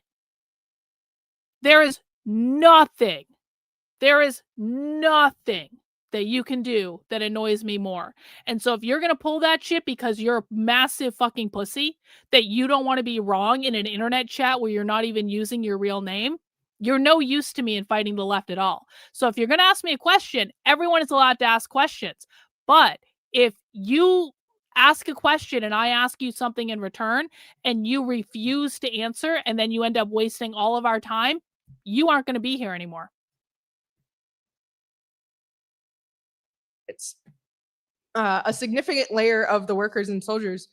there is nothing that you can do that annoys me more. And so if you're going to pull that shit because you're a massive fucking pussy, that you don't want to be wrong in an internet chat where you're not even using your real name, you're no use to me in fighting the left at all. So if you're going to ask me a question, everyone is allowed to ask questions. But if you ask a question and I ask you something in return and you refuse to answer and then you end up wasting all of our time, you aren't going to be here anymore. It's a significant layer of the workers and soldiers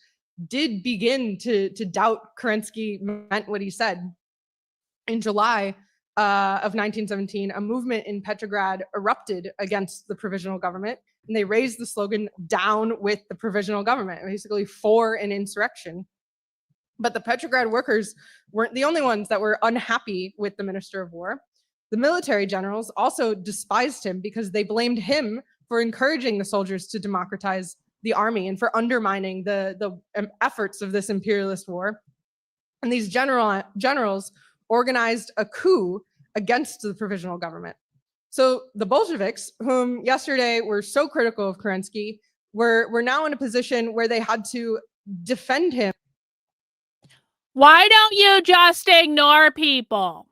did begin to doubt Kerensky meant what he said. In July of 1917, a movement in Petrograd erupted against the provisional government, and they raised the slogan, "Down with the provisional government," basically for an insurrection. But the Petrograd workers weren't the only ones that were unhappy with the Minister of War. The military generals also despised him because they blamed him for encouraging the soldiers to democratize the army and for undermining the efforts of this imperialist war. And these generals organized a coup against the provisional government. So the Bolsheviks, whom yesterday were so critical of Kerensky, were now in a position where they had to defend him. Why don't you just ignore people?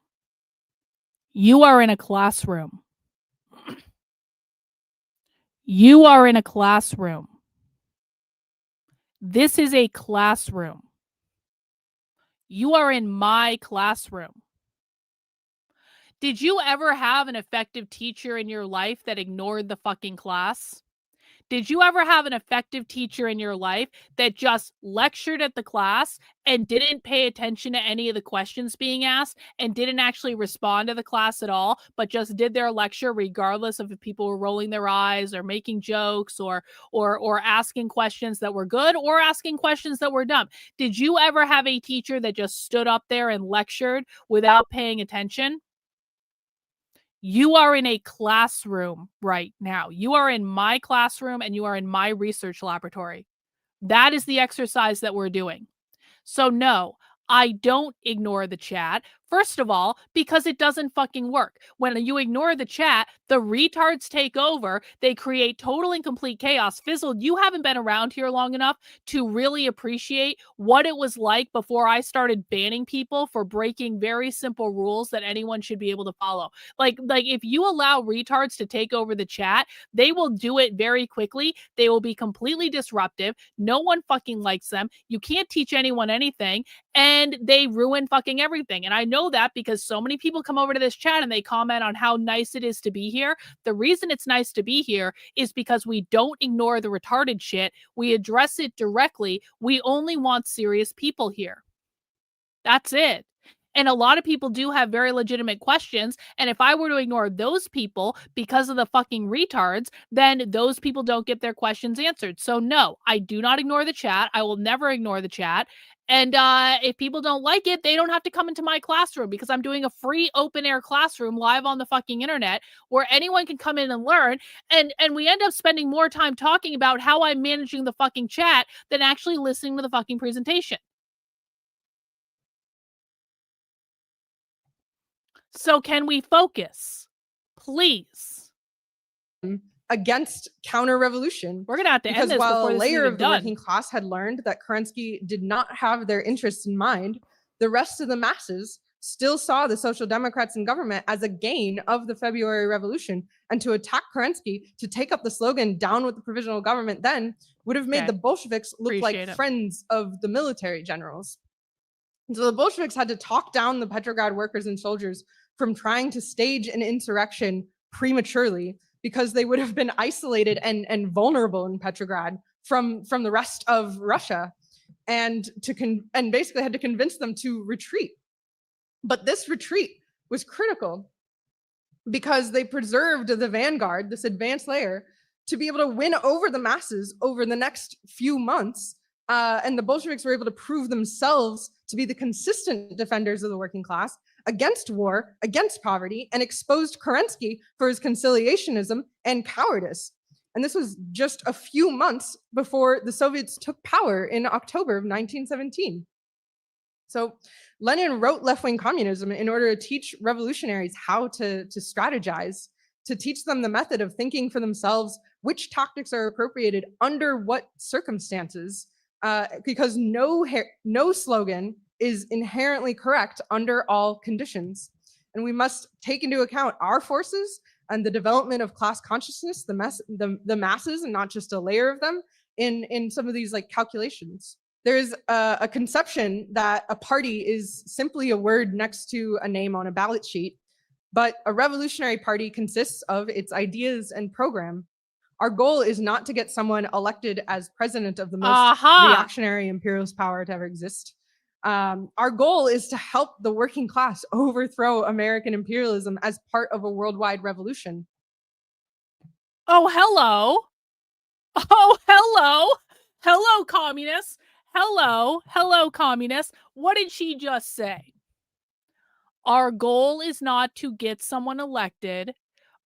You are in a classroom. You are in a classroom. This is a classroom. You are in my classroom. Did you ever have an effective teacher in your life that ignored the fucking class? Did you ever have an effective teacher in your life that just lectured at the class and didn't pay attention to any of the questions being asked and didn't actually respond to the class at all, but just did their lecture regardless of if people were rolling their eyes or making jokes or asking questions that were good or asking questions that were dumb? Did you ever have a teacher that just stood up there and lectured without paying attention? You are in a classroom right now. You are in my classroom and you are in my research laboratory. That is the exercise that we're doing. So no, I don't ignore the chat. First of all, because it doesn't fucking work. When you ignore the chat, the retards take over. They create total and complete chaos. Fizzle, you haven't been around here long enough to really appreciate what it was like before I started banning people for breaking very simple rules that anyone should be able to follow. Like if you allow retards to take over the chat, they will do it very quickly. They will be completely disruptive. No one fucking likes them. You can't teach anyone anything, and they ruin fucking everything. And I know that because so many people come over to this chat and they comment on how nice it is to be here. The reason it's nice to be here is because we don't ignore the retarded shit. We address it directly. We only want serious people here. That's it. And a lot of people do have very legitimate questions. And if I were to ignore those people because of the fucking retards, then those people don't get their questions answered. So no, I do not ignore the chat. I will never ignore the chat. And if people don't like it, they don't have to come into my classroom because I'm doing a free open air classroom live on the fucking internet where anyone can come in and learn. And we end up spending more time talking about how I'm managing the fucking chat than actually listening to the fucking presentation. So can we focus, please? Against counter-revolution. We're gonna have to Because end this while before a this is layer even of the done. working class had learned that Kerensky did not have their interests in mind, the rest of the masses still saw the Social Democrats in government as a gain of the February Revolution, and to attack Kerensky, to take up the slogan "Down with the provisional government," then would have made Okay. the Bolsheviks look like Appreciate it. friends of the military generals. So the Bolsheviks had to talk down the Petrograd workers and soldiers from trying to stage an insurrection prematurely, because they would have been isolated and vulnerable in Petrograd from the rest of Russia, and basically had to convince them to retreat. But this retreat was critical because they preserved the vanguard, this advanced layer, to be able to win over the masses over the next few months. And the Bolsheviks were able to prove themselves to be the consistent defenders of the working class against war, against poverty, and exposed Kerensky for his conciliationism and cowardice. And this was just a few months before the Soviets took power in October of 1917. So Lenin wrote left-wing communism in order to teach revolutionaries how to strategize, to teach them the method of thinking for themselves, which tactics are appropriated under what circumstances, because no slogan is inherently correct under all conditions. And we must take into account our forces and the development of class consciousness, the masses, and not just a layer of them in some of these like calculations. There's a conception that a party is simply a word next to a name on a ballot sheet, but a revolutionary party consists of its ideas and program. Our goal is not to get someone elected as president of the most reactionary imperialist power to ever exist. Our goal is to help the working class overthrow American imperialism as part of a worldwide revolution. Oh, hello. Oh, hello. Hello, communists. Hello, communists. What did she just say? Our goal is not to get someone elected.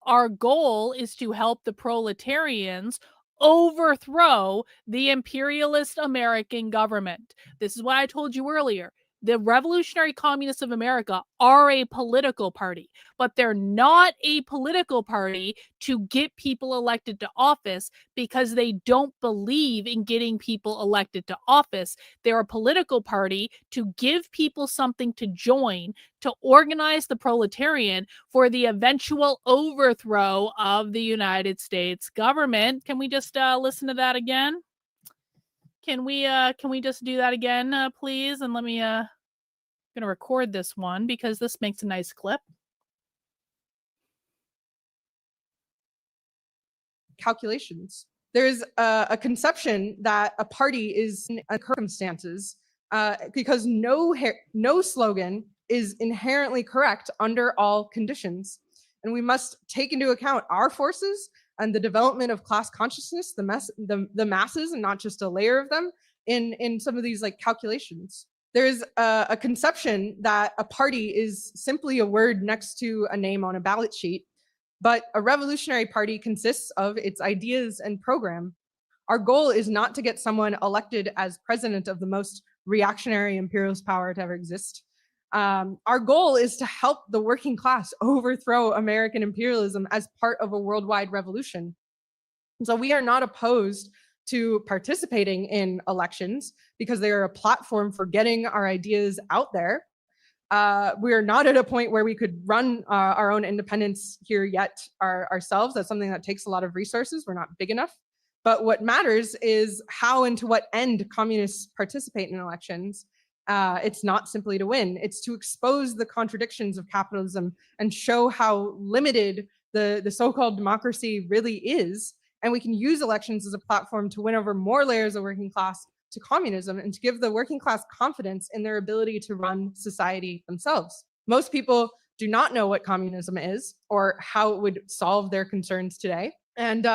Our goal is to help the proletarians overthrow the imperialist American government. This is what I told you earlier. The Revolutionary Communists of America are a political party, but they're not a political party to get people elected to office because they don't believe in getting people elected to office. They're a political party to give people something to join, to organize the proletarian for the eventual overthrow of the United States government. Can we just listen to that again? Can we just do that again, please? And let me I'm gonna record this one because this makes a nice clip. Calculations. There's a conception that a party is in circumstances, because no slogan is inherently correct under all conditions. And we must take into account our forces and the development of class consciousness, the masses, and not just a layer of them in some of these like calculations. There's a conception that a party is simply a word next to a name on a ballot sheet, but a revolutionary party consists of its ideas and program. Our goal is not to get someone elected as president of the most reactionary imperialist power to ever exist. Our goal is to help the working class overthrow American imperialism as part of a worldwide revolution. So we are not opposed to participating in elections because they are a platform for getting our ideas out there. We are not at a point where we could run our own independence here yet ourselves. That's something that takes a lot of resources. We're not big enough. But what matters is how and to what end communists participate in elections. It's not simply to win. It's to expose the contradictions of capitalism and show how limited the so-called democracy really is. And we can use elections as a platform to win over more layers of working class to communism and to give the working class confidence in their ability to run society themselves. Most people do not know what communism is or how it would solve their concerns today. And,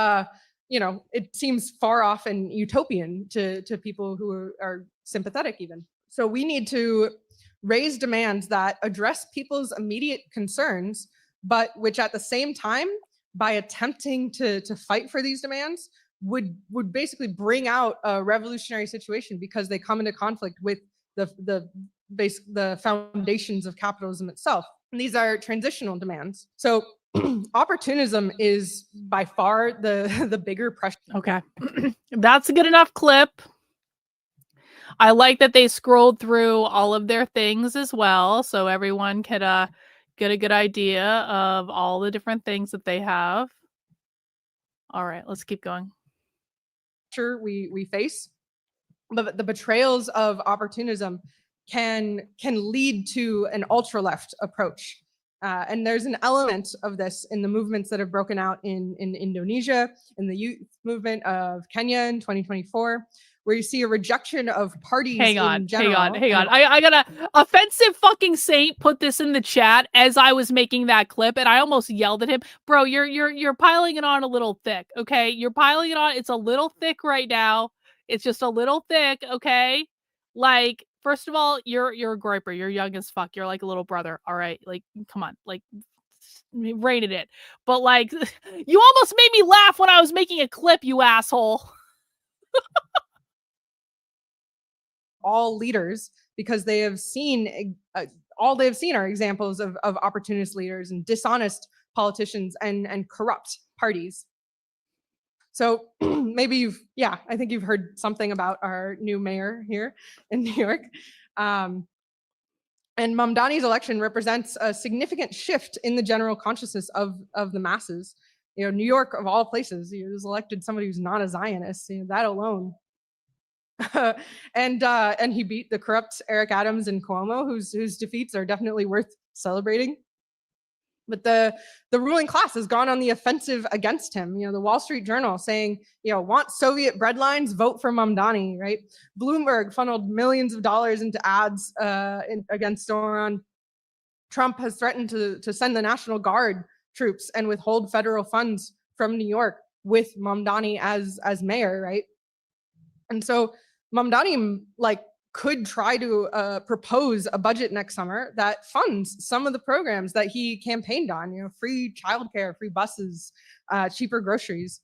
it seems far off and utopian to people who are sympathetic even. So we need to raise demands that address people's immediate concerns, but which at the same time, by attempting to fight for these demands, would basically bring out a revolutionary situation because they come into conflict with the the foundations of capitalism itself. And these are transitional demands. So opportunism is by far the bigger pressure. Okay. That's a good enough clip. I like that they scrolled through all of their things as well, so everyone could get a good idea of all the different things that they have. All right, let's keep going. Sure, we face, but the betrayals of opportunism can lead to an ultra left approach. And there's an element of this in the movements that have broken out in Indonesia, in the youth movement of Kenya in 2024, where you see a rejection of parties Hang on. I got a offensive fucking saint put this in the chat as I was making that clip, and I almost yelled at him. Bro, you're piling it on a little thick, okay? You're piling it on. It's a little thick right now. It's just a little thick, okay? Like, first of all, you're a griper. You're young as fuck. You're like a little brother. All right, like, come on, like, rated it. But like, you almost made me laugh when I was making a clip, you asshole. All leaders, because they have seen all they've seen are examples of opportunist leaders and dishonest politicians and corrupt parties. So maybe I think you've heard something about our new mayor here in New York. And Mamdani's election represents a significant shift in the general consciousness of the masses. You know, New York, of all places, he was elected somebody who's not a Zionist. You know, that alone. And he beat the corrupt Eric Adams and Cuomo, whose defeats are definitely worth celebrating. But the ruling class has gone on the offensive against him. You know, the Wall Street Journal saying, you know, want Soviet breadlines, vote for Mamdani, right? Bloomberg funneled millions of dollars into ads against Zoran. Trump has threatened to send the National Guard troops and withhold federal funds from New York with Mamdani as mayor, right? And so Mamdani could try to propose a budget next summer that funds some of the programs that he campaigned on, you know, free childcare, free buses, cheaper groceries.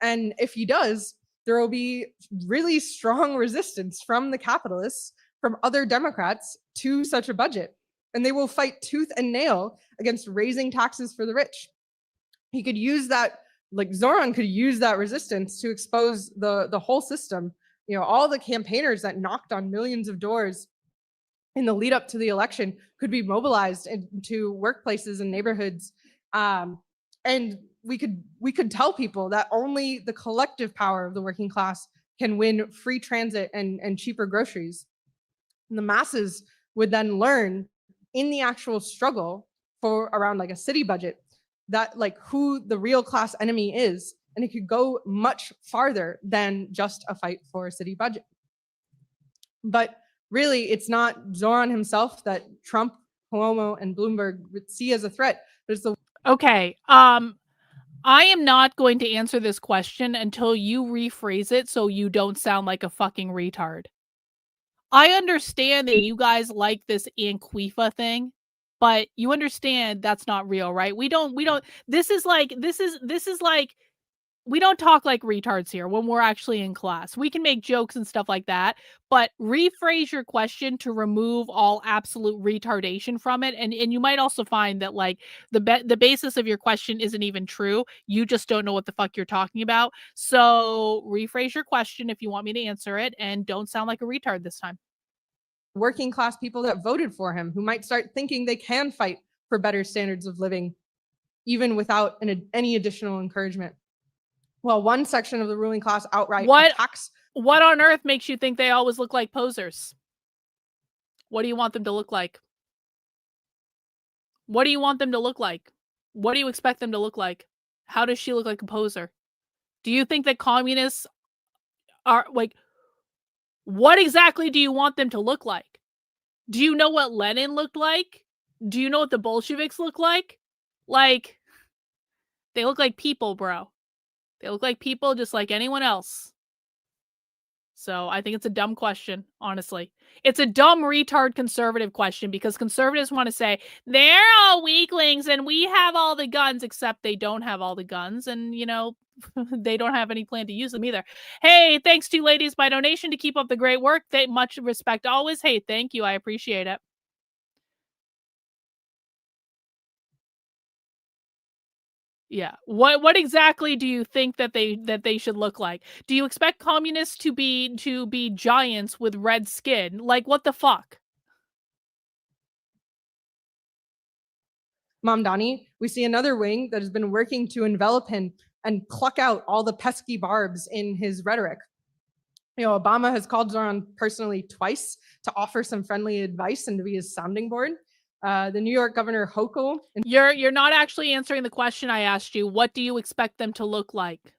And if he does, there will be really strong resistance from the capitalists, from other Democrats to such a budget. And they will fight tooth and nail against raising taxes for the rich. He could use that, like Zoran could use that resistance to expose the whole system. You know, all the campaigners that knocked on millions of doors in the lead up to the election could be mobilized into workplaces and neighborhoods. And we could tell people that only the collective power of the working class can win free transit and cheaper groceries. And the masses would then learn in the actual struggle for around like a city budget that like who the real class enemy is. And it could go much farther than just a fight for a city budget. But really, it's not Zoran himself that Trump, Cuomo, and Bloomberg would see as a threat. There's the Okay. I am not going to answer this question until you rephrase it so you don't sound like a fucking retard. I understand that you guys like this Anquifa thing, but you understand that's not real, right? We don't, this is like, we don't talk like retards here when we're actually in class. We can make jokes and stuff like that, but rephrase your question to remove all absolute retardation from it. And you might also find that like the basis of your question isn't even true. You just don't know what the fuck you're talking about. So rephrase your question if you want me to answer it, and don't sound like a retard this time. working class people that voted for him who might start thinking they can fight for better standards of living, even without any additional encouragement. Well, one section of the ruling class outright attacks. What on earth makes you think they always look like posers? What do you want them to look like? What do you want them to look like? What do you expect them to look like? How does she look like a poser? Do you think that communists are like, what exactly do you want them to look like? Do you know what Lenin looked like? Do you know what the Bolsheviks look like? Like, they look like people, bro. They look like people just like anyone else. So I think it's a dumb question, honestly. It's a dumb retard conservative question because conservatives want to say they're all weaklings and we have all the guns, except they don't have all the guns, and you know, they don't have any plan to use them either. Hey, thanks to ladies by donation to keep up the great work. Much respect always. Hey, thank you. I appreciate it. Yeah. What exactly do you think that they should look like? Do you expect communists to be giants with red skin? Like what the fuck? Mamdani, we see another wing that has been working to envelop him and pluck out all the pesky barbs in his rhetoric. You know, Obama has called on personally twice to offer some friendly advice and to be his sounding board. The New York Governor Hochul. You're not actually answering the question I asked you. What do you expect them to look like?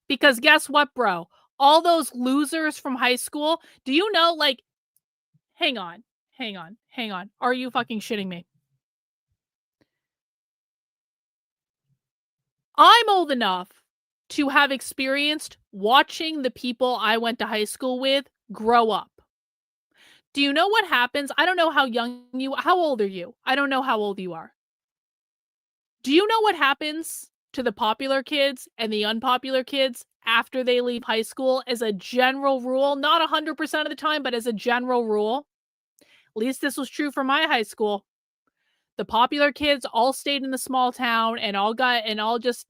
Because guess what, bro? All those losers from high school, do you know, like, hang on. Are you fucking shitting me? I'm old enough to have experienced watching the people I went to high school with grow up. Do you know what happens? I don't know how old are you? I don't know how old you are. Do you know what happens to the popular kids and the unpopular kids after they leave high school as a general rule? Not 100% of the time, but as a general rule. At least this was true for my high school. The popular kids all stayed in the small town and all just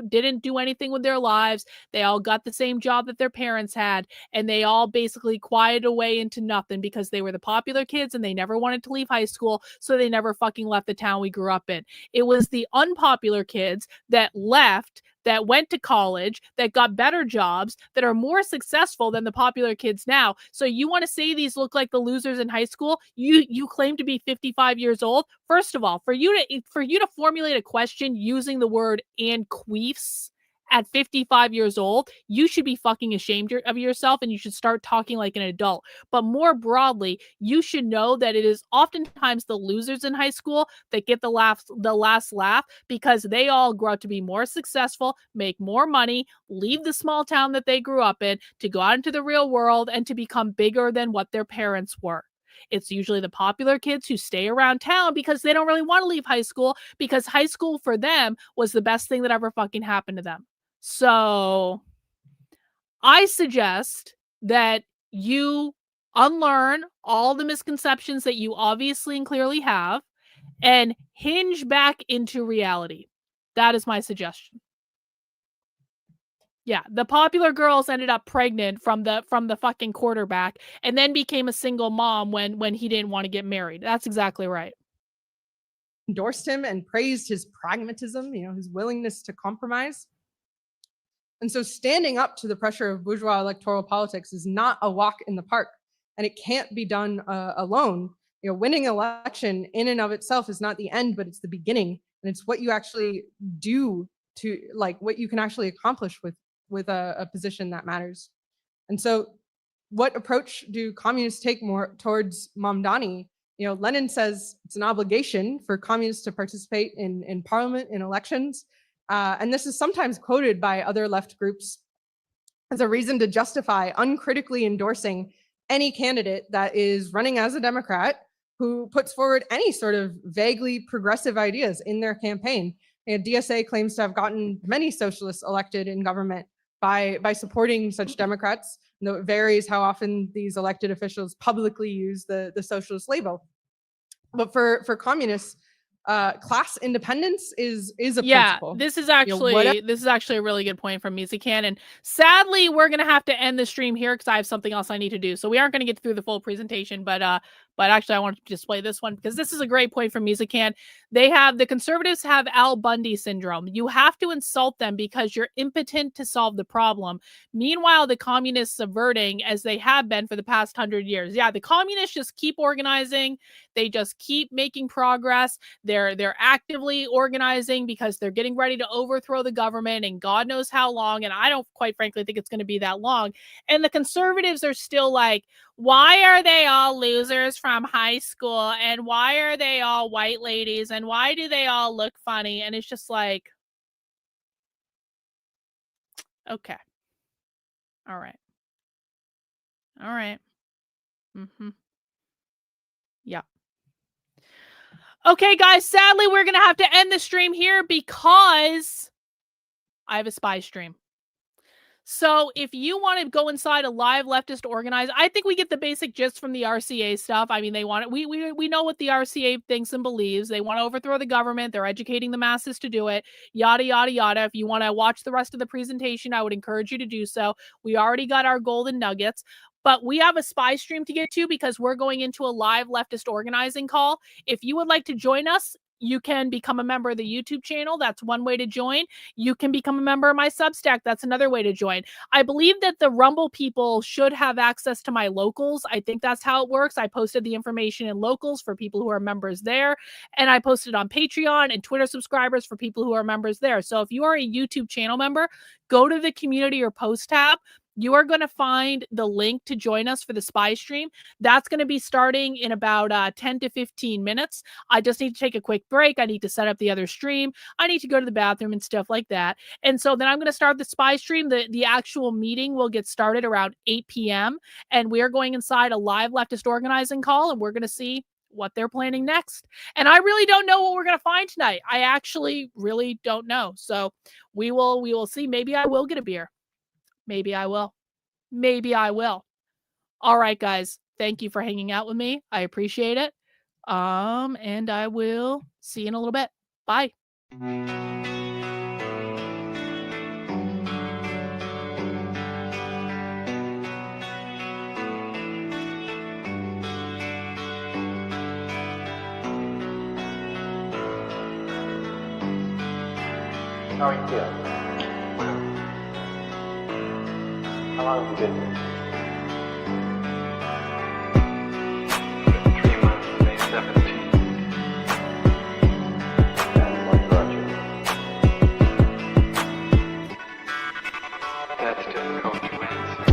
didn't do anything with their lives. They all got the same job that their parents had, and they all basically quieted away into nothing because they were the popular kids and they never wanted to leave high school, so they never fucking left the town we grew up in. It was the unpopular kids that left, that went to college, that got better jobs, that are more successful than the popular kids now. So you want to say these look like the losers in high school? You claim to be 55 years old. First of all, for you to formulate a question using the word "and queefs" at 55 years old, you should be fucking ashamed of yourself and you should start talking like an adult. But more broadly, you should know that it is oftentimes the losers in high school that get the last laugh because they all grow up to be more successful, make more money, leave the small town that they grew up in to go out into the real world and to become bigger than what their parents were. It's usually the popular kids who stay around town because they don't really want to leave high school because high school for them was the best thing that ever fucking happened to them. So I suggest that you unlearn all the misconceptions that you obviously and clearly have and hinge back into reality. That is my suggestion. Yeah, the popular girls ended up pregnant from the fucking quarterback and then became a single mom when he didn't want to get married. That's exactly right. Endorsed him and praised his pragmatism, you know, his willingness to compromise. And so standing up to the pressure of bourgeois electoral politics is not a walk in the park, and it can't be done alone. You know, winning an election in and of itself is not the end, but it's the beginning, and it's what you actually do to, like, what you can actually accomplish with a position that matters. And so what approach do communists take more towards Mamdani? You know, Lenin says it's an obligation for communists to participate in parliament, in elections. And this is sometimes quoted by other left groups as a reason to justify uncritically endorsing any candidate that is running as a Democrat who puts forward any sort of vaguely progressive ideas in their campaign. And DSA claims to have gotten many socialists elected in government by supporting such Democrats, though it varies how often these elected officials publicly use the socialist label. But for communists, class independence is a principle. This is actually a really good point from Musican. And sadly, we're gonna have to end the stream here because I have something else I need to do. So we aren't gonna get through the full presentation, but actually I want to display this one because this is a great point from Musican. The conservatives have Al Bundy syndrome. You have to insult them because you're impotent to solve the problem. Meanwhile, the communists subverting as they have been for the past 100 years. Yeah, the communists just keep organizing. They just keep making progress. They're actively organizing because they're getting ready to overthrow the government and God knows how long. And I don't quite frankly think it's going to be that long. And the conservatives are still like, why are they all losers from high school? And why are they all white ladies? And why do they all look funny? And it's just like, okay. All right. All right. Yeah. Okay, guys, sadly, we're going to have to end the stream here because I have a spy stream. So if you want to go inside a live leftist organizer, I think we get the basic gist from the RCA stuff. I mean, they want it. We know what the RCA thinks and believes. They want to overthrow the government. They're educating the masses to do it. Yada, yada, yada. If you want to watch the rest of the presentation, I would encourage you to do so. We already got our golden nuggets. But we have a spy stream to get to because we're going into a live leftist organizing call. If you would like to join us, you can become a member of the YouTube channel. That's one way to join. You can become a member of my Substack. That's another way to join. I believe that the Rumble people should have access to my locals. I think that's how it works. I posted the information in locals for people who are members there. And I posted on Patreon and Twitter subscribers for people who are members there. So if you are a YouTube channel member, go to the community or post tab. You are going to find the link to join us for the spy stream. That's going to be starting in about 10 to 15 minutes. I just need to take a quick break. I need to set up the other stream. I need to go to the bathroom and stuff like that. And so then I'm going to start the spy stream. The actual meeting will get started around 8 p.m. And we are going inside a live leftist organizing call, and we're going to see what they're planning next. And I really don't know what we're going to find tonight. I actually really don't know. So we will see. Maybe I will get a beer. Maybe I will. Maybe I will. All right, guys. Thank you for hanging out with me. I appreciate it. And I will see you in a little bit. Bye. How are you feeling? How long have you been here? 3 months, May 17th. And what brought you? That's difficult to answer.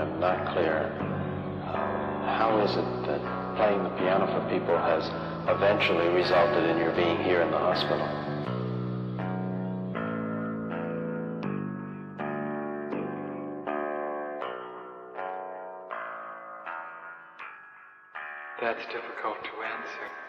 I'm not clear. How is it that playing the piano for people has eventually resulted in your being here in the hospital? That's difficult to answer.